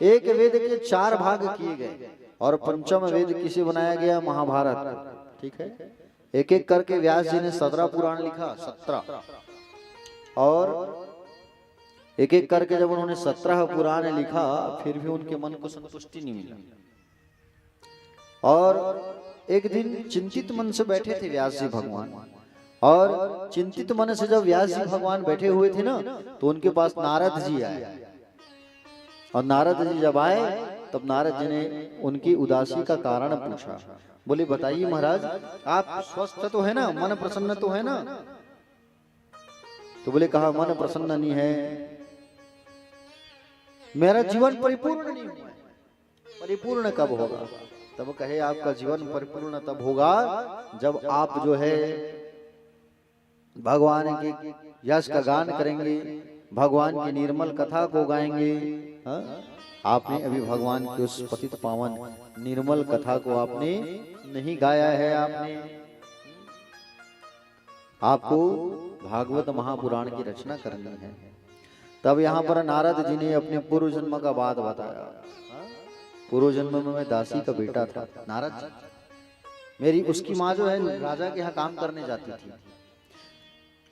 एक वेद के 4 भाग किए गए, और पंचम वेद किसे बनाया गया? महाभारत। ठीक है। एक एक करके व्यास जी ने 17 पुराण लिखा, 17, और एक एक करके जब उन्होंने 17 पुराण लिखा, फिर भी उनके मन को संतुष्टि नहीं मिला, और एक दिन चिंतित मन से बैठे थे व्यास जी भगवान, और चिंतित मन से जब व्यास जी भगवान बैठे हुए थे ना, तो उनके पास नारद जी आए। और नारद जी जब आए तब नारद जी ने उनकी उदासी का कारण पूछा। बोले बताइए महाराज, आप स्वस्थ तो है ना, मन प्रसन्न तो है ना? तो बोले कहा मन प्रसन्न नहीं है, मेरा जीवन परिपूर्ण नहीं हुआ। परिपूर्ण कब होगा? तब कहे आपका जीवन परिपूर्ण तब होगा जब आप जो है भगवान के यश का गान करेंगे, भगवान की निर्मल कथा को गाएंगे। हाँ? आपने अभी भगवान की उस पतित पावन निर्मल कथा को आपने नहीं गाया है। आपको भागवत महापुराण की रचना करनी है। तब यहाँ पर नारद जी ने अपने पूर्व जन्म का बात बताया। पूर्व जन्म में मैं दासी का बेटा था। नारद जी, मेरी उसकी माँ जो है राजा के यहाँ काम करने जाती थी,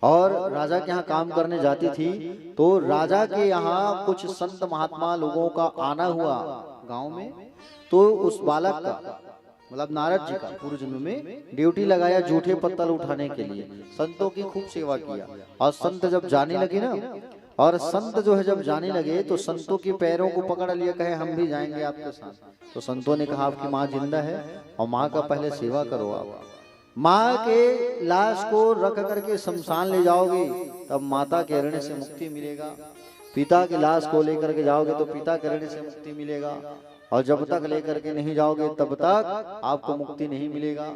और राजा के यहाँ काम करने जाती थी तो राजा के यहाँ कुछ संत महात्मा लोगों का आना हुआ गांव में। तो उस बालक का मतलब नारद जी का पूर्व जन्म में ड्यूटी लगाया जूठे पत्तल उठाने के लिए। संतों की खूब सेवा किया, और संत जब जाने लगे ना, और संत जो है जब जाने लगे तो संतों के पैरों को पकड़ लिया, कहे हम भी जाएंगे आपके साथ। तो संतों ने कहा आपकी माँ जिंदा है और माँ का पहले सेवा करो। आप माँ के लाश को रख करके शमशान ले जाओगे तब माता के ऋण से मुक्ति मिलेगा। पिता की लाश को लेकर के जाओगे तो पिता के ऋण से मुक्ति मिलेगा, और जब तक लेकर के नहीं जाओगे तब तक आपको मुक्ति नहीं मिलेगा।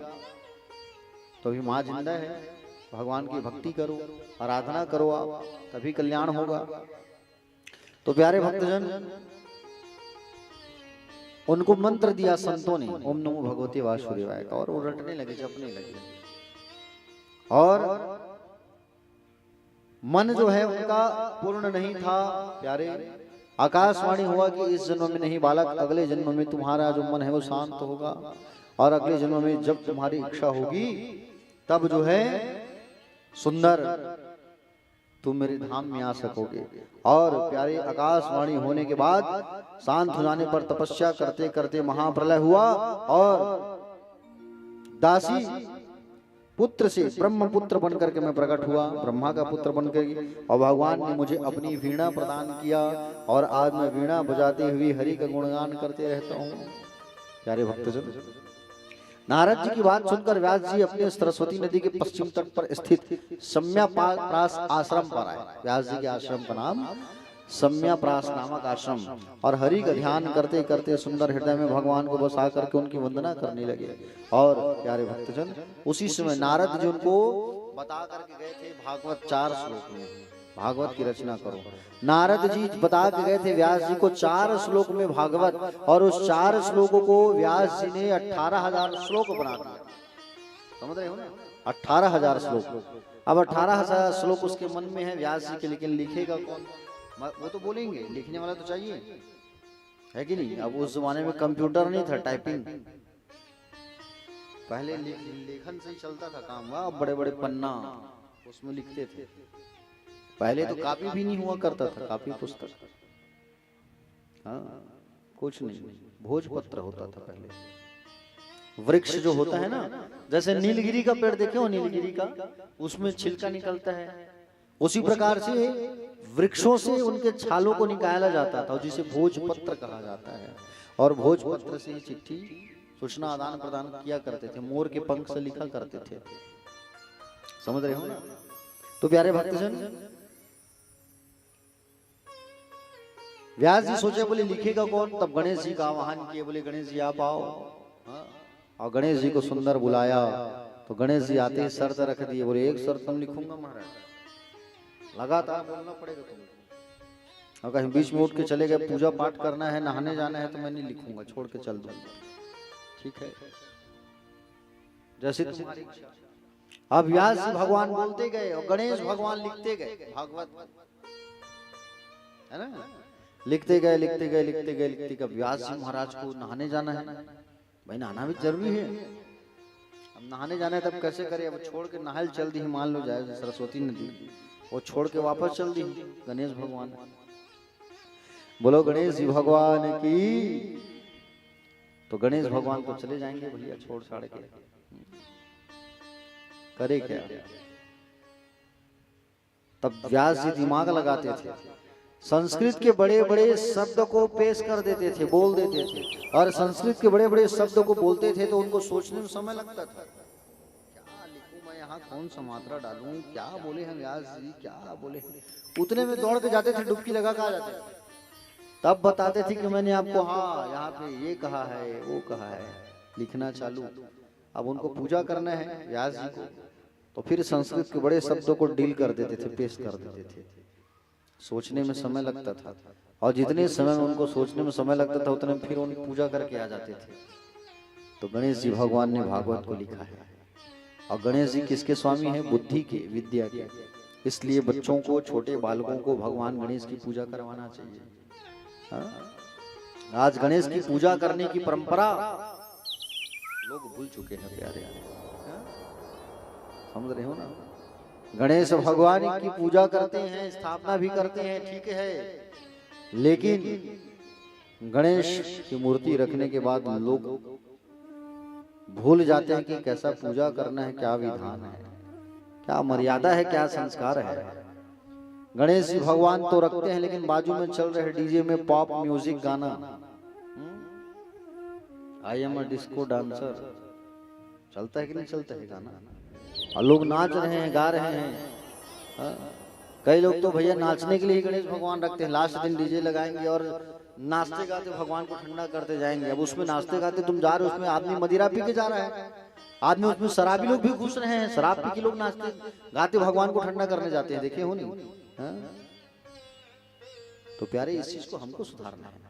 तो अभी माँ जिंदा है, भगवान की भक्ति करो, आराधना करो, आप तभी कल्याण होगा। तो प्यारे भक्तजन, उनको मंत्र दिया संतों ने, ओम नमो भगवते वासुदेवाय का, और वो रटने लगे, जपने लगे। और मन जो है उनका पूर्ण नहीं था। प्यारे, आकाशवाणी हुआ कि इस जन्म में नहीं बालक, अगले जन्म में तुम्हारा जो मन है वो शांत होगा, और अगले जन्म में जब तुम्हारी इच्छा होगी तब जो है सुंदर तुम मेरे धाम में आ सकोगे। और प्यारे, आकाशवाणी होने के बाद शांत हो जाने पर तपस्या करते करते महाप्रलय हुआ, और दासी पुत्र से ब्रह्म पुत्र बनकर के मैं प्रकट हुआ, ब्रह्मा का पुत्र बनकर, और भगवान ने मुझे अपनी वीणा प्रदान किया, और आज मैं वीणा बजाते हुए हरि का गुणगान करते रहता हूँ। प्यारे भक्तजन, नारद जी की बात सुनकर व्यास जी अपने सरस्वती नदी के पश्चिम तट पर स्थित सम्याप्रास आश्रम पर आए। व्यास जी के आश्रम का नाम सम्याप्रास नामक आश्रम, और हरि का ध्यान करते करते सुंदर हृदय में भगवान को बसा करके उनकी वंदना करने लगे। और प्यारे भक्तजन, उसी समय नारद जी उनको बता करके गए थे भागवत 4 श्लोक में, भागवत की रचना करो। नारद जी बता के गए थे व्यास जी को 4 श्लोक में भागवत, और उस 4 श्लोकों को व्यास जी ने 18,000 श्लोक बना दिया। समझ रहे हो ना? 18,000 श्लोक। अब 18,000 श्लोक उसके मन में है व्यास जी के, लेकिन लिखेगा कौन? वो तो बोलेंगे, लिखने वाला तो चाहिए, है कि नहीं? अब उस जमाने में कंप्यूटर नहीं था, टाइपिंग, पहले लेखन से ही चलता था काम। वाह, बड़े बड़े पन्ना उसमें लिखते थे। पहले तो कापी भी नहीं हुआ करता था, कापी पुस्तक, हाँ कुछ नहीं, भोजपत्र होता था पहले। वृक्ष जो होता है ना, जैसे नीलगिरी का पेड़ देखे हो, नीलगिरी का उसमें छिलका निकलता है, उसी प्रकार से वृक्षों से उनके छालों को निकाला जाता था, जिसे भोजपत्र कहा जाता है। और भोजपत्र से चिट्ठी सूचना आदान प्रदान किया करते थे, मोर के पंख से लिखा करते थे। समझ रहे हो ना? तो प्यारे भक्तजन, व्यास जी सोचे, बोले लिखेगा कौन? तब गणेश जी का आह्वान किए, बोले गणेश जी आप आओ। और गणेश जी को सुंदर बुलाया, तो गणेश जी आते ही शर्त रख दिए, बोले एक शर्त तुम लिखूंगा महाराज, लगातार बोलना पड़ेगा तुम। और कहीं बीच में उठ के चले गए, पूजा पाठ करना है, नहाने जाना है, तो मैं नहीं लिखूंगा, छोड़ के चल दूंगा। ठीक है, जैसे तुम्हारी इच्छा। अब व्यास जी भगवान बोलते गए और गणेश भगवान लिखते गए भागवत, है ना? लिखते गए लिखते गए लिखते गए लिखते गए। व्यास जी महाराज को नहाने जाना है, भाई नहाना भी जरूरी है। अब नहाने जाना है तब कैसे करे? अब छोड़ के नहाल चल दी, मान लो जाए सरस्वती नदी, वो छोड़ के वापस चल दी गणेश भगवान। बोलो गणेश जी भगवान की। तो गणेश भगवान तो चले जाएंगे भैया छोड़ छाड़ के, करे क्या। तब व्यास जी दिमाग लगाते थे, संस्कृत के बड़े बड़े शब्द को पेश कर देते थे, बोल देते थे, और संस्कृत के बड़े बड़े शब्द को बोलते थे तो उनको सोचने में समय लगता था, क्या लिखूं मैं यहाँ, कौन सा मात्रा डालूं, क्या बोले हैं व्यास जी, क्या बोले हैं। उतने में दौड़ के जाते थे, डुबकी लगा के आ जाते थे, तब बताते थे कि मैंने आपको हाँ यहाँ पे ये कहा है वो कहा है, लिखना चालू। अब उनको पूजा करना है व्यास जी को, तो फिर संस्कृत के बड़े शब्दों को डील कर देते थे, पेश कर देते थे, सोचने में समय लगता था, और जितने समय में उनको सोचने में समय लगता था उतने फिर उनकी पूजा करके आ जाते थे। तो गणेश जी भगवान ने भागवत को लिखा है, और गणेश जी किसके स्वामी हैं? बुद्धि के, विद्या के। इसलिए बच्चों को, छोटे बालकों को भगवान गणेश की पूजा करवाना चाहिए। हाँ? आज गणेश की पूजा करने की परंपरा लोग भूल चुके हैं प्यारे, समझ रहे हो ना। गणेश भगवान की पूजा करते हैं, स्थापना भी करते हैं, ठीक है, लेकिन गणेश की मूर्ति रखने के बाद लोग भूल जाते हैं कि कैसा पूजा करना है, क्या विधान है, क्या मर्यादा है, क्या संस्कार है। गणेश जी भगवान तो रखते हैं, लेकिन बाजू में चल रहे डीजे में पॉप म्यूजिक गाना, I am a disco dancer, चलता है कि नहीं चलता है गाना, और लोग नाच रहे हैं, गा रहे हैं। कई लोग तो भैया नाचने के लिए गणेश भगवान रखते हैं, लास्ट दिन डीजे लगाएंगे और नाचते गाते भगवान को ठंडा करते जाएंगे। अब उसमें नाचते गाते तुम जा रहे हो, उसमें आदमी मदिरा पी के जा रहा है, आदमी उसमें शराबी लोग भी घुस रहे हैं, शराब पी के लोग नाचते गाते भगवान को ठंडा करने जाते हैं, देखे हो नहीं? तो प्यारे, इस चीज को हमको सुधारना है।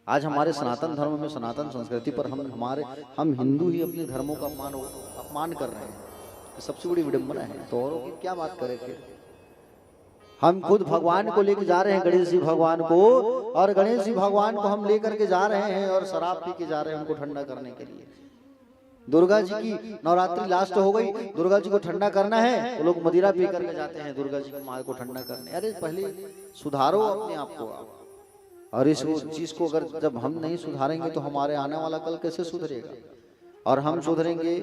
आज हमारे सनातन धर्म में, सनातन संस्कृति पर हम हिंदू ही अपने धर्मों का अपमान कर रहे हैं, सबसे बड़ी विडंबना है। तो औरों की क्या बात करें फिर। हम खुद भगवान को लेकर जा रहे हैं, गणेश जी भगवान को, और गणेश जी भगवान को हम लेकर के जा रहे हैं और शराब पी के जा रहे हैं उनको ठंडा करने के लिए। दुर्गा जी की नवरात्रि लास्ट हो गई, दुर्गा जी को ठंडा करना है तो लोग मदिरा पी करके जाते हैं दुर्गा जी की माँ को ठंडा करने। अरे पहले सुधारो अपने आप को, और इस चीज को अगर जब हम नहीं सुधारेंगे तो हमारे आने वाला कल कैसे सुधरेगा। और हम सुधरेंगे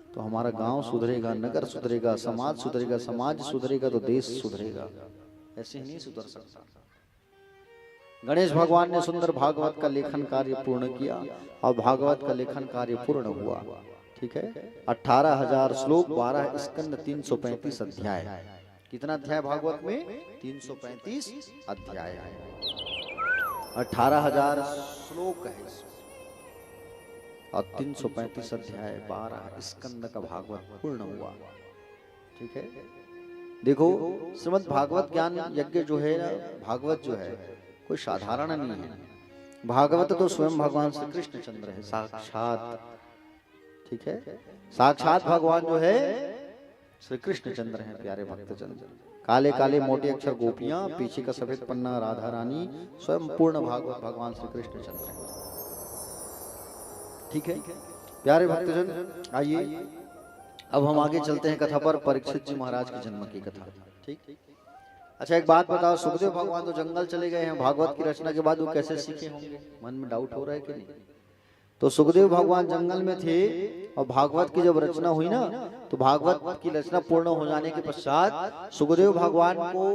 तो हमारा गांव सुधरेगा, नगर सुधरेगा, समाज सुधरेगा, समाज सुधरेगा तो देश सुधरेगा। ऐसे ही नहीं सुधर सकता। गणेश भगवान ने सुंदर भागवत का लेखन कार्य पूर्ण किया, और भागवत का लेखन कार्य पूर्ण हुआ, ठीक है। 18,000 श्लोक, 12 स्कंद, 335 अध्याय। कितना अध्याय भागवत में? 335 अध्याय है। 18,000 श्लोक है और 335 अध्याय, 12 स्कंद का भागवत पूर्ण हुआ, ठीक है। देखो, श्रीमद् भागवत ज्ञान यज्ञ जो है ना, भागवत जो है कोई साधारण नहीं है। भागवत तो स्वयं भगवान श्री कृष्ण चंद्र है, साक्षात, ठीक है। साक्षात भगवान जो है श्री कृष्ण चंद्र है, प्यारे भक्तजन। काले काले मोटे अक्षर गोपियां, पीछे का सफेद पन्ना राधा रानी, स्वयं पूर्ण भागवत भगवान श्री कृष्ण चंद्र है, ठीक है। प्यारे भक्तजन, आइए अब हम आगे चलते हैं कथा पर। परीक्षित जी महाराज के जन्म की कथा, ठीक। अच्छा, एक बात बताओ, सुखदेव भगवान तो जंगल चले गए हैं, भागवत की रचना के बाद वो कैसे सीखे होंगे? मन में डाउट हो रहा है कि नहीं? तो सुखदेव भगवान जंगल में थे, और भागवत की जब रचना हुई ना, तो भागवत की रचना पूर्ण हो जाने के पश्चात सुखदेव भगवान को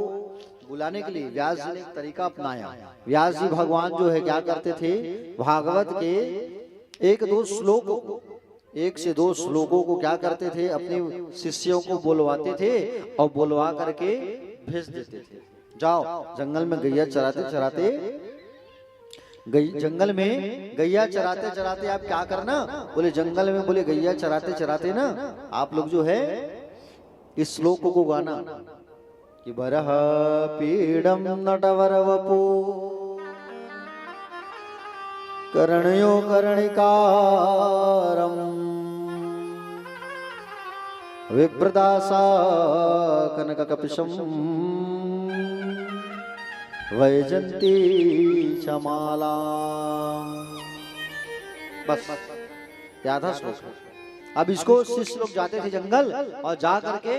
बुलाने के लिए व्यास जी ने एक तरीका अपनाया। व्यास जी भगवान जो है क्या करते थे, भागवत के 1-2 श्लोकों को, 1 से 2 श्लोकों को क्या करते थे, अपने शिष्यों को बोलवाते थे और बोलवा करके भेज देते थे। जाओ जंगल में गैया चराते चराते, जंगल में गैया चराते चराते आप क्या करना, बोले जंगल में, बोले गैया चराते चराते ना आप लोग जो है इस श्लोक को गाना कि बरह पीडम नटवर वपु करणयो कर्णिकारम विप्रदासा कनक कपिशम वैजंती चमाला। बस याद श्लोक। अब इसको शिष्य लोग जाते थे जंगल और जा करके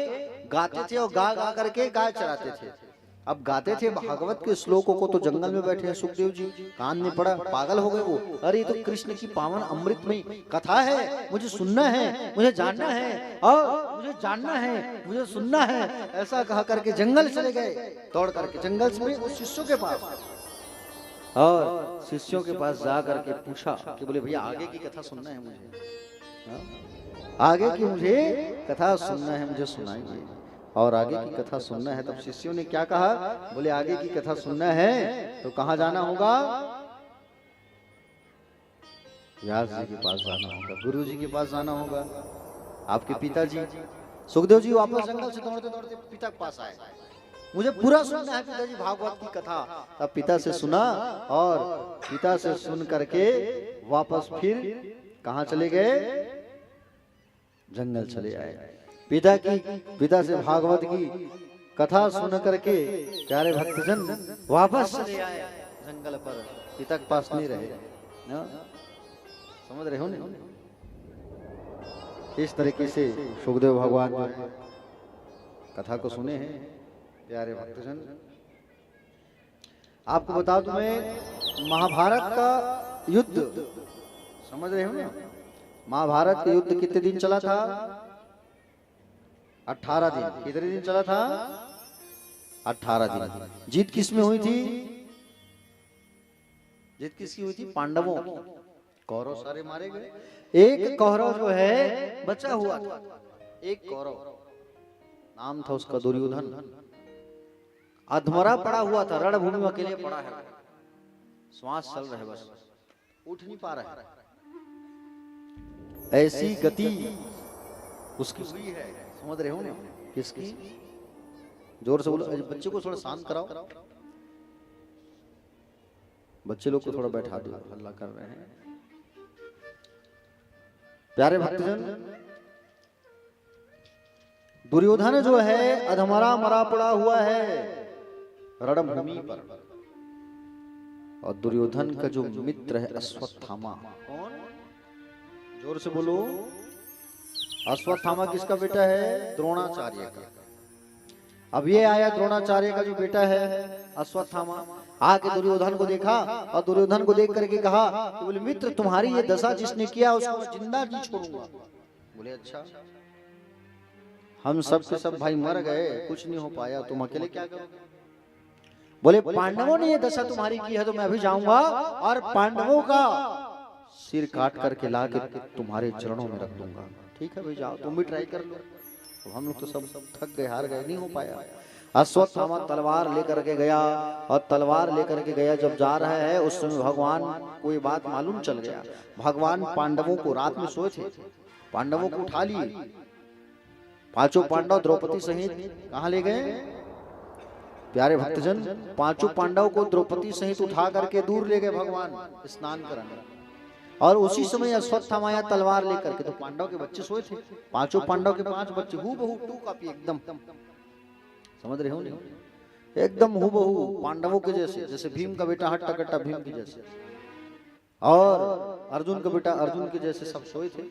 गाते थे, और गा गा करके गाय चराते थे। अब गाते थे भागवत के श्लोकों को तो जंगल में बैठे हैं सुखदेव जी, कान में पड़ा, पागल हो गए वो। अरे ये तो कृष्ण की पावन अमृतमयी कथा है, मुझे सुनना है, मुझे जानना है, और मुझे जानना है, मुझे सुनना है, ऐसा कहा करके जंगल चले गए। दौड़ करके जंगल में उस शिष्यों के पास, और शिष्यों के पास जा करके पूछा कि बोले भैया आगे की कथा सुनना है मुझे, आगे की मुझे कथा सुनना है, मुझे सुनाइए। और आगे की कथा सुनना है। तब शिष्यों ने क्या कहा, बोले आगे की कथा सुनना है तो कहाँ जाना होगा, व्यास जी के पास जाना होगा, गुरु जी के पास जाना होगा। आपके पिताजी सुखदेव जी वापस जंगल से दौड़ते दौड़ते पिता के पास आए, मुझे पूरा सुनना है पिताजी भागवत की कथा। तब पिता से सुना, और पिता से सुन करके वापस फिर कहाँ चले गए, जंगल चले आए। पिता से भागवत की कथा सुन करके प्यारे भक्तजन वापस चले आए जंगल पर, पिता के पास नहीं रहे ना। समझ रहे हो ना? इस तरीके से सुखदेव भगवान जो है कथा को सुने हैं प्यारे भक्तजन। आपको बता दूं मैं, महाभारत का युद्ध समझ रहे हो ना, महाभारत का युद्ध कितने दिन चला था, 18 दिन। कितने दिन चला था, 18 दिन। जीत किस में हुई थी, जीत किसकी हुई थी, पांडवों की। कौरव सारे मारे गए, एक कौरव जो है बचा हुआ था, एक कौरव, नाम था उसका दुर्योधन, अधमरा पड़ा हुआ था, रणभूमि में अकेले पड़ा है, श्वास चल रहे बस, उठ नहीं पा रहा है। ऐसी गति उसकी हुई है, समझ रहे हो ना, किसकी, जोर से बोलो, बच्चे को थोड़ा शांत कराओ, बच्चे लोग को थोड़ा बैठा दो, हल्ला कर रहे हैं। प्यारे भक्तजन, दुर्योधन जो है अधमरा मरा पड़ा हुआ है रणभूमि पर, और दुर्योधन का जो मित्र है अश्वत्थामा, कौन, जोर से बोलो, अश्वत्थामा किसका बेटा है, द्रोणाचार्य का। अब ये आया द्रोणाचार्य का जो बेटा है अश्वत्थामा, आके दुर्योधन को देखा, और दुर्योधन को देख करके कहा कि बोले मित्र तुम्हारी ये दशा जिसने किया उसको जिंदा नहीं छोड़ूंगा। बोले अच्छा, हम सब के सब भाई मर गए, कुछ नहीं हो पाया, तुम अकेले क्या करोगे। बोले पांडवों ने ये दशा तुम्हारी की है तो मैं अभी जाऊंगा और पांडवों का सिर काट करके ला के तुम्हारे चरणों में रख दूंगा। ठीक है भाई जाओ, तुम भी ट्राई कर लो। तो हम लोग तो सब थक गए, हार गए, नहीं हो पाया। अश्वत्थामा तलवार लेकर के गया, और तलवार लेकर के गया, जब जा रहा है उस समय भगवान को ये बात मालूम चल गया। भगवान पांडवों को, रात में सोए थे, पांडवों को उठा लिए, पांचों पांडव द्रौपदी सहित कहाँ ले गए, प्यारे भक्तजन, पांचों पांडव को द्रौपदी सहित उठा करके दूर ले गए भगवान स्नान कराने। और उसी समय अश्वत्थामा आया तलवार लेकर के, तो पांडव के बच्चे सोए थे, पांचों पांडव के 5 बच्चे हूबहू 2 कॉपी एकदम, समझ रहे हो नहीं, एकदम हूबहू पांडवों के जैसे, जैसे भीम का बेटा हट्टा कट्टा भीम के जैसे, और अर्जुन का बेटा अर्जुन के जैसे सब सोए थे।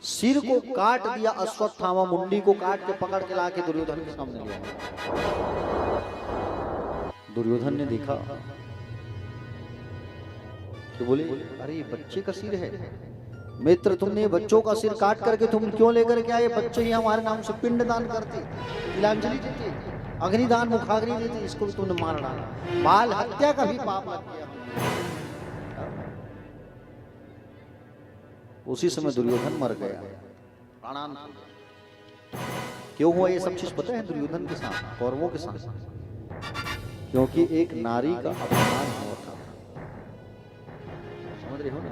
सिर को काट दिया अश्वत्थामा, मुंडी को काट के पकड़ के लाके दुर्योधन के सामने लिया। दुर्योधन ने देखा कि बोले अरे ये बच्चे का सिर है, मित्र तुमने बच्चों का सिर काट करके तुम क्यों लेकर के आए, बच्चे ही हमारे नाम से पिंड दान करते, तिलांजलि देते, अग्निदान मुखाग्नि देते, इसको भी तुमने मार डाला, बाल हत्या का भी पाप लग गया। उसी समय दुर्योधन मर गया, प्राणान। क्यों हुआ ये सब चीज पता है दुर्योधन के साथ, कौरवों के साथ, क्योंकि एक नारी का अपमान हुआ था। समझ रहे हो ना,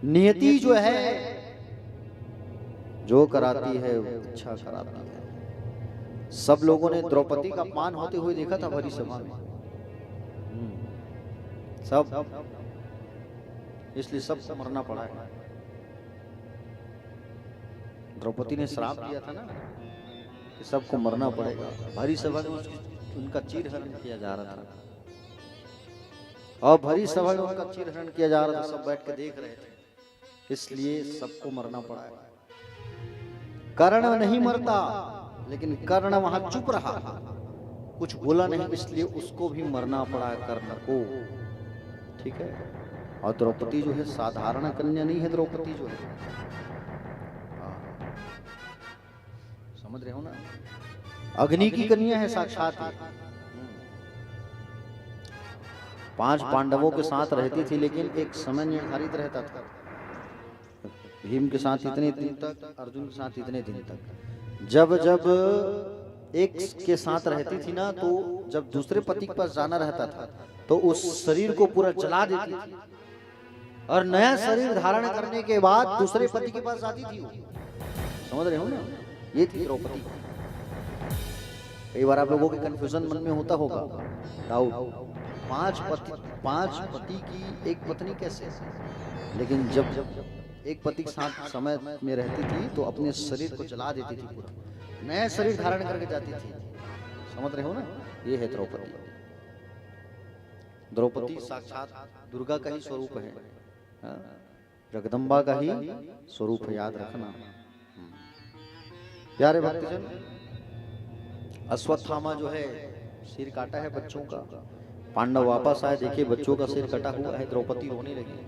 नियति जो है जो कराती है अच्छा कराती है। सब लोगों ने द्रौपदी का अपमान होते हुए देखा था भरी सभा में, सब, इसलिए सबको मरना पड़ा है। द्रौपदी ने श्राप दिया था ना कि सबको मरना पड़ेगा, भरी सभा में उनका चीरहरण किया जा रहा था, और भरी सभा में उनका चीरहरण किया जा रहा था, सब बैठ के देख रहे थे, इसलिए सबको मरना पड़ा है। कर्ण नहीं मरता, लेकिन कर्ण वहां चुप रहा, कुछ बोला नहीं, इसलिए उसको भी मरना पड़ा कर्ण को। ठीक है। और द्रौपदी जो है साधारण कन्या नहीं है, द्रौपदी जो है, हाँ, समझ रहे हो ना, अग्नि की कन्या है साक्षात ही। 5 पांडवों के साथ रहती थी, लेकिन एक समय निर्धारित रहता था। भीम के साथ इतने दिन तक, अर्जुन के साथ इतने दिन तक। जब जब एक के साथ रहती थी ना, तो जब दूसरे पति के पास जाना रहता था तो उस शरीर को पूरा जला देती थी, और नया शरीर धारण करने के बाद दूसरे पति के पास जाती थी वो। समझ रहे हो ना, ये थी द्रौपदी। कई बार आप लोगों के कंफ्यूजन मन में होता होगा, डाउट, 5 पति की एक पत्नी कैसे? लेकिन जब एक पति के साथ समय में रहती थी तो अपने शरीर को जला देती थी, पूरा नया शरीर धारण करके जाती थी। समझ रहे हो ना, ये है द्रौपदी। द्रौपदी साक्षात दुर्गा का ही स्वरूप है, हाँ? जगदम्बा का ही स्वरूप है, याद रखना। प्यारे भक्तजन, अश्वत्थामा जो है सिर काटा है बच्चों का। पांडव वापस आए, देखे बच्चों का सिर कटा हुआ है। द्रौपदी रोने लगी।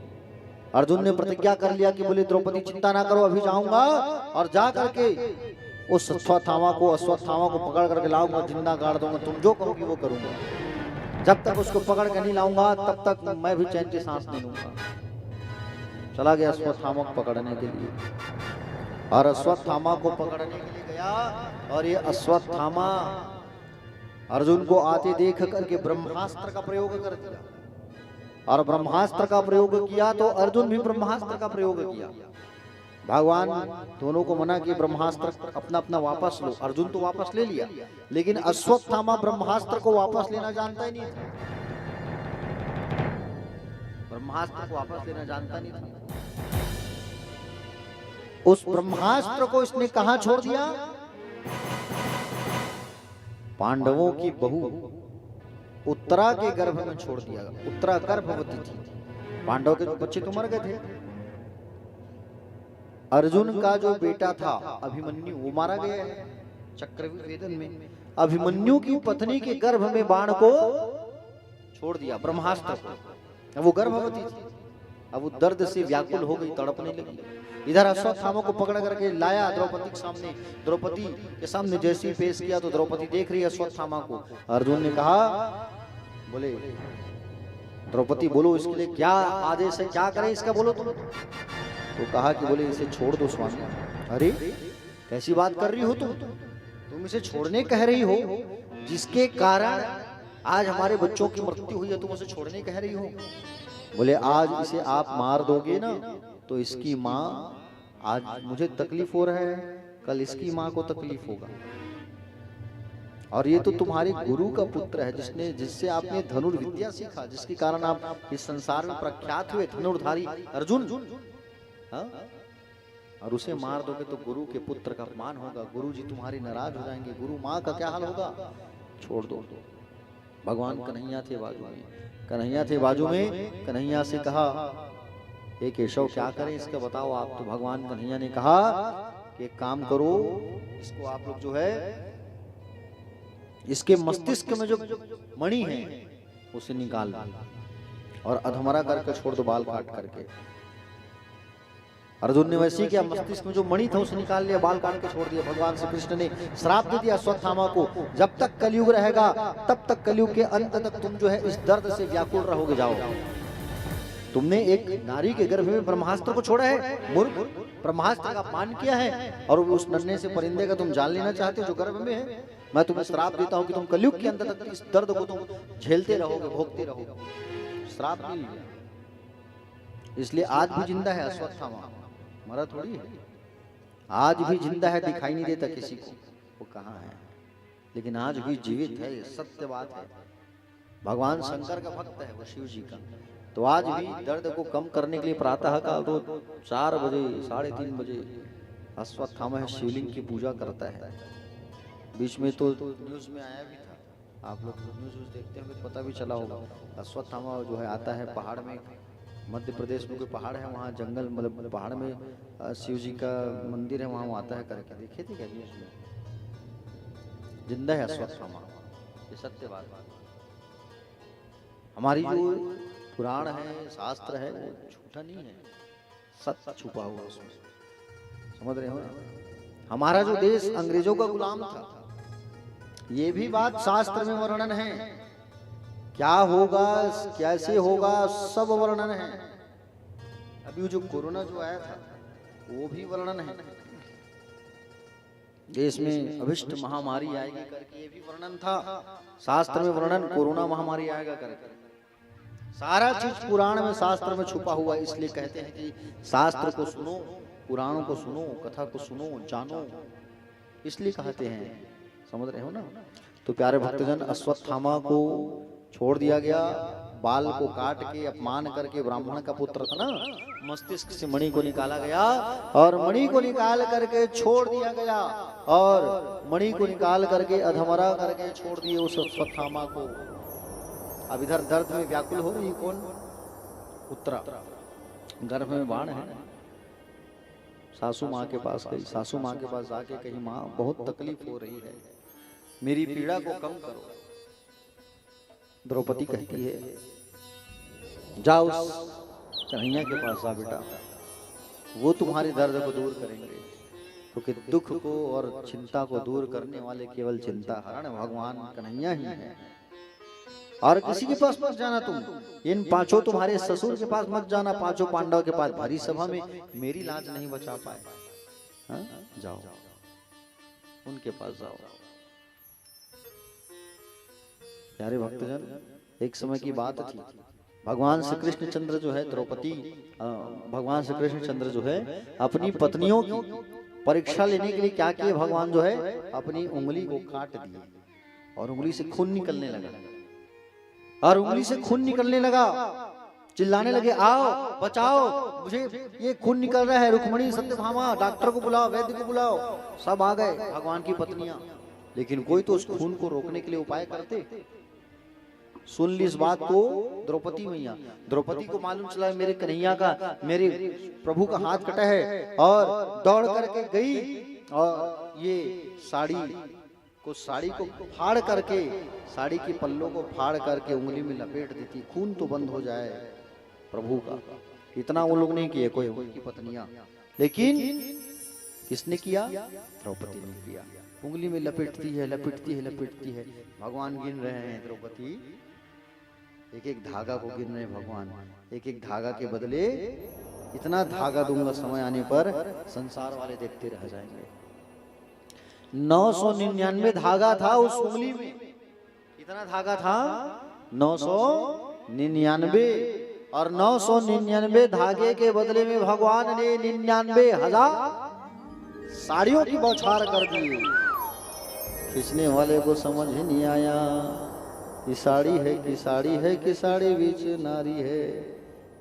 अर्जुन ने प्रतिज्ञा कर लिया कि बोले द्रौपदी चिंता ना करो, अभी जाऊंगा और जा करके उस अश्वत्थामा को पकड़ करके लाऊंगा, जिंदा गाड़ दूंगा, तुम जो कहोगी वो करूंगा। जब तक उसको पकड़ के नहीं लाऊंगा तब तक मैं भी चैन की सांस नहीं लूंगा। चला गया अश्वत्थामा को पकड़ने के लिए, और अश्वत्थामा को पकड़ने के लिए गया, और ये अश्वत्थामा अर्जुन को आते देख करके ब्रह्मास्त्र का प्रयोग कर दिया, और ब्रह्मास्त्र का प्रयोग किया तो अर्जुन भी ब्रह्मास्त्र का प्रयोग किया। भगवान दोनों को मना किया ब्रह्मास्त्र अपना अपना वापस लो। अर्जुन तो वापस ले लिया, लेकिन अश्वत्थामा ब्रह्मास्त्र को वापस लेना जानता ही नहीं था। ब्रह्मास्त्र को वापस लेना जानता नहीं था। उस ब्रह्मास्त्र को इसने कहां छोड़ दिया? पांडवों की बहू उत्तरा के गर्भ में छोड़ दिया। उत्तरा गर्भवती थी। पांडव के बच्चे तो मर गए थे। अर्जुन का जो बेटा था अभिमन्यु, वो मारा गया है चक्रव्यूह वेदन में। अभिमन्यु की पत्नी के गर्भ में बाण को छोड़ दिया, ब्रह्मास्त्र को। वो गर्भवती थी, अब वो दर्द से व्याकुल हो गई, तड़पने लगी। इधर अश्वत्थामा को पकड़ करके लाया द्रौपदी के सामने। द्रौपदी के सामने जैसे ही पेश किया तो द्रौपदी देख रही है अश्वत्थामा को। अर्जुन ने कहा, बोले द्रौपदी बोलो इसके लिए क्या आदेश है, क्या करें इसका, बोलो तुम। तो कहा कि बोले इसे छोड़ दो स्वामी। अरे कैसी बात कर रही हो तुम इसे छोड़ने कह रही हो, जिसके कारण आज हमारे बच्चों की मृत्यु हुई है, तुम उसे छोड़ने कह रही हो। बोले आज इसे आप मार दोगे ना तो इसकी माँ, आज मुझे तकलीफ हो रहा है, कल इसकी माँ को तकलीफ होगा। और ये तो तुम्हारे गुरु का पुत्र है, जिससे आपने धनुर्विद्या सीखा, जिसके कारण आप इस संसार में प्रख्यात हुए, धनुर्धारी अर्जुन। हाँ? और उसे मार दोगे तो गुरु के पुत्र का अपमान होगा, गुरु जी तुम्हारे नाराज हो जाएंगे, गुरु माँ का क्या हाल होगा। छोड़ दो। भगवान कन्हैया थे बाजू में, कन्हैया से कहा, हे केशव क्या करें इसका बताओ आप। तो भगवान कन्हैया ने कहा कि एक काम करो, इसको आप लोग जो है इसके मस्तिष्क में जो मणि है उसे निकाल दो और अधमरा करके छोड़ दो, बाल काट करके। अर्जुन ने वैसे किया, मस्तिष्क में जो मणि था उसे निकाल लिया, बाल काट के छोड़ दिया। भगवान श्री कृष्ण ने श्राप दे दिया अश्वत्थामा को, जब तक कलयुग रहेगा तब तक, कलयुग के अंत तक तुम जो है इस दर्द से व्याकुल रहोगे। जाओ, तुमने एक नारी के गर्भ में ब्रह्मास्त्र को छोड़ा है, मूर्ख, ब्रह्मास्त्र का अपमान किया है, और उस नन्हे से परिंदे का तुम जान लेना चाहते हो जो गर्भ में है। मैं तुम्हें श्राप देता हूं कि तुम कलयुग के अंत तक इस दर्द को तुम झेलते रहोगे, भोगते रहोगे। श्राप नहीं लिया, इसलिए आज भी जिंदा है अश्वत्थामा, मरा थोड़ी है। आज भी जिंदा है, दिखाई नहीं देता किसी को वो कहाँ है, लेकिन आज भी जीवित है, सत्य बात है। भगवान शंकर का भक्त है वो, शिव जी का। तो आज भी दर्द को कम करने के लिए प्रातः काल रोज 4 बजे 3:30 बजे अश्वत्थामा शिवलिंग की पूजा करता है। बीच में तो न्यूज में आया भी था, आप लोग न्यूज देखते होंगे, पता भी चला होगा। अश्वत्थामा जो है आता है पहाड़ में, मध्य प्रदेश में कोई पहाड़ है, वहाँ जंगल, मतलब पहाड़ में शिव जी का मंदिर है, वहाँ आता है करके। देखे थे क्या न्यूज में? जिंदा है अश्वत्थामा, ये सत्य बात है। हमारी जो पुराण है, शास्त्र है, वो झूठा नहीं है, सत्य छुपा हुआ उसमें, समझ रहे हो ना? हमारा जो देश अंग्रेजों का गुलाम था, ये भी बात शास्त्र में वर्णन है। क्या होगा, कैसे होगा, सब वर्णन है। अभी जो कोरोना जो आया था, वो भी वर्णन है। देश में अभिष्ट महामारी आएगी करके ये भी वर्णन था, शास्त्र में वर्णन, कोरोना महामारी आएगा करके। सारा चीज पुराण में, शास्त्र में छुपा हुआ। इसलिए कहते हैं कि शास्त्र को सुनो, पुराणों को सुनो, कथा को सुनो, जानो, इसलिए कहते हैं, समझ रहे हो ना? तो प्यारे भक्तजन, अश्वत्थामा को छोड़ दिया गया, बाल को काट के अपमान करके, ब्राह्मण का पुत्र था ना, मस्तिष्क से मणि को निकाला गया और मणि को निकाल करके छोड़ दिया गया, और मणि को निकाल करके अधमरा करके छोड़ दिए उस अश्वत्थामा को। अब इधर दर्द में व्याकुल हो रही कौन? उत्तरा, गर्भ में बाण है। सासू माँ के पास गई, सासू माँ के पास जाके कही, माँ बहुत तकलीफ हो रही है, मेरी पीड़ा को कम करो। द्रौपदी कहती है, जाओ कन्हैया के पास जा बेटा, वो तुम्हारे दर्द को दूर करेंगे, क्योंकि दुख को और चिंता को दूर करने वाले केवल चिंता हरण भगवान कन्हैया ही है। और किसी के पास मत जाना तुम, इन पांचों तुम्हारे ससुर के पास मत जाना, पांचों पांडव के पास, भरी सभा में मेरी लाज नहीं बचा पाए। हाँ? जाओ उनके पास जाओ। प्यारे भक्तजन, एक समय की बात थी, भगवान श्री कृष्ण चंद्र जो है, द्रौपदी, भगवान श्री कृष्ण चंद्र जो है, अपनी पत्नियों की परीक्षा लेने के लिए क्या किए, भगवान जो है अपनी उंगली को काट दिए और उंगली से खून निकलने लगा, और उंगली से खून निकलने लगा, चिल्लाने लगे, आओ बचाओ, मुझे ये खून निकल रहा है, रुक्मणी, सत्यभामा, डॉक्टर को बुलाओ, वैद्य को बुलाओ। सब आ गए भगवान की पत्नियां, लेकिन कोई तो उस खून को रोकने के लिए उपाय करते। सुन ली इस बात को द्रौपदी मैया, द्रौपदी को मालूम चला मेरे कन्हैया का, मेरे प्रभु का हाथ कटा है, और दौड़ करके गई और ये साड़ी को फाड़ करके, साड़ी की पल्लों को फाड़ करके उंगली में लपेट देती, खून तो बंद हो जाए प्रभु का। इतना वो लोग नहीं किए कोई उनकी पत्नियां, लेकिन किसने किया? द्रौपदी ने किया। उंगली में लपेटती है, लपेटती है, लपेटती है। भगवान गिन रहे हैं, द्रौपदी एक एक धागा को गिन रहे हैं भगवान, एक एक धागा के बदले इतना धागा दूंगा, समय आने पर संसार वाले देखते रह जाएंगे। 999 धागा था उस उंगली में, कितना धागा था? 999, और 999 धागे के बदले में भगवान ने 99,000 साड़ियों की बौछार कर दी। खींचने वाले को समझ ही नहीं आया, कि साड़ी है कि साड़ी है कि साड़ी बीच नारी है,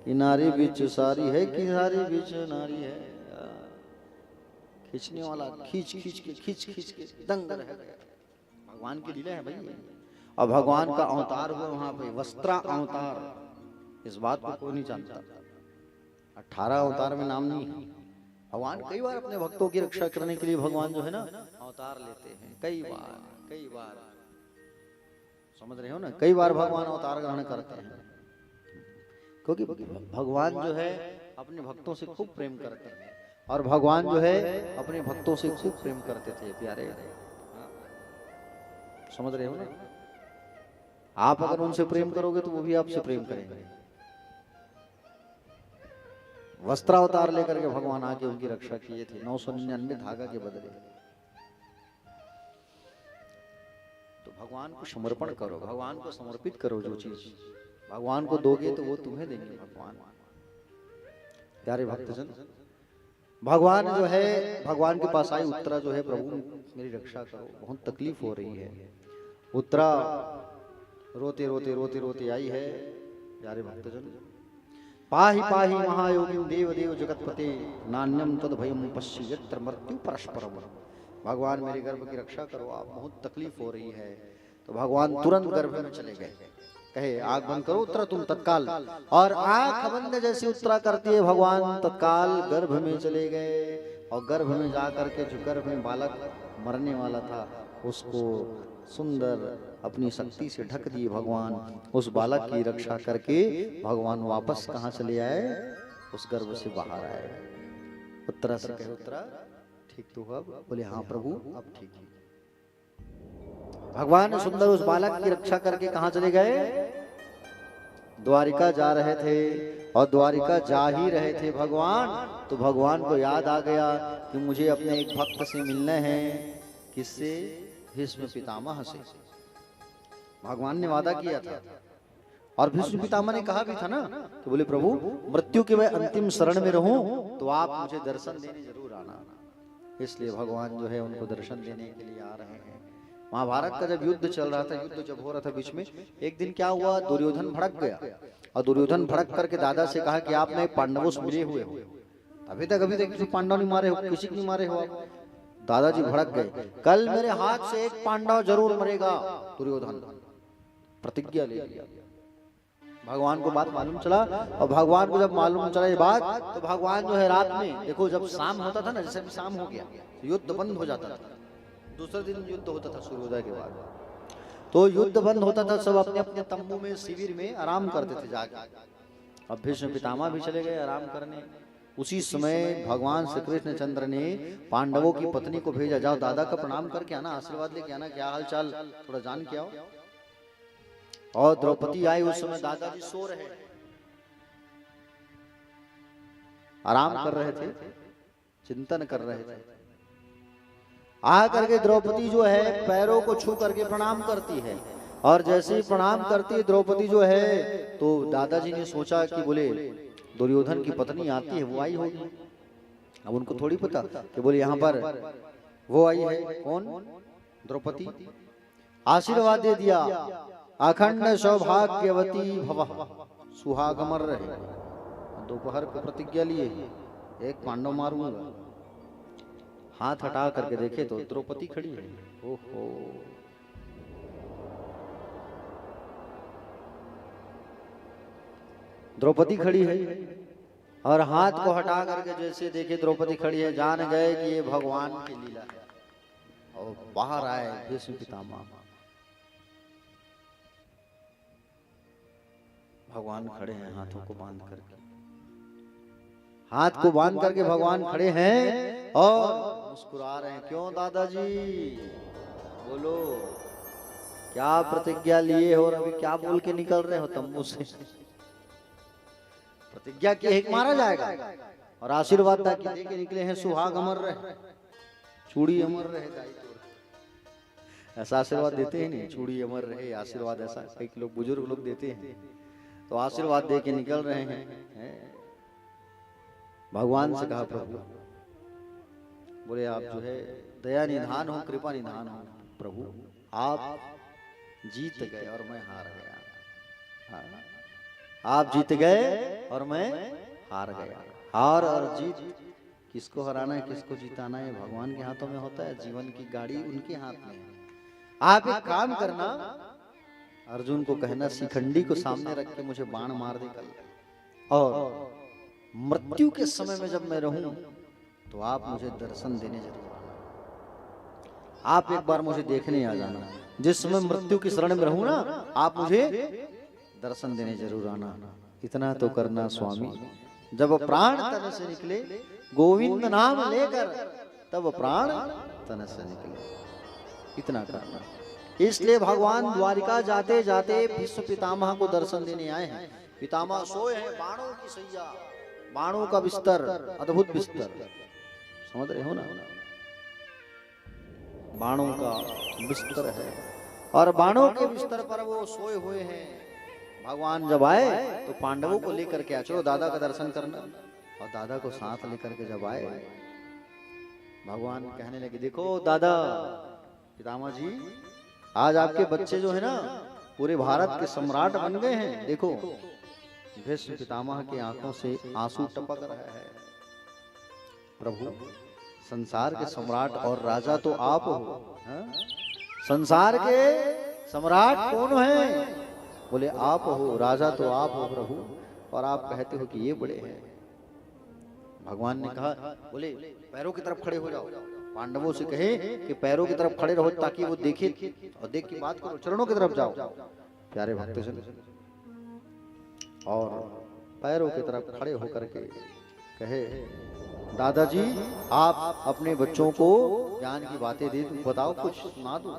कि नारी बीच साड़ी है कि साड़ी बीच नारी है। खींचने वाला खींच के दंग रह गया। भगवान की लीला है भाई। और भगवान का अवतार हुआ वहां पे, वस्त्रा अवतार। इस बात को कोई नहीं जानता। 18 अवतार में नाम नहीं है। भगवान कई बार अपने भक्तों की रक्षा करने के लिए भगवान जो है ना अवतार लेते हैं, कई बार, समझ रहे हो ना? कई बार भगवान अवतार ग्रहण करते हैं, क्योंकि भगवान जो है अपने भक्तों से खूब प्रेम करते हैं, और भगवान जो है अपने भक्तों से खूब प्रेम करते थे प्यारे। समझ रहे हो ना? आप अगर उनसे प्रेम करोगे तो वो भी आपसे प्रेम करेंगे। वस्त्रावतार लेकर के भगवान आके उनकी रक्षा किए थे 999 धागा के बदले। तो भगवान को समर्पण करो, भगवान को समर्पित करो। जो चीज भगवान को दोगे तो वो तुम्हें देंगे भगवान। प्यारे भक्तजन, भगवान जो है, भगवान के पास आई उत्तरा जो है, प्रभु मेरी रक्षा करो, बहुत तकलीफ हो रही है। उत्तरा रोते रोते रोते रोते आई है। प्यारे भक्तजन, पाहि पाहि महायोगिं देव देव जगतपते, नान्यम तद भयम पश्य यत्र मृत्यु परस्परम। भगवान मेरे गर्भ की रक्षा करो, आप बहुत तकलीफ हो रही है। तो भगवान तुरंत गर्भ में चले गए, कहे आग बंद करो उत्तरा तुम तत्काल। और आंख बंद जैसे उत्तरा करती है, भगवान तत्काल गर्भ में चले गए। और गर्भ में जा करके जो गर्भ में बालक मरने वाला था उसको सुंदर अपनी शक्ति से ढक दिए भगवान। उस बालक की रक्षा करके भगवान वापस कहाँ चले आए? उस गर्भ से बाहर आए। उत्तरा से कहे, उत्तरा ठीक तो हो अब? बोले हाँ प्रभु अब ठीक है। भगवान सुंदर उस बालक की रक्षा करके कहाँ चले गए? द्वारिका जा रहे थे। और द्वारिका जा ही रहे थे भगवान, तो भगवान को याद आ गया कि मुझे अपने एक भक्त से मिलना है। किससे? भीष्म पितामह से। भगवान ने वादा किया था और भीष्म पितामह ने कहा भी था ना कि बोले प्रभु मृत्यु के मैं अंतिम शरण में रहूं तो आप मुझे दर्शन देने जरूर आना। इसलिए भगवान जो है उनको दर्शन देने के लिए आ रहे हैं। महाभारत का जब युद्ध चल रहा था, युद्ध जब हो रहा था बीच में, एक दिन क्या हुआ, दुर्योधन भड़क गया। और दुर्योधन भड़क करके दादा से कहा कि आपने पांडवों से मिले हुए हो, अभी तक किसी पांडव नहीं मारे हो, किसी को नहीं मारे हो आप। दादाजी भड़क गए, कल मेरे हाथ से एक पांडव जरूर मरेगा। दुर्योधन प्रतिज्ञा ले लिया। भगवान को बात मालूम चला, और भगवान को जब मालूम चला ये बात, तो भगवान जो है रात में, देखो जब शाम होता था ना, जैसे भी शाम हो गया युद्ध बंद हो जाता था। दूसरे दिन युद्ध होता था सूर्योदय के बाद, तो युद्ध बंद होता था, सब अपने अपने तंबू में शिविर में आराम करते थे जाके। अब भीष्म पितामह भी चले गए आराम करने। उसी समय भगवान श्री कृष्ण चंद्र ने पांडवों की पत्नी को भेजा, जाओ दादा का प्रणाम करके आना, आशीर्वाद लेके आना, क्या हाल चाल थोड़ा जान के आओ। और द्रौपदी आई, उस समय दादाजी सो रहे, आराम कर रहे थे, चिंतन कर रहे थे। आ करके द्रौपदी जो है पैरों को छू करके प्रणाम करती है, और जैसे ही प्रणाम करती है द्रौपदी जो है, तो दादाजी ने सोचा कि बोले दुर्योधन की पत्नी आती है, वो आई होगी। अब उनको थोड़ी पता कि बोले यहाँ पर वो आई है, कौन? द्रौपदी। आशीर्वाद दे दिया, अखंड सौभाग्यवती भव, सुहागमर रहे। दोपहर को प्रतिज्ञा लिए, एक पांडव मारूंगा। हाथ हटा करके देखे तो द्रौपदी खड़ी है। ओहो, द्रौपदी खड़ी है, और हाथ को हटा करके जैसे देखे द्रौपदी खड़ी है, जान गए कि ये भगवान की लीला है। और बाहर आए भीष्म पितामह। भगवान खड़े हैं हाथों को बांध करके, हाथ को बांध करके भगवान खड़े हैं और मुस्कुरा रहे हैं। क्यों दादाजी, बोलो क्या प्रतिज्ञा लिए हो और अभी क्या बोल के निकल रहे हो तंबू से? प्रतिज्ञा की एक मारा जाएगा, और आशीर्वाद दे के निकले हैं, सुहाग अमर रहे, चूड़ी अमर रहे। ऐसा आशीर्वाद देते हैं नहीं, चूड़ी अमर रहे, आशीर्वाद ऐसा कई लोग बुजुर्ग लोग देते हैं, तो आशीर्वाद दे के निकल रहे हैं। भगवान से कहा प्रभु, बोले आप जो है दया निधान हो, कृपा निधान हो प्रभु, आप जीत गए और मैं हार गया। आप जीत गए और मैं हार गया। हार और जीत किसको हराना है, किसको जिताना है, भगवान के हाथों में होता है। जीवन की गाड़ी उनके हाथ में है। आप एक काम करना, अर्जुन को कहना शिखंडी को सामने रख के मुझे बाण मार दे कल, और मृत्यु के समय में जब मैं रहूं तो आप मुझे दर्शन देने जरूर आना। आप एक बार मुझे देखने आ जाना, जिस समय मृत्यु की शरण में रहूं ना, आप मुझे दर्शन देने जरूर आना। इतना तो करना स्वामी, जब प्राण तन से निकले, गोविंद नाम लेकर तब प्राण तन से निकले, इतना करना। इसलिए भगवान द्वारिका जाते जाते भीष्म पितामह को दर्शन देने आए हैं। पितामह सोए हैं, बाणों की सैया, बाणों का बिस्तर, अद्भुत बिस्तर, समझ रहे हो ना, बाणों का बिस्तर है, और बाणों के बिस्तर पर वो सोए हुए हैं। भगवान जब आए तो पांडवों को लेकर के चलो दादा का दर्शन करना, और दादा को साथ लेकर के जब आए, भगवान कहने लगे, देखो दादा, पितामह जी, आज आपके बच्चे जो है ना पूरे भारत के सम्राट बन गए हैं। देखो भीष्म पितामह की आंखों से आंसू टपक रहा है। प्रभु, संसार के सम्राट और राजा तो आप हो, संसार के सम्राट कौन है? बोले आप हो, राजा तो आप हो प्रभु, और आप कहते हो कि ये बड़े हैं। भगवान ने कहा, बोले पैरों की तरफ खड़े हो जाओ, पांडवों से कहे कि पैरों की तरफ खड़े रहो ताकि वो देखे और देख की बात करो, चरणों की तरफ जाओ प्यारे भक्तजन। और पैरों की तरफ खड़े होकर के कहे दादाजी आप अपने बच्चों को ज्ञान की बातें दे दो, बताओ कुछ सुना दो।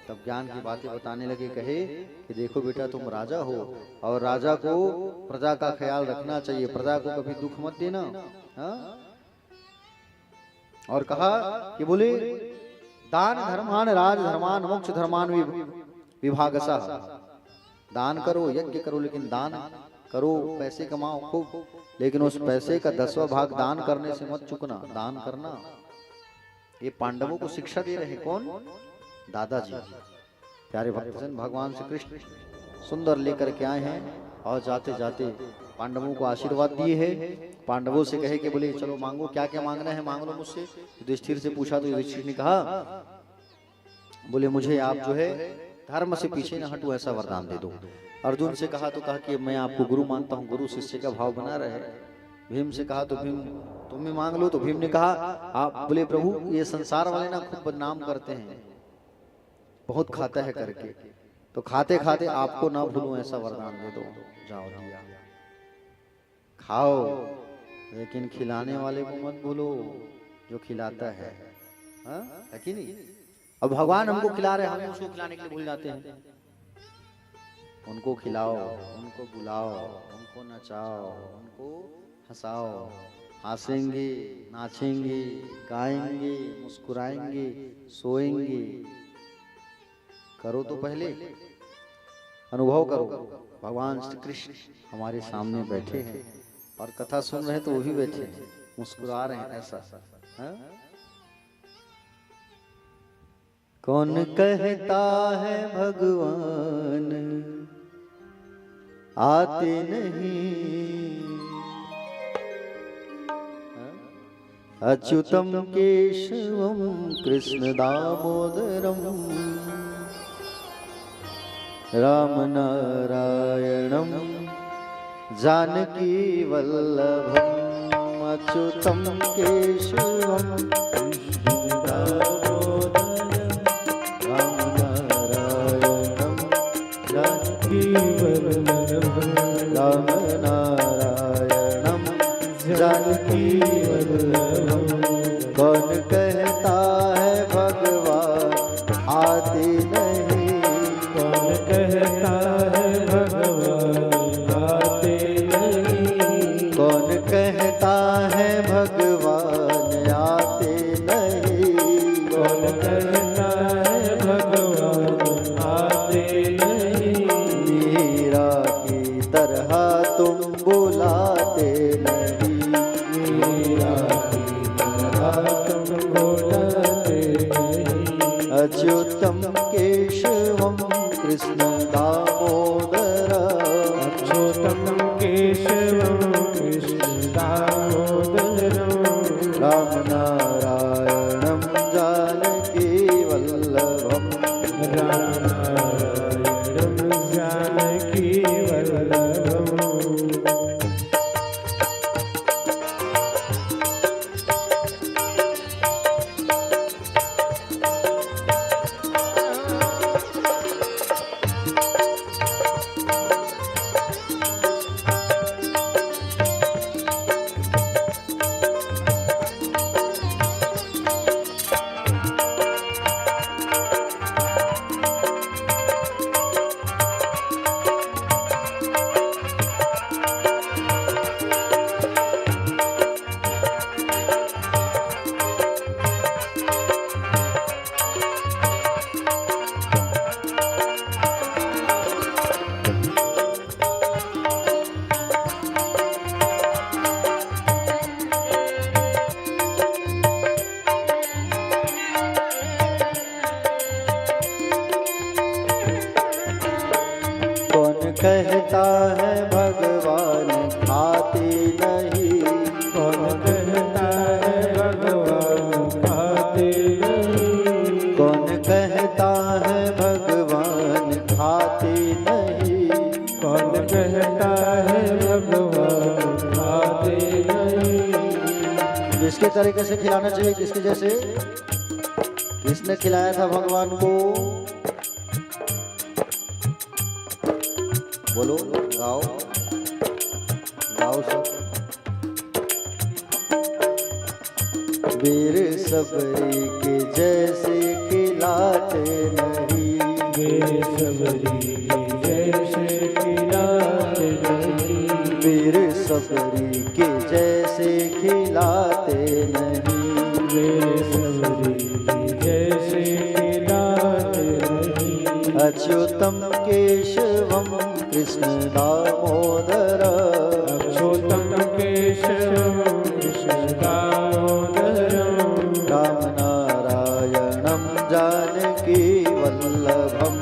तब ज्ञान की बातें बताने लगे, कहे कि देखो बेटा तुम राजा हो और राजा को प्रजा का ख्याल रखना चाहिए, प्रजा को कभी दुख मत देना। हाँ? और कहा कि बोले दान धर्मान राज धर्मान मोक्ष धर्मान विभागसा, दान करो यज्ञ करो लेकिन दान करो, पैसे कमाओ खूब, लेकिन उस पैसे का 10वां भाग दान करने से मत चुकना, दान करना। ये पांडवों को शिक्षा दे रहे कौन? दादाजी। प्यारे भक्तजन भगवान श्री कृष्ण सुंदर लेकर के आए हैं और जाते जाते पांडवों को आशीर्वाद दिए हैं। पांडवों से कहे कि बोले चलो मांगो, क्या क्या मांगना है मांग लो मुझसे। युधिष्ठिर से पूछा तो युधिष्ठिर ने कहा बोले मुझे आप जो है धर्म से पीछे न हटो ऐसा वरदान दे दो। अर्जुन से कहा तो कहा कि मैं आपको गुरु मानता हूँ, गुरु शिष्य का भाव बना रहे। भीम से कहा तो भीम तुम भी मांग लो, तो भीम ने कहा आप बोले प्रभु ये संसार वाले ना खूब बदनाम करते हैं, बहुत खाता है करके, तो खाते खाते आपको ना भूलूं ऐसा वरदान दे दो। जाओ दिया, खाओ लेकिन खिलाने वाले को मत भूलो जो खिलाता है, हाँ है कि नहीं। अब भगवान हमको खिला रहे, हम उसको खिलाने के लिए भूल जाते हैं। उनको खिलाओ, उनको बुलाओ, उनको नचाओ, उनको हंसाओ, हंसेंगे नाचेंगे गाएंगे मुस्कुराएंगे सोएंगे। करो तो पहले अनुभव करो, भगवान श्री कृष्ण हमारे सामने बैठे हैं और कथा सुन रहे हैं तो वो भी बैठे हैं मुस्कुरा रहे हैं ऐसा। हाँ? कौन कहता है भगवान आते नहीं, अच्युतम केशवम कृष्ण दामोदरम राम नारायणम जानकी वल्लभम, अच्युतम केशवम कृष्ण दामोदरम राम नारायणम जानकी वल्लभम, राम नारायणम जानकी वल्लभम। कौन कहता है भगवान आते नहीं, कौन कहता है भगवान आते नहीं, कौन कहता है भगवान आते नहीं, कौन कहता है भगवान आते नहीं। मीरा की तरह तुम बुलाते नहीं, मीरा की तरह तुम बुलाते नहीं। अच्युतम केशवम कृष्ण दामोदर, अच्युतम केशवम कृष्ण दामोदर राम नारायणम जानकी वल्लभम, राम नारायणम जानकी वल्लभम। कहता है भगवान खाते नहीं, कौन कहता है भगवान खाते नहीं, कौन कहता है भगवान खाते नहीं, कौन कहता है भगवान खाते नहीं। किसके तरीके से खिलाना चाहिए, किसके जैसे, किसने खिलाया था भगवान को, बोलो, गाओ गाओ सब। वीर सबरी के जैसे खिलाते नहीं, वीर सबरी के जैसे खिलाते नहीं, वीर सबरी के जैसे खिलाते नहीं, वीर सबरी के जैसे खिलाते नहीं। अच्युतम केशवम कृष्ण दामोदर, अच्युतम केशवम कृष्ण दामोदरम, राम नारायणम जानकी वल्लभम,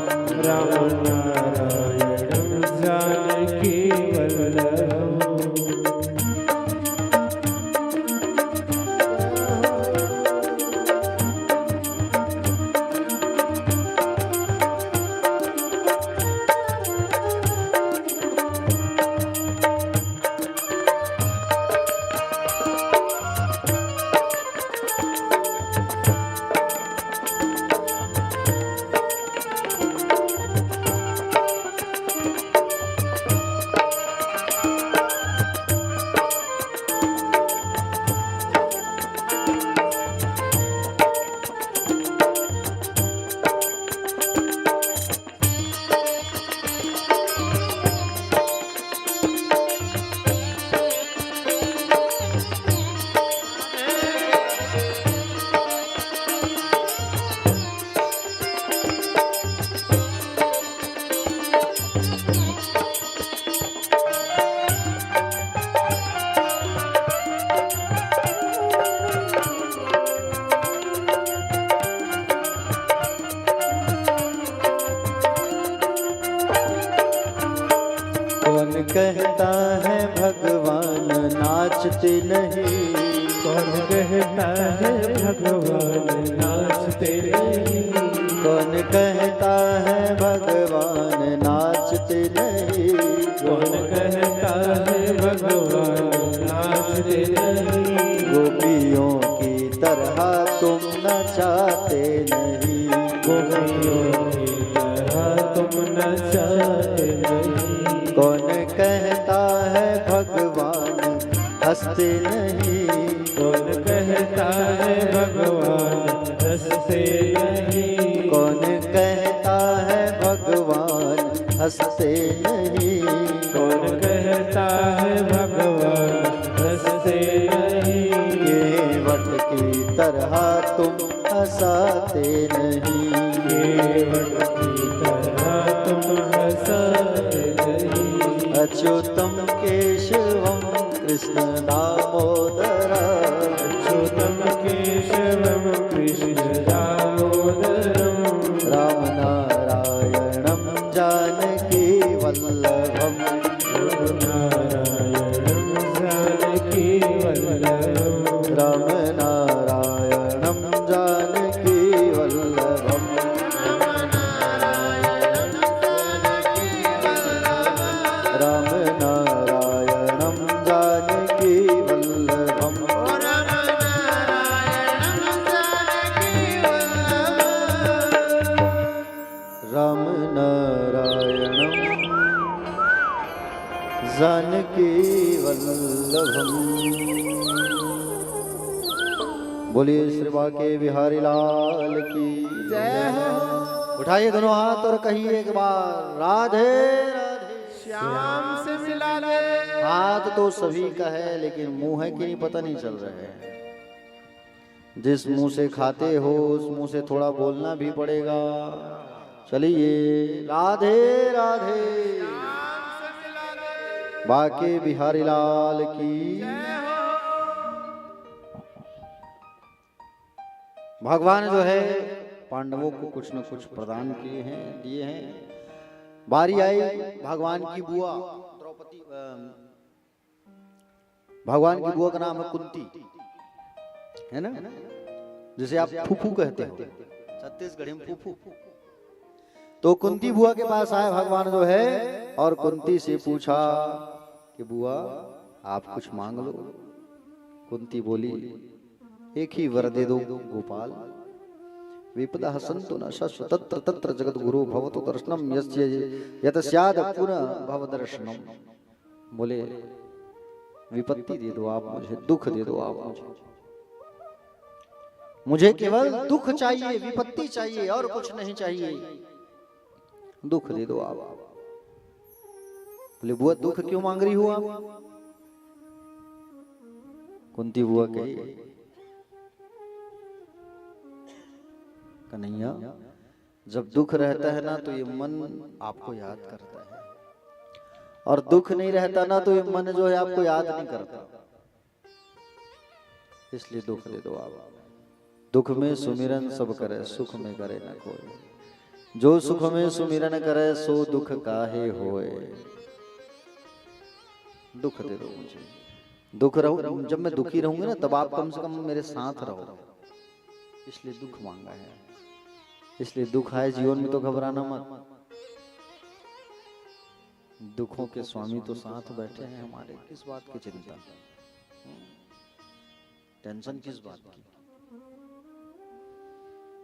राम नारायणं जानकी वल्लभम्। कौन कहता है भगवान नाचते नहीं, कौन कहता है भगवान नाचते नहीं, कौन कहता है भगवान नाचते नहीं, कौन कहता है भगवान नाचते नहीं, गोपियों की तरह तुम नचाते नहीं, गोपियों की तरह तुम नचाते नहीं, कौन कहता है भगवान हंसते नहीं, कौन कहता है भगवान हंसते नहीं, कौन कहता है भगवान हंसते नहीं, कौन कहता है भगवान हंसते नहीं, केवट की तरह तुम हंसाते नहीं, केवट की तरह तुम हंसाते नहीं। अच्युतम केशवम कृष्ण दामोदर, अच्युतम केशवम कृष्ण दामोदरम, राम नारायणम जानकी वल्लभम, नारायणं जानकी वल्लभम्, राम नारायणम जानकी वल्लभम, राम नारायणम जानकी वल्लभम, राम नारायणम जानकी वल्लभम। बोलिए श्री बांके बिहारी लाल की जय हो। उठाइए दोनों हाथ और कहिए एक बार राधे राधे। श्याम से मिला ले। हाथ तो सभी का है लेकिन मुंह है कि नहीं पता नहीं चल रहा है। जिस मुंह से खाते हो उस मुंह से थोड़ा बोलना भी पड़ेगा। चलिए राधे राधे। बांके बिहारी लाल की। भगवान जो है पांडवों को कुछ न कुछ प्रदान किए हैं, दिए हैं। बारी आई भगवान की बुआ द्रौपदी, भगवान की बुआ का नाम है कुंती, है ना, जिसे आप फूफू कहते हो छत्तीसगढ़ी में फूफू। तो कुंती बुआ के पास आए भगवान जो है और कुंती से पूछा कि बुआ आप कुछ मांग लो। कुंती बोली एक ही वर दे दो गोपाल, विपदा सन्तु न शस्व तत्र तत्र जगत गुरु भवतु दर्शनम यस्य यत स्याद पुनः भव दर्शनम। बोले विपत्ति दे दो आप मुझे, दुख दे दो आप मुझे केवल दुख चाहिए, विपत्ति चाहिए और कुछ नहीं चाहिए, दुख दे दो आप। बोले बुआ दुख क्यों मांग रही हो आप? कुंती बुआ कही कन्हैया जब दुख रहता है ना तो ये मन आपको याद करता है, और दुख नहीं रहता ना तो ये मन जो है आपको याद नहीं करता, इसलिए दुख दे दो आप। दुख में सुमिरन सब करे, सुख में करे न कोई, जो सुख में सुमिरन करे सो दुख काहे होए। दुख दे दो मुझे, दुख रहो, जब मैं दुखी रहूंगा ना तब आप कम से कम मेरे साथ रहो, इसलिए दुख मांगा है। इसलिए दुख आए जीवन में तो घबराना मत, दुखों के स्वामी तो साथ बैठे हैं हमारे, किस बात की चिंता, टेंशन किस बात की।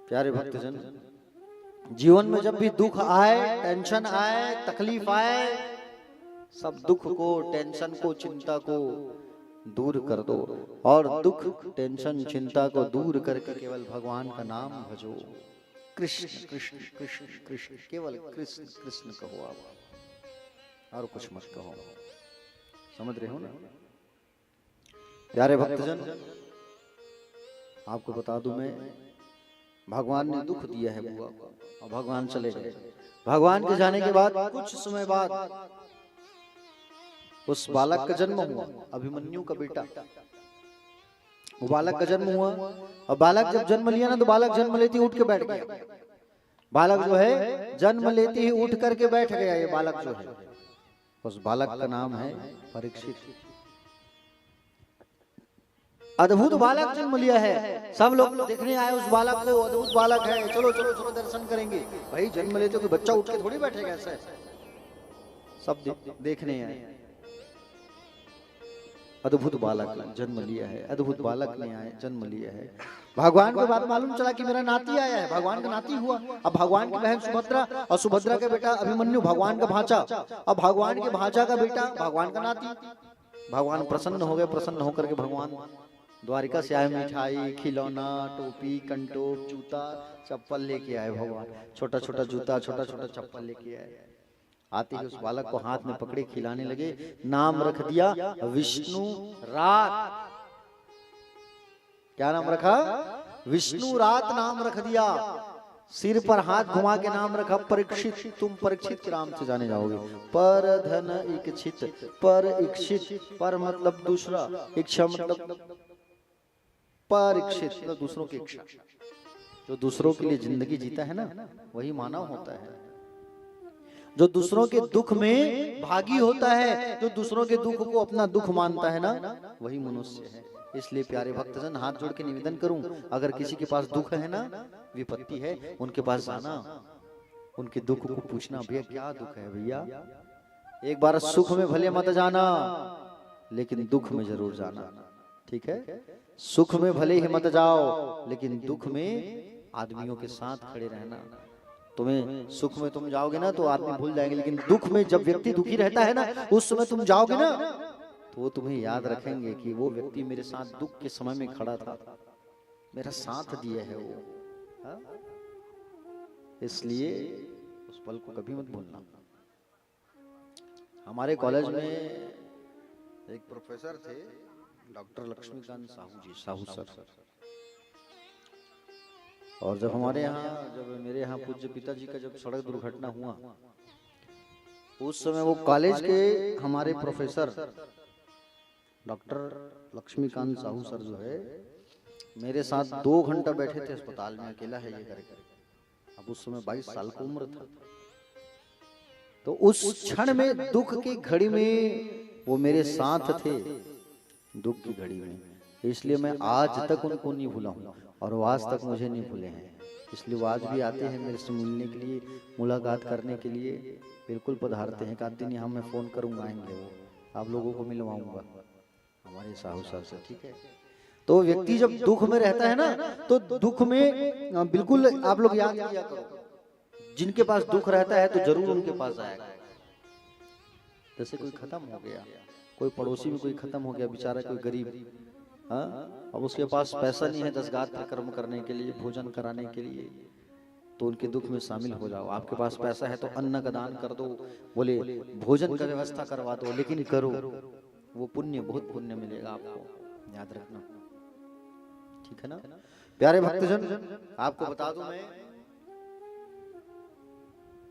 प्यारे भक्तजन, जीवन में जब भी दुख आए, टेंशन आए, तकलीफ आए, सब दुख को, टेंशन को, चिंता को दूर कर दो, और दुख, टेंशन, चिंता को दूर करके केवल भगवान का नाम भजो। कृष्ण कृष्ण कृष्ण कृष्ण, केवल कृष्ण कृष्ण कहो आप, और कुछ मत कहो। समझ रहे हो ना प्यारे भक्तजन? आपको बता दूं मैं, भगवान ने दुख दिया है बुआ को, और भगवान चले गए। भगवान के जाने के बाद कुछ समय बाद उस बालक का जन्म हुआ, अभिमन्यु का बेटा। वो बालक का जन्म हुआ, और बालक जब जन्म लिया ना तो बालक जन्म लेते ही उठ के बैठ गया। बालक जो है जन्म लेते ही उठ करके बैठ गया। ये बालक जो है, उस बालक का नाम है परीक्षित। अद्भुत बालक जन्म लिया है, सब लोग देखने आए उस बालक को, अद्भुत बालक है, चलो चलो चलो दर्शन करेंगे। भाई जन्म लेते कोई बच्चा उठ के थोड़ी बैठेगा ऐसे, सब देखने आए। अद्भुत बालक जन्म लिया है, अद्भुत बालक ने आए जन्म लिया है। भगवान को बात मालूम चला कि मेरा नाती आया है, भगवान का नाती हुआ। अब भगवान की बहन सुभद्रा और सुभद्रा का बेटा अभिमन्यु भगवान का भांचा, अब भगवान के भांचा का बेटा भगवान का नाती। भगवान प्रसन्न हो गए, प्रसन्न होकर के भगवान द्वारिका से आए, मिठाई, खिलौना, टोपी, कंटोप, जूता, चप्पल लेके आए। भगवान छोटा छोटा जूता, छोटा छोटा चप्पल लेके आए। आते ही उस बालक को हाथ में पकड़े खिलाने लगे। नाम रख दिया विष्णु रात। क्या नाम रखा? विष्णु रात नाम रख दिया। सिर पर हाथ घुमा के नाम रखा परीक्षित। तुम परीक्षित के नाम से जाने जाओगे। पर धन इच्छित, पर इच्छित, पर मतलब दूसरा, इच्छा मतलब परीक्षित मतलब दूसरों की इच्छा। जो दूसरों के लिए जिंदगी जीता है ना, वही मानव होता है। जो दूसरों के दुख में भागी होता है, जो दूसरों के दुख को अपना दुख मानता है ना, वही मनुष्य है। इसलिए प्यारे भक्तजन, हाथ जोड़ के निवेदन करूं, अगर किसी के पास दुख है ना, विपत्ति है, उनके पास जाना, उनके दुख को पूछना, भैया क्या दुख है भैया। एक बार सुख में भले मत जाना, लेकिन दुख में जरूर जाना, ठीक है। सुख में भले ही मत जाओ, लेकिन दुख में आदमियों के साथ खड़े रहना। तुम्हें सुख में तुम जाओगे ना तो आदमी भूल जाएंगे, लेकिन दुख में जब व्यक्ति दुखी रहता है ना, उस समय तुम जाओगे ना तो वो तुम्हें याद रखेंगे कि वो व्यक्ति मेरे साथ दुख के समय में खड़ा था, मेरा साथ दिया है वो। हा? इसलिए उस पल को कभी मत भूलना। हमारे कॉलेज में एक प्रोफेसर थे, डॉक्टर लक्ष्मीकांत साहू जी, साहू सर। और जब हमारे यहाँ, जब मेरे यहाँ पूज्य पिताजी का जब सड़क दुर्घटना हुआ, उस समय वो कॉलेज के हमारे professor doctor Laxmikant Sahu sir जो है, मेरे साथ 2 घंटा बैठे थे अस्पताल में, अकेला है ये करके। अब उस समय 22 साल की उम्र था। तो उस क्षण में, दुख की घड़ी में वो मेरे साथ थे, दुख की घड़ी में। इसलिए मैं आज तक उनको नहीं भूला हूँ, और वो आज तक मुझे नहीं भूले हैं। इसलिए वो आज भी आते हैं मेरे से मिलने के लिए, मुलाकात करने के लिए बिल्कुल पधारते हैं। कहते नहीं, हाँ मैं फोन करूंगा, आएंगे वो, आप लोगों को मिलवाऊंगा हमारे साहू सर से, ठीक है। तो व्यक्ति जब दुख में रहता है ना, तो दुख में बिल्कुल आप लोग याद किया करो, जिनके पास दुख रहता है तो जरूर उनके पास आएगा। जैसे कोई खत्म हो गया, कोई पड़ोसी में कोई खत्म हो गया बेचारा, कोई गरीब, हाँ, अब उसके पास पैसा नहीं है 10 गात्र कर्म करने के लिए, भोजन कराने के लिए, तो उनके दुख में शामिल हो जाओ। आपके पास पैसा है तो अन्न का दान कर दो, बोले भोजन का व्यवस्था करवा दो, लेकिन करो, वो पुण्य, बहुत पुण्य मिलेगा आपको, याद रखना, ठीक है ना। प्यारे भक्तजन, आपको बता दूं मैं,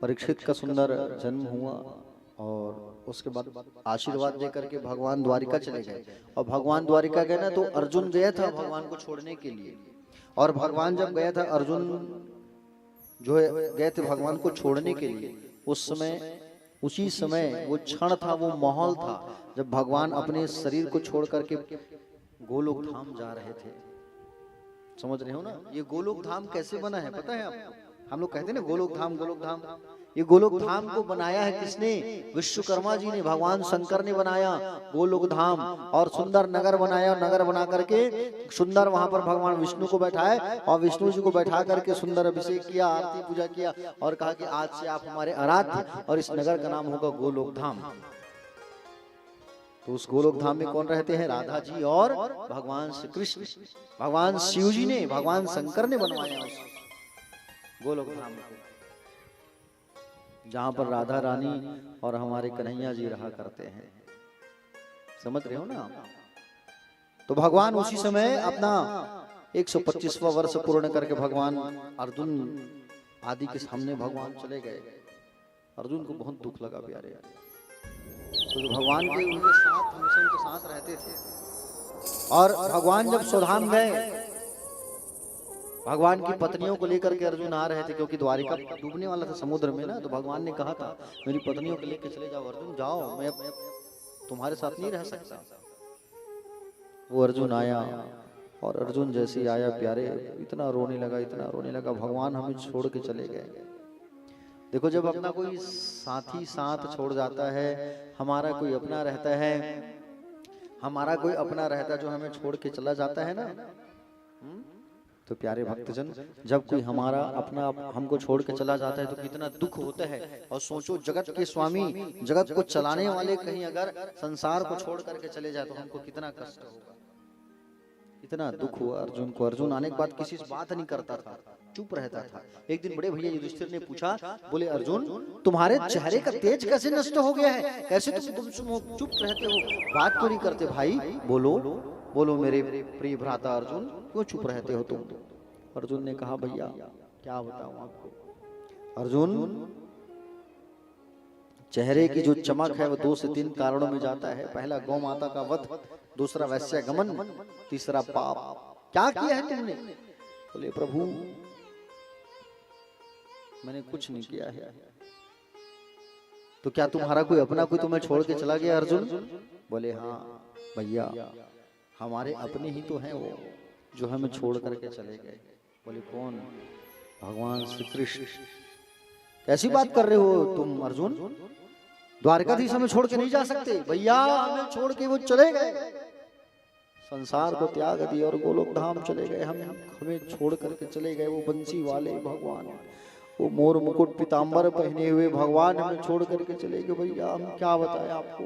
परीक्षित का सुंदर जन्म हुआ और उसके बाद आशीर्वाद देकर के भगवान द्वारिका चले गए। और भगवान द्वारिका गए ना, तो अर्जुन गया था भगवान को छोड़ने के लिए, और भगवान जब गया था, अर्जुन जो है गए थे भगवान को छोड़ने के लिए, उस समय, उसी समय वो क्षण था, वो माहौल था जब भगवान अपने शरीर को छोड़ करके गोलोक धाम जा रहे थे। समझ रहे हो ना, ये गोलोक धाम कैसे बना है पता है आपको? हम लोग कहते हैं ना गोलोक धाम, गोलोक धाम। ये गोलोक धाम को बनाया है किसने? विश्वकर्मा जी ने, भगवान शंकर ने बनाया गोलोक धाम, और सुंदर नगर बनाया। नगर बना करके सुंदर वहां पर भगवान विष्णु को बैठाए, और विष्णु जी को बैठा करके सुंदर अभिषेक किया, आरती पूजा किया, और कहा कि आज से आप हमारे आराध्य, और इस नगर का नाम होगा गोलोक धाम। तो उस गोलोक धाम में कौन रहते हैं? राधा जी और भगवान श्री कृष्ण। भगवान शिव जी ने, भगवान शंकर ने बनवाया उस गोलोक धाम को, जहां पर राधा रानी और हमारे कन्हैया जी रहा करते हैं। समझ रहे हो ना? तो भगवान उसी समय अपना 125वां वर्ष पूर्ण करके भगवान अर्जुन आदि के सामने भगवान चले गए। अर्जुन को बहुत दुख लगा प्यारे, तो भगवान के उनके साथ, हमेशा उनके साथ रहते थे। और भगवान जब स्वधाम गए, भगवान की पत्नियों को लेकर के अर्जुन आ रहे थे, क्योंकि द्वारिका डूबने वाला था समुद्र में ना, तो भगवान ने कहा था मेरी पत्नियों को लेकर चले जाओ अर्जुन, जाओ, मैं तुम्हारे साथ नहीं रह सकता। वो अर्जुन आया, और अर्जुन जैसे ही आया प्यारे, इतना रोने लगा, इतना रोने लगा, भगवान हमें छोड़ के चले गए। देखो, जब अपना कोई साथी साथ छोड़ जाता है, हमारा कोई अपना रहता है, हमारा कोई अपना रहता जो हमें छोड़ के चला जाता है ना, तो प्यारे भक्तजन, जब कोई हमारा अपना हमको छोड़ के चला जाता है तो कितना दुख होता है। और सोचो, जगत के स्वामी, जगत को चलाने वाले कहीं अगर संसार को छोड़ करके चले जाए तो हमको कितना कष्ट होगा, इतना दुख हुआ अर्जुन को। अर्जुन आने के बाद किसी से बात नहीं करता था, चुप रहता था। एक दिन बड़े भैया युधिष्ठिर ने पूछा, बोले अर्जुन तुम्हारे चेहरे का तेज कैसे नष्ट हो गया है, कैसे तुम चुप रहते हो, बात तो नहीं करते भाई, बोलो बोलो मेरे प्रिय भ्राता अर्जुन, क्यों चुप रहते हो तुम? अर्जुन ने कहा, भैया क्या बताऊं आपको। अर्जुन, चेहरे की जो चमक है वो 2 से 3 कारणों में जाता है। पहला गौ माता का वध, दूसरा वैश्यगमन, तीसरा पाप। क्या किया है तुमने? बोले प्रभु मैंने कुछ नहीं किया है। तो क्या तुम्हारा कोई अपना कोई तुम्हें छोड़ के चला गया अर्जुन? बोले हाँ भैया, हमारे अपने ही तो हैं वो, जो हमें छोड़ करके चले गए। बोले कौन? भगवान श्री कृष्ण। कैसी बात कर रहे हो तुम अर्जुन? द्वारकाधीश हमें छोड़ के नहीं जा सकते? भैया हमें छोड़ के वो चले गए, संसार को त्याग दिया और गोलोक धाम चले गए। हमें छोड़ करके चले गए वो बंसी वाले भगवान, वो मोर मुकुट पीतांबर पहने हुए भगवान हमें छोड़ करके चले गए। भैया हम क्या बताएं आपको।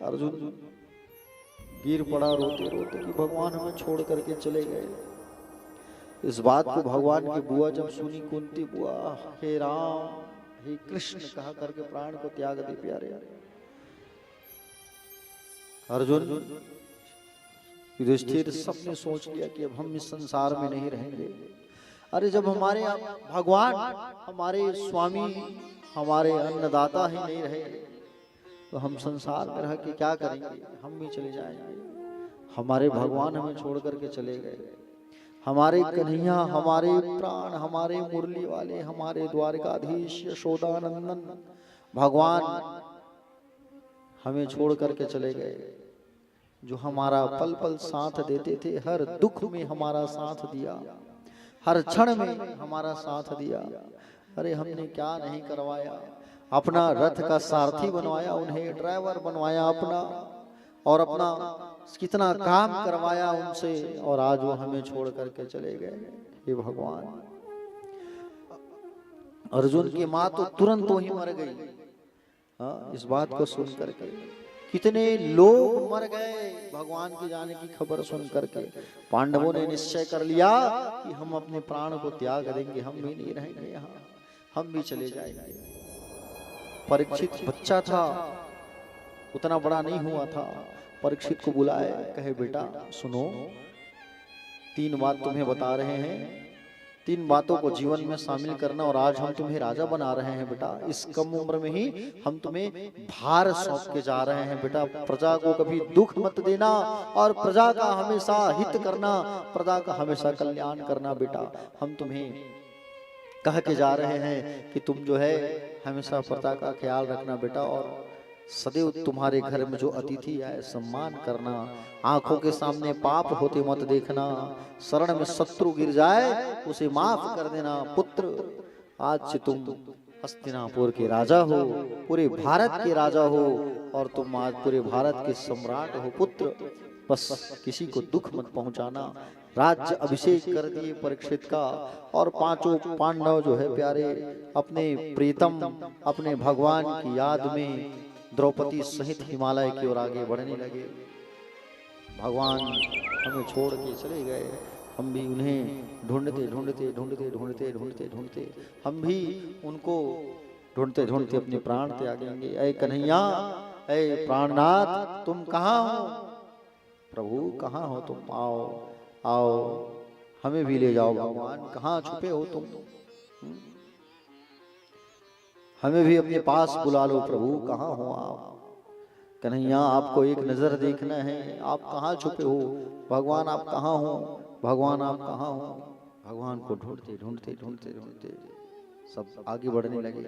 अर्जुन गिर पड़ा रोते रोते कि भगवान हमें छोड़ करके चले गए। इस बात को भगवान की बुआ जब सुनी, कुंती बुआ, हे राम हे कृष्ण कहा करके प्राण को त्याग दे प्यारे। अर्जुन युधिष्ठिर सबने सोच लिया कि अब हम इस संसार में नहीं रहेंगे। अरे जब हमारे भगवान, हमारे स्वामी, हमारे अन्नदाता ही नहीं रहे तो हम संसार में रह के क्या करेंगे? हम भी चले जाएंगे। हमारे भगवान हमें छोड़ करके चले गए। हमारे कन्हैया, हमारे प्राण, हमारे मुरली वाले, हमारे द्वारकाधीश यशोदानंदन भगवान हमें छोड़ करके चले गए, जो हमारा पल पल साथ देते थे, हर दुख में हमारा साथ दिया, हर क्षण में हमारा साथ दिया। अरे हमने क्या नहीं करवाया, अपना रथ का सारथी बनवाया, उन्हें ड्राइवर बनवाया अपना, और अपना कितना काम करवाया उनसे, और आज वो हमें छोड़ करके चले गए। हे भगवान, अर्जुन की माँ तो तुरंत ही मर गई। हाँ, इस बात को सुन करके कितने लोग मर गए भगवान के जाने की खबर सुन करके। पांडवों ने निश्चय कर लिया कि हम अपने प्राण को त्याग देंगे, हम भी नहीं रहेंगे यहाँ, हम भी चले जाएंगे। परीक्षित बच्चा था, उतना बड़ा नहीं हुआ था। परीक्षित को बुलाए, कहे बेटा सुनो, 3 बात तुम्हें बता रहे हैं, 3 बातों को जीवन में शामिल करना, और आज हम तुम्हें राजा बना रहे हैं बेटा। इस कम उम्र में ही हम तुम्हें भार सौंप के जा रहे हैं बेटा। प्रजा को कभी दुख मत देना, और प्रजा का हमेशा हित करना, प्रजा का हमेशा कल्याण करना बेटा। हम तुम्हें कह के जा रहे हैं कि तुम जो है हमेशा प्रजा का ख्याल रखना बेटा, और सदैव तुम्हारे घर में जो अतिथि आए सम्मान करना, आंखों के सामने पाप होते मत देखना, शरण में शत्रु गिर जाए उसे माफ कर देना। पुत्र, आज से तुम हस्तिनापुर के राजा हो, पूरे भारत के राजा हो, और तुम आज पूरे भारत के सम्राट हो। पुत्र, बस किसी को दुख मत पहुंचाना। राज्य अभिषेक कर दिए परीक्षित का, और 5 पांडव जो है प्यारे अपने प्रीतम अपने भगवान की याद में द्रौपदी सहित हिमालय की ओर आगे बढ़ने लगे। भगवान हमें छोड़ के चले गए, हम भी उन्हें ढूंढते ढूंढते ढूंढते ढूंढते ढूंढते ढूंढते हम भी उनको ढूंढते ढूंढते अपने प्राण त्यागेंगे। ऐ कन्हैया, ऐ प्राणनाथ, तुम कहाँ हो? प्रभु कहाँ हो तुम? आओ आओ, हमें भी ले जाओ भगवान, कहाँ छुपे हो तुम? हमें भी अपने पास बुला लो प्रभु, कहाँ हो आप? कन्हैया, आपको एक नजर देखना है, आप कहाँ छुपे हो? भगवान आप कहाँ हो? भगवान आप कहाँ हो? भगवान को ढूंढते ढूंढते ढूंढते ढूंढते सब आगे बढ़ने लगे।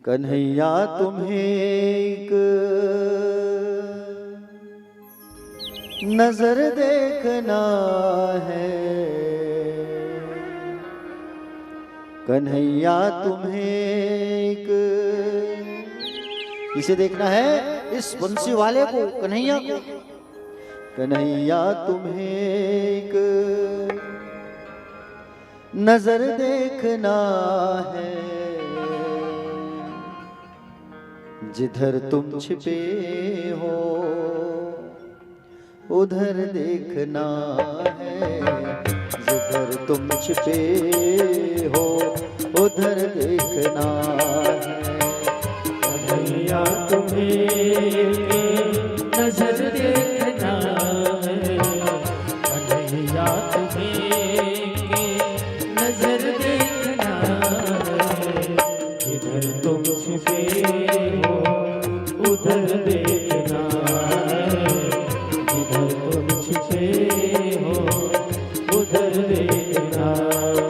कन्हैया तुम्हें एक नजर देखना है, कन्हैया तुम्हें एक, किसे देखना है? इस बंसी वाले को, कन्हैया को। कन्हैया तुम्हें एक नजर देखना है, जिधर तुम छिपे हो उधर देखना है, जिधर तुम छिपे हो उधर देखना है। कन्हैया तुम्हें नजर देखना है, कन्हैया तुम्हें नजर देखना है, जिधर तुम छिपे हो उधर देखना है, जिधर तुम छिपे हो उधर देखना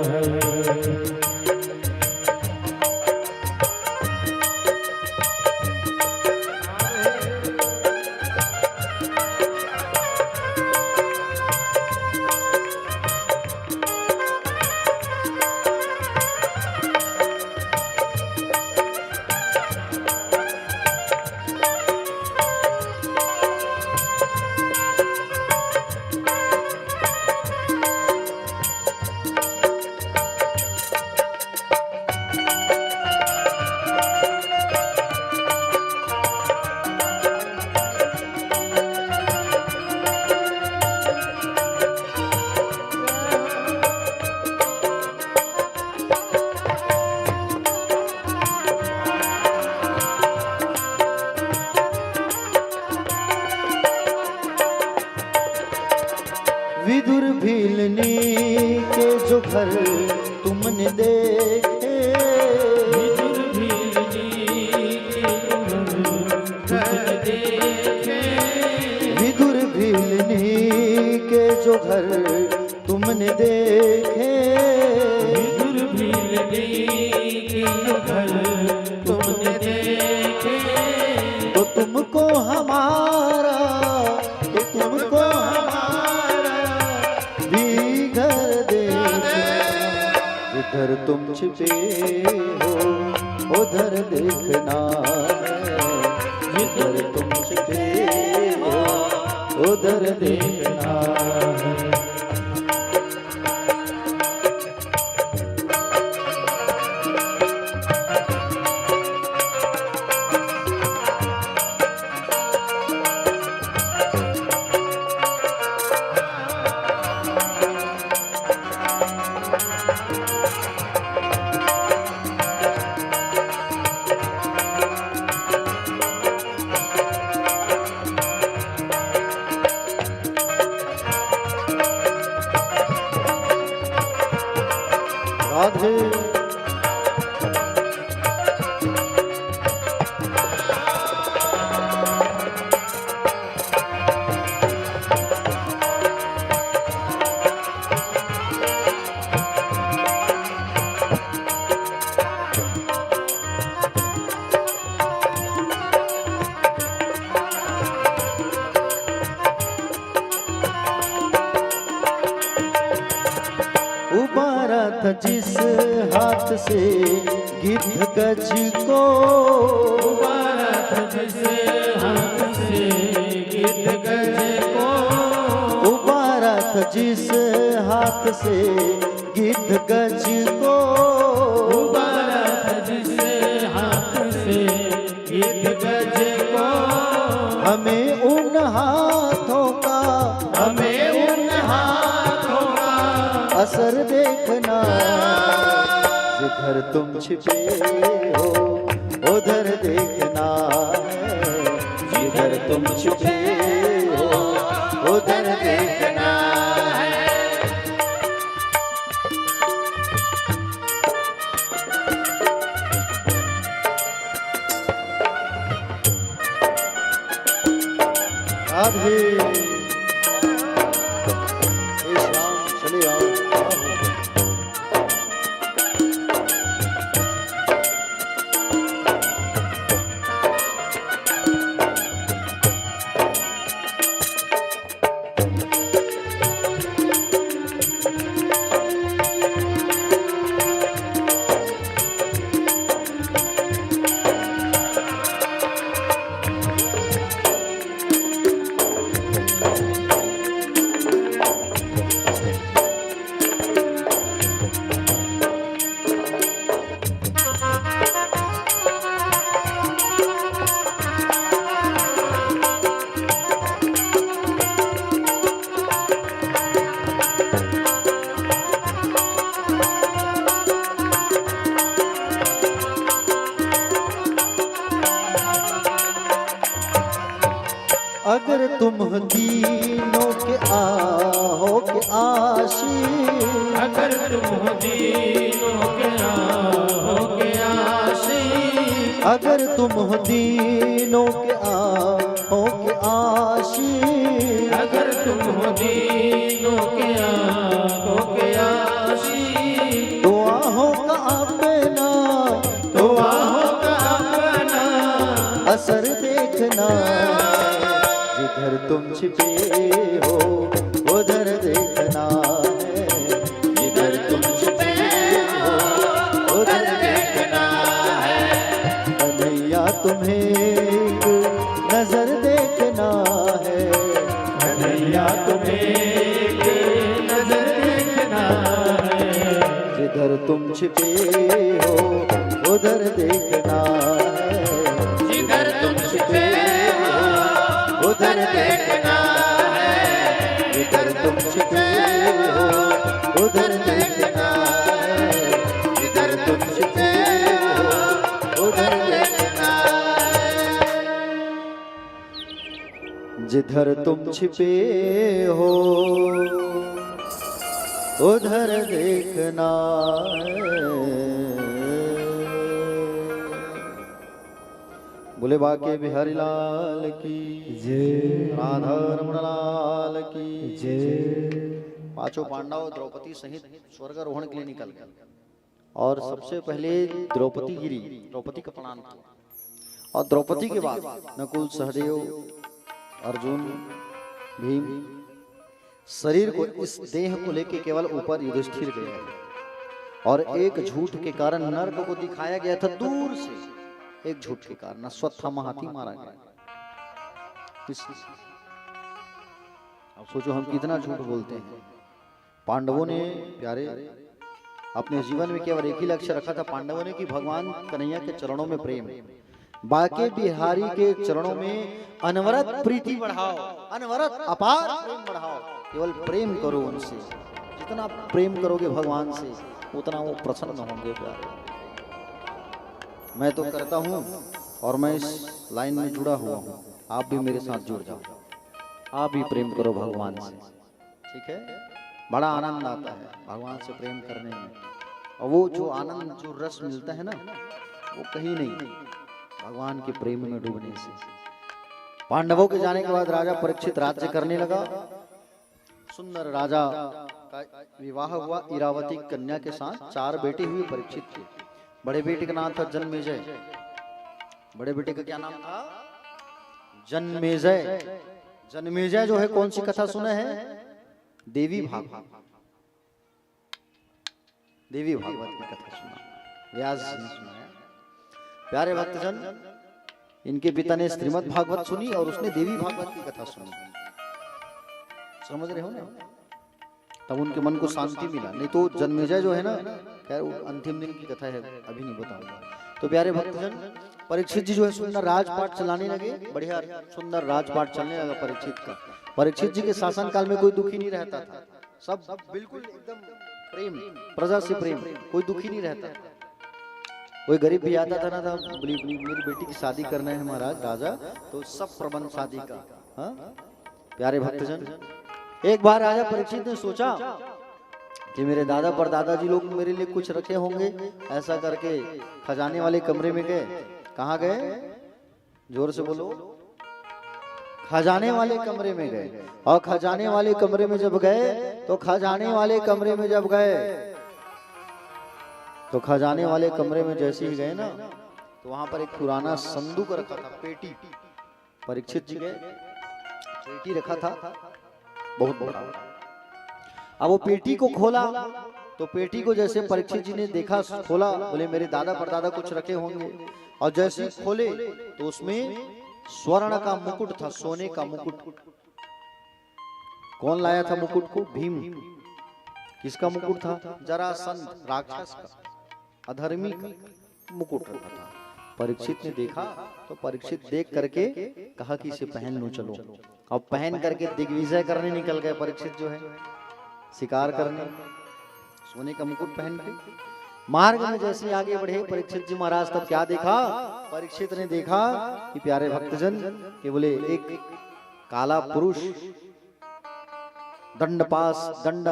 है। विदुर भीलनी के जो घर तुमने देखे, विदुर भीलनी के घर देखे, विदुर भीलनी के जो घर तुमने देखे, विदुर भीलनी के घर तुमने देखे, तो तुमको हमारा, तो तुमको जिधर तुम छिपे हो उधर देखना है, जिधर तुम छिपे उधर देखना है। राधे उबारा था जिस हाथ से गिद्ध गज को, उबारा था जिस हाथ से गिद्ध गज को, उबारा था जिस हाथ से गिद्ध गज को, उबारा था जिस हाथ से गिद्ध गज को, हमें उन हाथों का, हमें उन हाथों का असर देखना, जिधर तुम छिपे हो उधर देखना है, जिधर तुम छिपे हो उधर देखना है। राधे हे श्याम चले आओ। अगर तुम दीनों के आओ के आशी, अगर तुम दीनों के आओ के आशी, अगर तुम दीनों के आओ के आशी, अगर तुम दीनों के आओ के आशी, तो आहों का अपना, तो आहों का अपना असर देखना, जिधर तुम छिपे हो उधर देखना है, जिधर तुम छिपे हो उधर देखना है। कन्हैया तुम्हें एक नजर देखना है, कन्हैया तुम्हें एक नजर देखना है, जिधर तुम छिपे हो उधर देखना है, जिधर तुम छिपे हो उधर देखना है, जिधर तुम छिपे हो उधर देखना है, जिधर तुम छिपे हो उधर देखना है, जिधर तुम छिपे हो उधर देखना है। बोले बाके बिहारी लाल की जय राधा रमण लाल की जय। पांचों पांडव द्रौपदी सहित स्वर्गारोहण के लिए निकल गए और सबसे पहले द्रौपदी गिरी, द्रौपदी का प्रणाम किया और द्रौपदी के बाद नकुल, सहदेव, अर्जुन, भीम शरीर को, इस देह को लेके केवल ऊपर युधिष्ठिर गए और एक झूठ के कारण नर्क को दिखाया गया था दूर से, एक झूठ के कारण अश्वत्थामा हाथी मारा गया। अब सोचो हम कितना झूठ बोलते हैं। पांडवों ने प्यारे अपने जीवन में केवल एक ही लक्ष्य रखा था पांडवों ने कि भगवान कन्हैया के चरणों में प्रेम, बाके बिहारी के चरणों में अनवरत प्रीति बढ़ाओ, अनवरत अपार प्रेम बढ़ाओ। केवल प्रेम करो उनसे, जितना प्रेम करोगे भगवान से उतना वो प्रसन्न होंगे प्यारे। मैं तो करता हूँ और मैं इस लाइन में जुड़ा हुआ हूँ, आप भी मेरे साथ जुड़ जाओ, आप भी प्रेम करो भगवान से, ठीक है। बड़ा आनंद आता है भगवान से प्रेम करने में, और वो जो आनंद जो रस मिलता है ना वो कहीं नहीं, भगवान के प्रेम में डूबने से। पांडवों के जाने के बाद राजा परीक्षित राज्य करने लगा। सुंदर राजा का विवाह हुआ इरावती कन्या के साथ। 4 बेटे हुए परीक्षित के। बड़े बेटे का नाम था जन्मेजय। बड़े बेटे का क्या नाम था? जन्मेजय। जन्मेजय जो है कौन सी कथा सुना है? देवी भागवत, देवी भागवत की कथा सुना, व्यास जी ने सुनाया। प्यारे भक्तजन, इनके पिता ने श्रीमद् भागवत सुनी और उसने देवी भागवत की कथा सुनी। समझ रहे हो ना? तब उनके मन को शांति मिला। नहीं तो जन्मेजय जो है ना, खैर वो अंतिम दिन की कथा है, अभी नहीं बताऊंगा। तो प्यारे भक्तजन, परीक्षित जी जो है सुंदर राजपाट चलाने लगे। बढ़िया सुंदर राजपाट चलने लगा परीक्षित का। परीक्षित जी के शासन काल में कोई दुखी नहीं रहता था, सब बिल्कुल एकदम प्रेम, प्रजा से प्रेम, कोई दुखी नहीं रहता था। कोई गरीब भी आता था ना, था मेरी बेटी की शादी करना है महाराज राजा, तो सब प्रबंध शादी का। हाँ प्यारे भक्तजन, एक बार राजा परीक्षित ने सोचा कि मेरे दादा पर दादाजी लोग मेरे लिए कुछ रखे होंगे, ऐसा करके खजाने वाले कमरे में गए। कहाँ गए? जोर से बोलो। खजाने वाले कमरे में गए। और खजाने वाले कमरे में जब गए तो खजाने वाले कमरे में जब गए तो खजाने वाले कमरे में जैसे ही गए ना, तो वहां पर एक पुराना संदूक रखा था, पेटी। परीक्षित जी गए, पेटी रखा था बहुत बड़ा। अब वो पेटी को खोला तो पेटी को जैसे परीक्षित जी ने देखा, खोला, बोले मेरे दादा परदादा कुछ रखे होंगे। और जैसे खोले तो उसमें स्वर्ण का मुकुट था, सोने का मुकुट। कौन लाया था मुकुट को? भीम। किसका मुकुट था? जरासंध राक्षस का, अधर्मी का मुकुट रखा था। परीक्षित ने देखा तो परीक्षित देख करके कहा कि इसे पहन लो चलो। अब पहन करके दिग्विजय करने निकल गए परीक्षित जो है, शिकार करने, सोने का मुकुट पहन के। मार्ग में जैसे आगे बढ़े परीक्षित जी महाराज, तब क्या देखा? परीक्षित ने देखा कि प्यारे भक्तजन कि बोले एक काला पुरुष दंडपास, दंड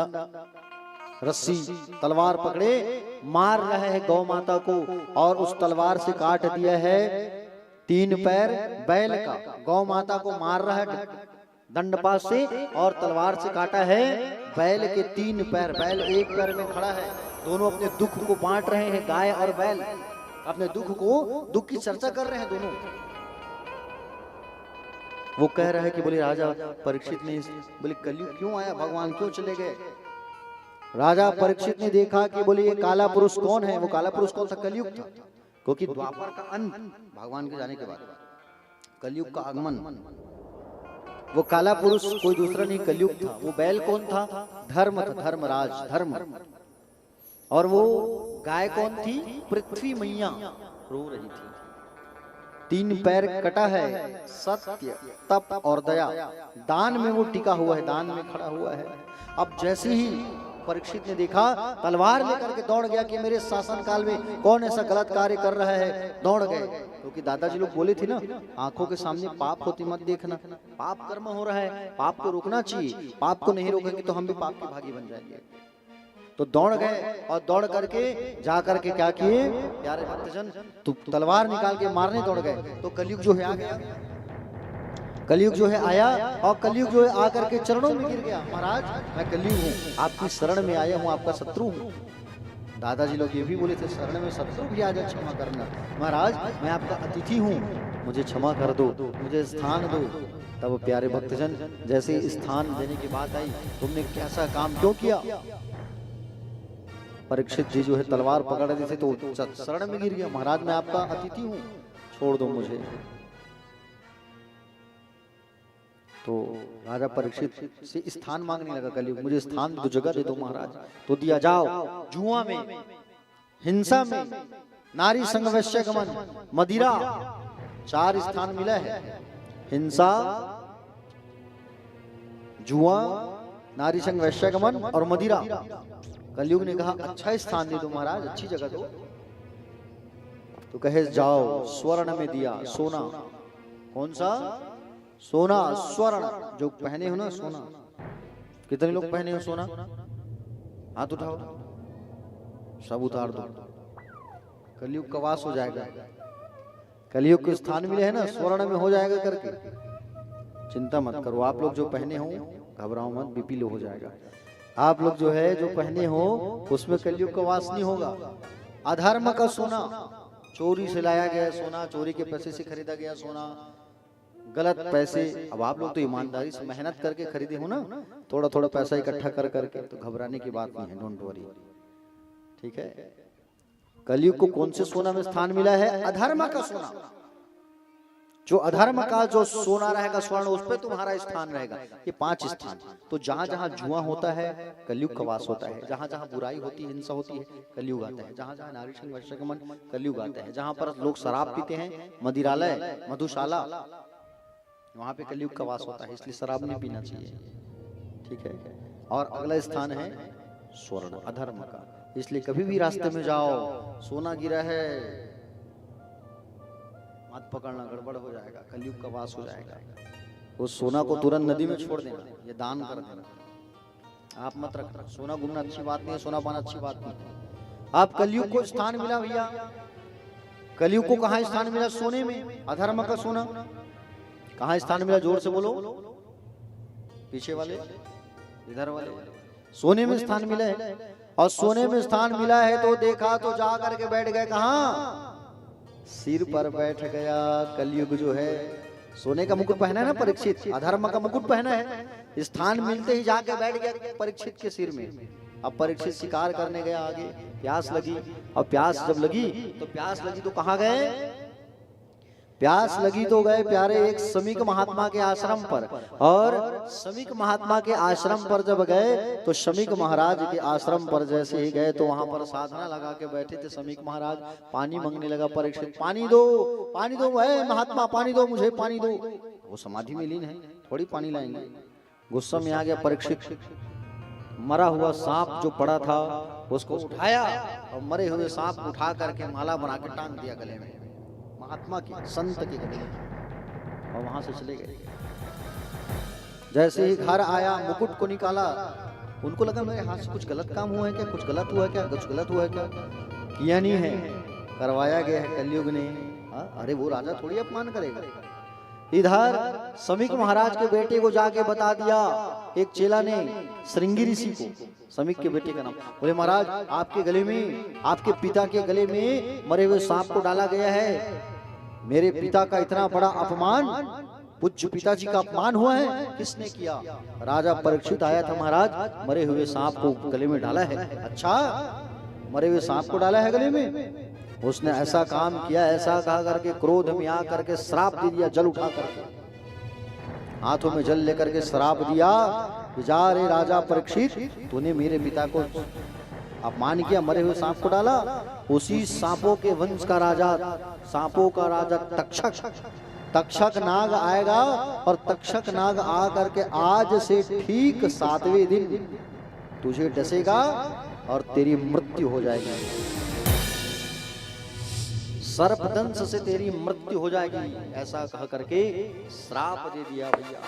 रस्सी, तलवार पकड़े मार रहे हैं गौ माता को, और उस तलवार से काट दिया है 3 पैर बैल का। गौ माता को मार रहा है दंडपास से और तलवार से काटा है बैल के 3 पैर। बैल एक पैर में खड़ा है, दोनों अपने दुख को बांट रहे हैं। गाय और बैल अपने दुख की चर्चा कर रहे हैं दोनों। वो कह रहा है कि बोले राजा परीक्षित ने, बोले कलयुग क्यों आया, भगवान क्यों चले गए? राजा परीक्षित ने देखा कि बोले ये काला पुरुष कौन है? वो काला पुरुष कौन था? कलयुग था, क्योंकि द्वापर का अंत, भगवान के जाने के बाद कलयुग का आगमन। वो काला पुरुष कोई दूसरा नहीं, कलयुग था। वो बैल कौन था? धर्म था, धर्मराज, धर्म। और वो गाय कौन थी? पृथ्वी मैया रो रही थी। 3 पैर कटा है, सत्य, तप और दया, दान में वो टिका हुआ है, दान में खड़ा हुआ है। अब जैसे ही परीक्षित ने देखा, तलवार लेकर के दौड़ गया कि मेरे शासन काल में कौन ऐसा गलत कार्य कर रहा है। दौड़ गए, क्योंकि दादाजी लोग बोले थे ना, आंखों के सामने पाप होती मत देखना। पाप कर्म हो रहा है, पाप को रोकना चाहिए। पाप को नहीं रोकेंगे तो हम भी पाप के भागी बन जाएंगे। तो दौड़ गए और दौड़ करके जा करके क्या किए प्यारे भक्तजन, तो तलवार निकाल के मारने दौड़ गए। तो कलयुग जो है आ गया, कलयुग जो है आया, और कलयुग जो है आकर के चरणों में गिर गया। महाराज मैं कलयुग हूँ, आपकी शरण में आया हूँ, आपका शत्रु हूँ। दादाजी लोग ये भी बोले थे, शरण में शत्रु भी आ जाए क्षमा करना। महाराज मैं आपका अतिथि हूँ, मुझे क्षमा कर दो, मुझे स्थान दो। तब प्यारे भक्तजन जैसे स्थान देने की बात आई, तुमने कैसा काम क्यों किया? परीक्षित जी जो है तलवार पकड़ रहे थे तो शरण में गिर गया। महाराज मैं आपका अतिथि हूँ, छोड़ दो मुझे। तो राजा परीक्षित से स्थान मांगने लगा कलयुग, मुझे स्थान दो, जगह दे दो महाराज। तो दिया, जाओ जुआ में, हिंसा में, नारी संग वैश्य गमन, मदिरा, 4 स्थान मिला है। हिंसा, जुआ, नारी संग वैश्य गमन और मदिरा। कलयुग ने कहा अच्छा स्थान दे दो महाराज, अच्छी जगह दो। तो कहे जाओ, स्वर्ण में दिया, सोना। कौन सा? सोना, स्वर्ण जो पहने हो ना, सोना। कितने लोग पहने हो सोना? हाथ उठाओ, सब उतार दो। कलयुग का वास हो जाएगा। कलयुग के स्थान मिले है ना, स्वर्ण में हो जाएगा करके। चिंता मत करो, आप लोग जो पहने हो घबराओ मत, बीपी लो हो जाएगा। आप लोग जो है जो पहने हो उसमें कलयुग का वास नहीं होगा। अधर्म का सोना, चोरी से लाया गया सोना, चोरी के पैसे से खरीदा गया सोना, गलत पैसे। अब आप लोग तो ईमानदारी से मेहनत करके खरीदे हो ना, थोड़ा थोड़ा पैसा इकट्ठा कर करके, तो घबराने की बात नहीं है, डोंट वरी, ठीक है। कलयुग को कौन से सोना में स्थान मिला है? अधर्म का सोना। जो अधर्म का जो सोना रहेगा, स्वर्ण, उस पर तुम्हारा स्थान रहेगा। ये 5 स्थान। तो जहां जहां जुआ होता है कलयुग का वास होता है, जहां जहां बुराई होती है, हिंसा होती है, कलयुग आता है, जहां जहां नारी संग वैश्य गमन, कलयुग आता है, जहां पर लोग शराब पीते हैं, मदिरालय, मधुशाला, वहां पे कलयुग का वास होता है, इसलिए शराब नहीं पीना चाहिए, ठीक है। और अगला स्थान है स्वर्ण, अधर्म का। इसलिए कभी भी रास्ते में जाओ, सोना गिरा है मत पकड़ना, गड़बड़ हो जाएगा, कलयुग का वास हो जाएगा। उस सोना को तुरंत नदी में छोड़ देना, ये दान कर देना, आप मत रखना। सोना घूमना अच्छी बात नहीं है, सोना पाना अच्छी बात नहीं है। आप कलयुग को स्थान मिला भैया, कलयुग को कहाँ स्थान मिला? सोने में। अधर्म का सोना कहाँ स्थान मिला? जोर से बोलो, पीछे वाले, इधर वाले। सोने में स्थान मिला है। और सोने में स्थान मिला है तो देखा तो जा करके बैठ गए कहाँ? सिर पर बैठ गया। कलयुग जो है सोने का मुकुट पहना है ना परीक्षित, अधर्म का मुकुट पहना है। स्थान मिलते ही जाके बैठ गया परीक्षित के सिर में। अब परीक्षित शिकार करने गया आगे, प्यास लगी। और प्यास जब लगी तो कहाँ गए? प्यास लगी तो गए प्यारे एक समीक महात्मा के आश्रम पर। और समीक महात्मा के आश्रम पर जब गए तो समीक महाराज के आश्रम पर जैसे ही गए तो वहां पर साधना लगा के बैठे थे समीक महाराज। पानी मांगने लगा परीक्षित, पानी दो महात्मा, पानी दो मुझे, पानी दो। वो समाधि में लीन है, थोड़ी पानी लाएंगे। गुस्सा में आ गया परीक्षित, मरा हुआ सांप जो पड़ा था उसको उठाया और मरे हुए सांप उठा करके माला बना के टांग दिया गले में, महात्मा के, संत के गले, और वहां से चले गए। जैसे ही घर आया मुकुट को निकाला, उनको लगा मेरे हाथ से कुछ गलत काम हुआ है क्या, कुछ गलत हुआ है क्या, कुछ गलत हुआ है क्या? किया नहीं है, करवाया गया है कलयुग ने। अरे वो राजा थोड़ी अपमान करेगा। इधर समीक महाराज के बेटे को जाके बता दिया एक चेला ने, श्रृंगी ऋषि को, समीक के बेटे का नाम। बोले महाराज आपके गले में, आपके पिता के गले में मरे हुए सांप को डाला गया है। मेरे पिता का इतना बड़ा अपमान, पूज्य पिताजी का अपमान हुआ है, किसने किया? राजा परीक्षित आया था महाराज, मरे हुए सांप को गले में डाला है। अच्छा, मरे हुए सांप को डाला है गले में? उसने ऐसा काम किया, ऐसा कहा करके क्रोध में आ करके श्राप दे दिया। जल उठा करके, हाथों में जल लेकर के श्राप दिया, जा रे राजा परीक्षित, तूने मेरे पिता को अपमान किया, मरे हुए सांप को डाला। उसी सांपों के वंश का राजा, सांपों का राजा तक्षक नाग आएगा, और तक्षक नाग आ करके आज से ठीक 7वें दिन तुझे डसेगा और तेरी मृत्यु हो जाएगी। सर्पदंश से तेरी मृत्यु हो जाएगी, ऐसा कह करके श्राप दे दिया भैया।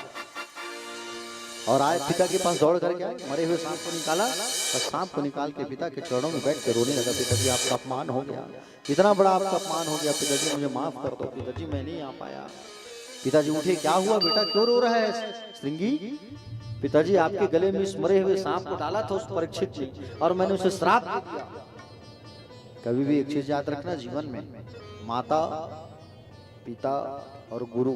और आए पिता के पास दौड़ करके आए, मरे हुए सांप को निकाला और सांप को निकाल के पिता के चरणों में बैठ के रोने लगा। पिताजी आपका अपमान हो गया, इतना बड़ा आपका अपमान हो गया, पिताजी मुझे माफ कर दो, पिताजी मैं नहीं आ पाया। पिताजी उठे, क्या हुआ बेटा, क्यों रो रहा है श्रृंगी? पिताजी आपके गले में इस मरे हुए सांप को डाला था उस परीक्षित ने, और मैंने उसे श्राप दे दिया। कभी भी एक चीज याद रखना जीवन में, माता, पिता और गुरु,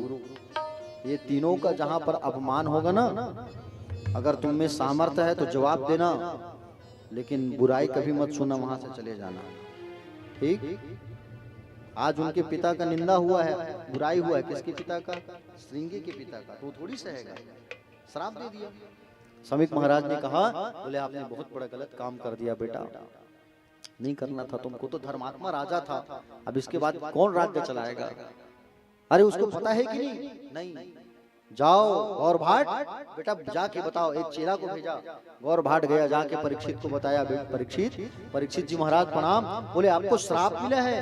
ये तीनों का जहां पर अपमान होगा ना, अगर तुम में सामर्थ्य है तो जवाब देना, लेकिन बुराई कभी मत सुनना, वहां से चले जाना, ठीक? आज उनके पिता का निंदा हुआ है, बुराई हुआ है, किसके पिता का? श्रृंगी के पिता का। तो थोड़ी सहेगा, श्राप दे दिया। समीक महाराज ने कहा, बोले आपने बहुत बड़ा गलत काम कर दिया बेटा, नहीं करना था तुमको, तो धर्मात्मा राजा था, अब इसके बाद कौन राज्य चलाएगा? अरे उसको पता है कि नहीं? नहीं। जाओ गौर भाट, बेटा जाके बताओ। एक चेला को भेजा, गौर भाट गया, जाके परीक्षित को बताया, परीक्षित जी महाराज प्रणाम। बोले आपको श्राप मिला है।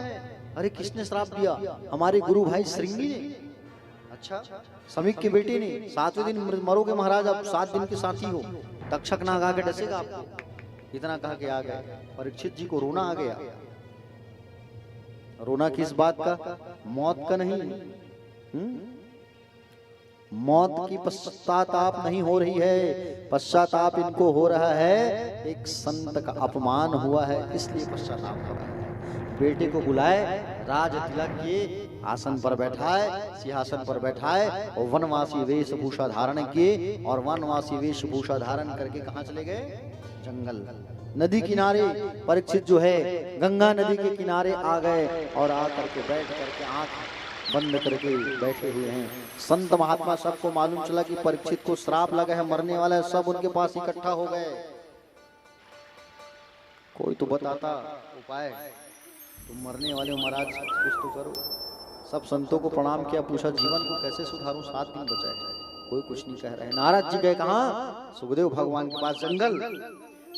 अरे किसने श्राप दिया? हमारे गुरु भाई श्रृंगी ने। अच्छा, समीक के बेटे ने। 7वें दिन मरोगे महाराज, आप 7 दिन के साथी हो, तक्षक नाग आके डसेगा आपको। इतना कह के आ गए। परीक्षित जी को रोना आ गया। रोना किस बात का? मौत का नहीं। मौत की पश्चाताप नहीं हो रही है, पश्चाताप इनको हो रहा है, एक संत का अपमान हुआ है, इसलिए पश्चाताप हो रहा है। बेटे को बुलाए, राज तिलक किए, आसन पर बैठाए, सिंहासन पर बैठाए, और वनवासी वेशभूषा धारण किए, और वनवासी वेशभूषा धारण करके कहाँ चले गए? जंगल, नदी किनारे। परीक्षित जो है गंगा नदी के किनारे आ गए, और आकर के बैठ करके आंख बंद करके बैठे हुए हैं। संत महात्मा सबको मालूम चला कि परीक्षित को श्राप लगा है, मरने वाला है, सब उनके पास इकट्ठा हो गए। कोई तो बताता उपाय, तुम मरने वाले हो महाराज, कुछ तो करो। सब संतों को प्रणाम किया, पूछा जीवन को कैसे सुधारूं, 7 दिन बचा है। कोई कुछ नहीं कह रहे। नारद जी गए कहाँ? सुखदेव भगवान के पास जंगल,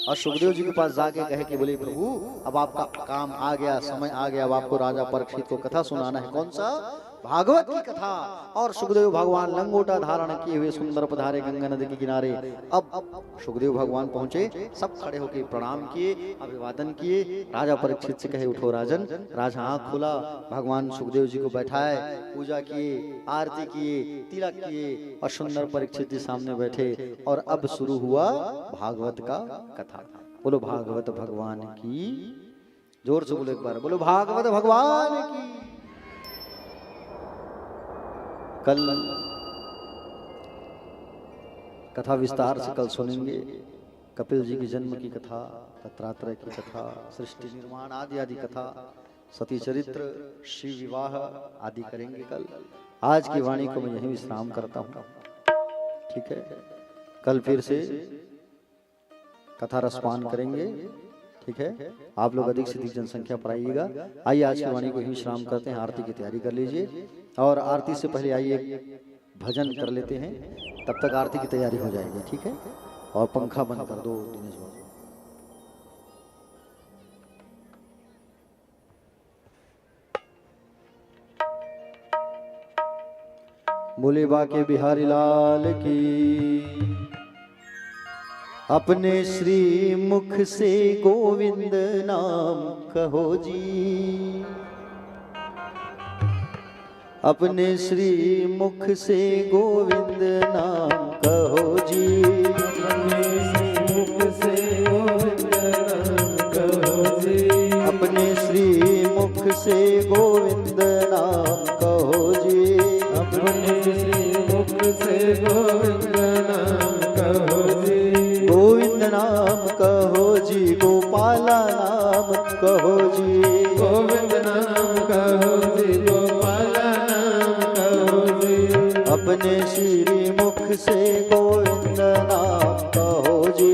और सुखदेव जी के पास जाके कहे कि बोले प्रभु अब आपका काम आ गया, समय आ गया, अब आपको राजा परीक्षित को कथा सुनाना है। कौन सा? भागवत की कथा। और सुखदेव भगवान लंगोटा धारण किए हुए सुंदर पधारे गंगा नदी के किनारे। अब सुखदेव भगवान पहुंचे, सब खड़े होकर प्रणाम किए, अभिवादन किए। राजा परीक्षित से कहे उठो राजन। राजा आंख खोला, भगवान सुखदेव जी को बैठाए, पूजा किए, आरती किए, तिलक किए, और सुंदर परीक्षित जी सामने बैठे। और अब शुरू हुआ भागवत का कथा। बोलो भागवत भगवान की, जोर से बोलो एक बार, बोलो भागवत भगवान की। कल कथा विस्तार से कल सुनेंगे। कपिल जी के जन्म की कथा, दत्तात्रेय की कथा, सृष्टि निर्माण आदि आदि कथा, सती चरित्र, शिव विवाह आदि करेंगे कल। आज की वाणी को मैं यहीं विश्राम करता हूँ, ठीक है। कल फिर से कथा रसपान करेंगे, ठीक है। आप लोग अधिक से अधिक जनसंख्या पर आइएगा। आइए आज की वाणी को यहीं विश्राम करते हैं, आरती की तैयारी कर लीजिए। और आरती से पहले आइए भजन कर लेते हैं, तब तक आरती की तैयारी हो जाएगी, ठीक है। और पंखा बंद कर दो दिनेश बाबू। बोले बाके बिहारी लाल की। अपने श्री मुख से गोविंद नाम कहो जी, अपने श्री मुख से गोविंद नाम कहो जी, अपने श्री मुख से गोविंद नाम कहो जी, अपने श्री मुख से गोविंद नाम कहो जी, अपने श्री मुख से गोविंद नाम कहो जी, गोविंद नाम कहो जी, गोपाला नाम कहो जी, गोविंद नाम कहो जी, गोपाला नाम कहो जी, अपने श्री मुख से गोविंद नाम कहो जी,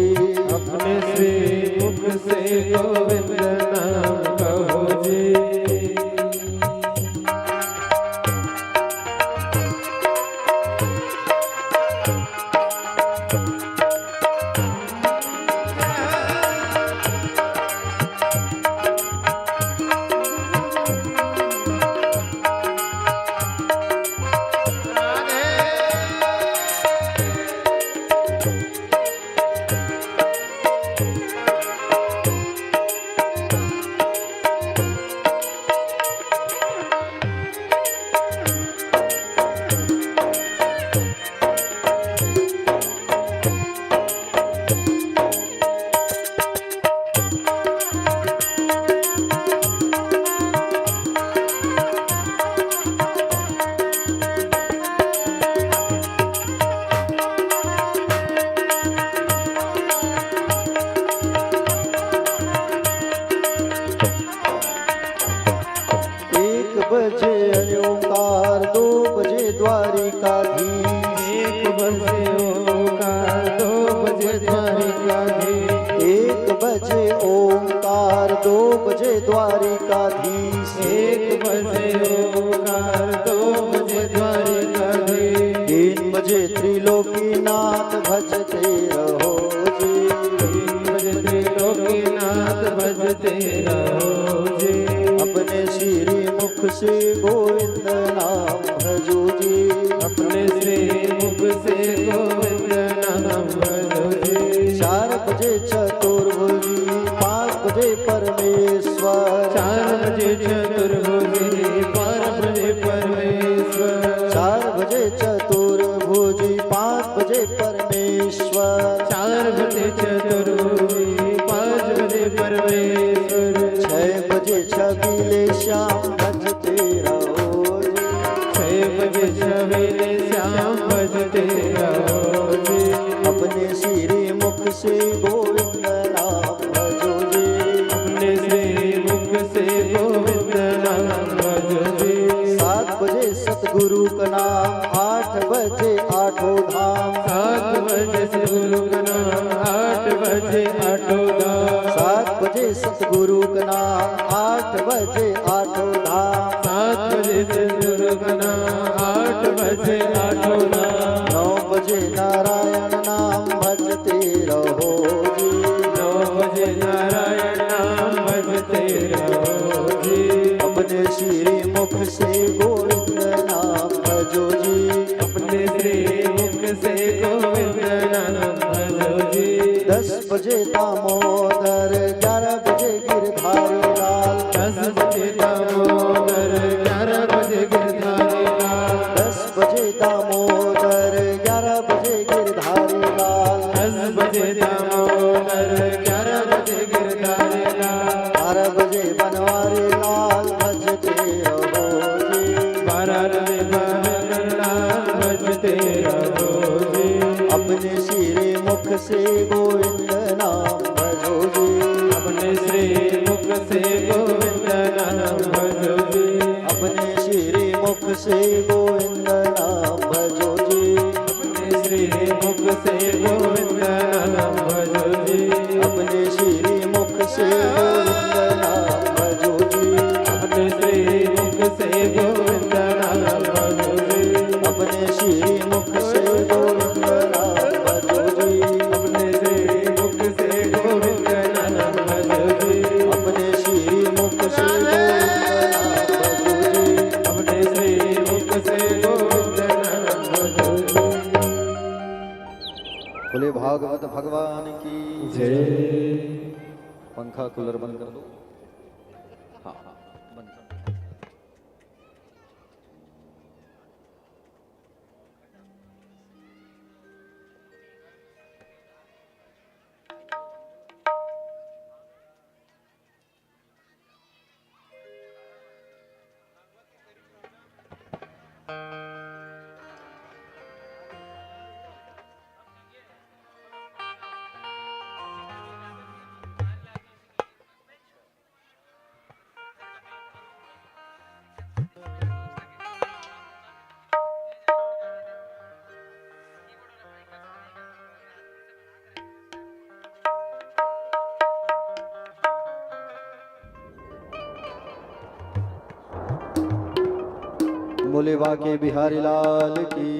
अपने श्री मुख से गोविंद नाम कहो जी। 2 बजे द्वारिकाधीश, 1 बजे ओंकार, 2 बजे द्वारिकाधीश, 3 बजे त्रिलोकीनाथ भजते रहो जी, 3 बजे त्रिलोकीनाथ भजते रहो जी, अपने श्री मुख से गोविंद नाम भजो जी, अपने श्री मुख से गोविंद नाम भजो जी, 4 बजे चतुर्भुजी, 5 बजे परमेश्वर, 4 बजे चतुर्भुजी, 5 बजे परमेश्वर, 4 बजे चतुर्भुजी, 5 बजे परमेश्वर, 4 बजे चतुर्भुजी, 5 बजे परमेश्वर, 6 बजे छबीले श्याम भजते रहो जी, 6 बजे छबीले श्याम भजते रहो जी, अपने श्री मुख से गोविंद नाम भजो जी, अपने श्री मुख से गोविंद नाम भजो जी, 7 बजे सतगुरु का नाम, 8 बजे आठों धाम, 7 बजे सतगुरु का नाम, 8 बजे आठों धाम, 7 बजे सतगुरु का नाम, 8 बजे आठों धाम, 7 बजे सतगुरु का नाम, 8 बजे आठों धाम, 9 बजे नारायण नाम भजते रहो जी, 9 बजे नारायण नाम भजते रहो जी, अपने श्री मुख से गोविंद नाम भजो जी, अपने श्री मुख से गोविंद नाम भजो जी, 10 बजे दामोदर, 11 बजे गिरधारी लाल, 10 बजे दामोदर, 11 बजे गिरधारी लाल, 10 बजे दामोदर, 11 बजे गिरधारी लाल, 10 बजे दामोदर, 11 बजे गिरधारी लाल, 12 बजे बनवारी लाल भजते रहो जी, 12 बजे बनवारी लाल भजते रहो जी, अपने श्री मुख से गोविंद नाम भजो जी, अपने श्री मुख से गोविंद नाम भजो जी, अपने श्री मुख से गोविंद नाम भजो जी, अपने श्री मुख से गोविंद नाम भजो जी, अपने श्री मुख से गोविंद नाम भजो जी, अपने श्री मुख से गोविंद नाम भजो जी, अपने श्री मुख से गोविंद नाम भजो जी, अपने श्री मुख से गोविंद नाम भजो जी, अपने श्री मुख से गोविंद नाम भजो जी, अपने श्री मुख से गोविंद नाम भजो जी। बोले भागवत भगवान की जय। पंखा कूलर बंद कर दो। हाँ बंद कर दो। बोले बाके बिहारी लाल की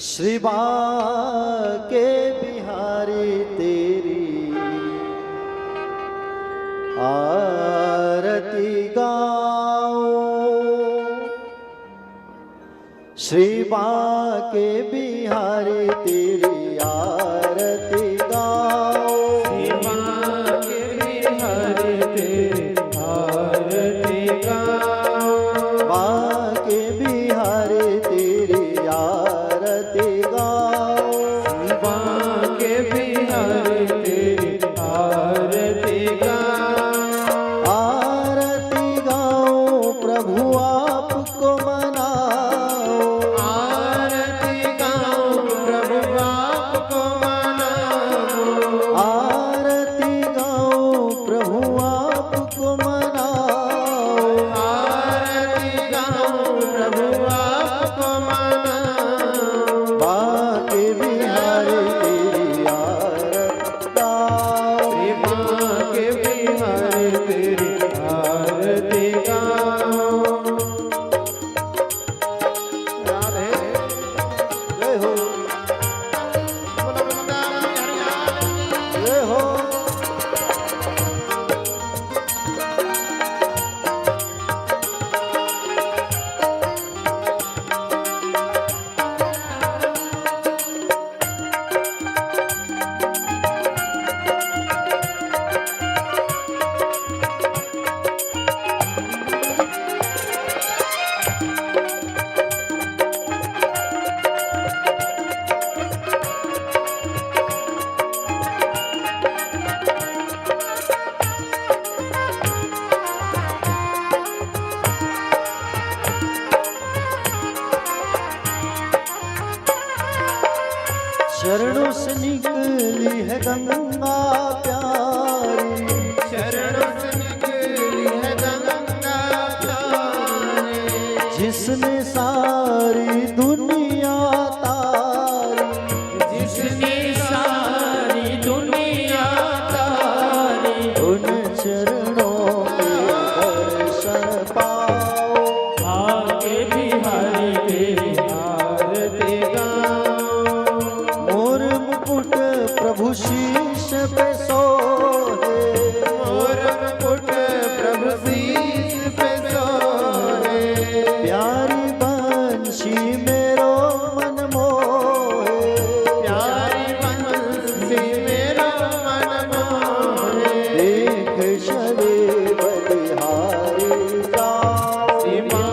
श्री बाके बिहारी तेरी आरती गाओ, श्री बाके बिहारी तेरी आरती गाओ, श्री बाके बिहारी तेरी आरती गाओ, बाके बिहारी तेरी आरती गाओ, बाके बिहारी तेरी आरती गाओ, आरती गाओ प्रभु आपको मनाओ, आरती गाओ प्रभु गंगा प्यारी, चरणों से निकली है गंगा प्यारी, जिसने सारी दुनिया तारी, जिसने सारी दुनिया तारी, उन चरणों के दर्शन पाओ। आके बिहारी तेरी आरती गाओ, मोर मुकुट प्रभु शीश पे सोहे, मोर मुकुट प्रभु शीश पे सोहे, प्यारी बंशी मेरो मन मोहे, प्यारी बंसी मेरो मन मोहे, देख शरे बलिहारी जाओ। सीमा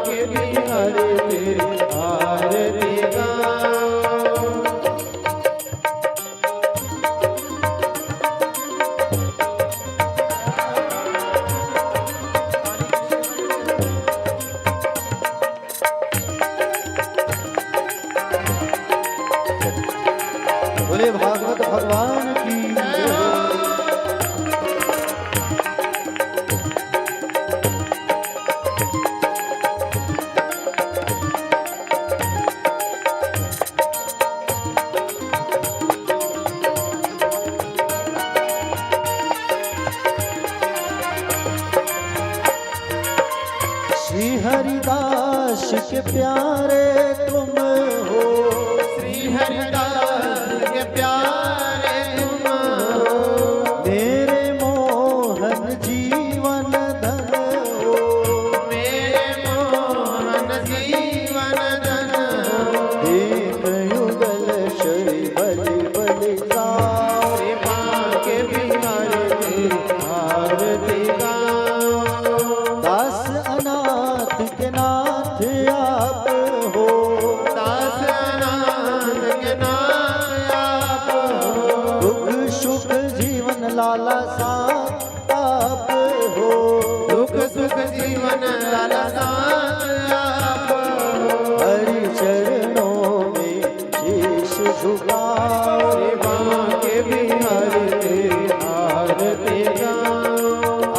के बिहारी तेरी आरती गाओ, बोले भागवत भगवान की जय। श्री हरिदास के प्यारे तुम हो, श्री हरिदास के प्यारे तुम हो, मेरे मोहन जीवन धन हो, मेरे मोहन जीवन धन हो, एक युगल श्री बलि बलि जाओ। सीमा के बिहारी तेरी आरती गाओ, दास अनाथ के नाथ आप हो, दास अनाथ के नाथ आप हो, दुख सुख जीवन लाला साथ आप हो, दुख सुख जीवन लाला साथ आप हो, हरि चरणों में शीश झुकाओ। सीमा के बिहारी तेरी आरती गाओ,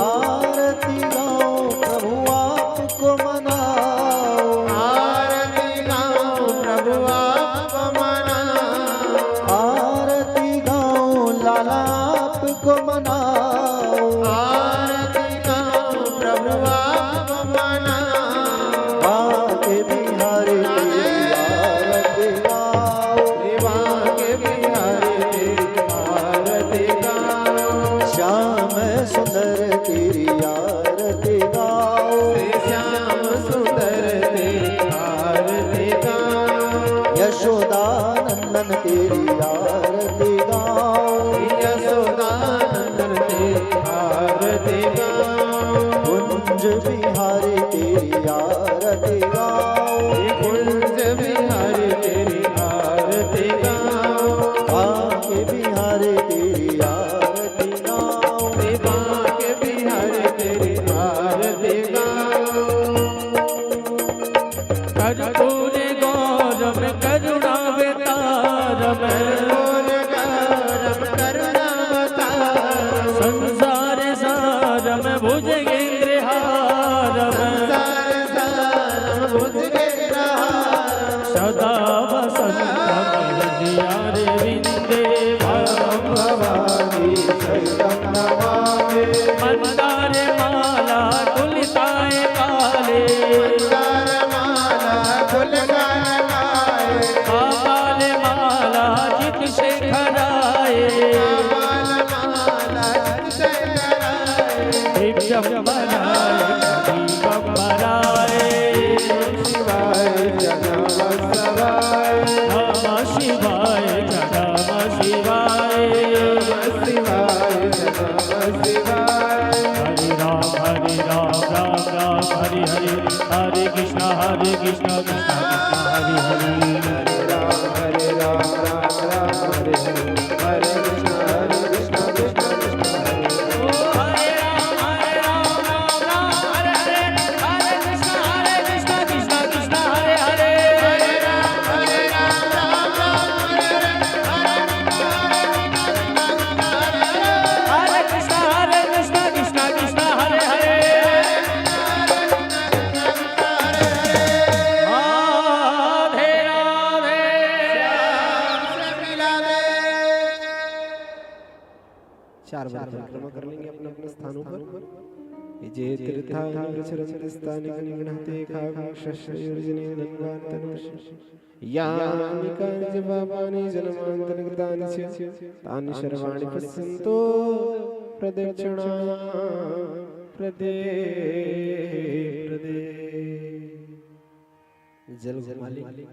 आरती गाओ प्रभु आपको मनाओ, आरती गाओ प्रभु आपको मनाओ, आरती गाओ लाला आपको मनाओ। आरती गाओ प्रभु आपको मनाओ, बाके बिहारी तेरी आरती गाओ, सेवा के बिहारी तेरी आरती गाओ, श्याम सुंदर तेरी आरती गाओ। श्याम सुंदर तेरी आरती गाओ, यशोदानंदन तेरी आरती गाओ, यशोदानंदन तेरी आरती गाओ, कुंज बिहारी तेरी आरती गाओ। कुंज बिहारी तेरी आरती गाओ, बाके बिहारी तेरी आरती गाओ, सेवा के बिहारी तेरी आरती गाओ, कर्पूर गौरव करुणावतारम कर्पूर गौरव करुणावतारम, संसार सारम भुजगेन्द्रहारम संसार सारम भुजगेन्द्रहारम, सदा वसंतम हृदयारविन्दे भवानी शरणं नमामि, मंदार माला तुलिताय काले मंदारमाला फुलगाए, आपाल माला जित शेखराय माला जिसे कराए, दिव्यम बनाय दीपम बनाय शिवाय नमः शिवाय, नमः शिवाय नमः शिवाय शिवाय नमः शिवाय, हरे राम राम राम हरे हरे हरे कृष्ण कृष्ण कृष्ण हरे हरे हरे राम राम राम हरे हरे, हरे कृष्ण कृष्ण कृष्ण हरे हरे, हरे राम राम हरे हरे हरे कृष्ण कृष्ण कृष्ण हरे हरे हरे राम राम राम हरे हरे, हरे कृष्ण 4 बार परिक्रमा कर लेंगे अपने अपने स्थानों पर। जे तीर्थानि प्रचरन्ति गणहते काव्यशस्त्रयोजने नन्वान्तनुष यानि कानि पापानि जन्मान्तरकृतानि च तानि सर्वाणि पश्यन्तो प्रदक्षिणा प्रदे जल घुमा लेंगे।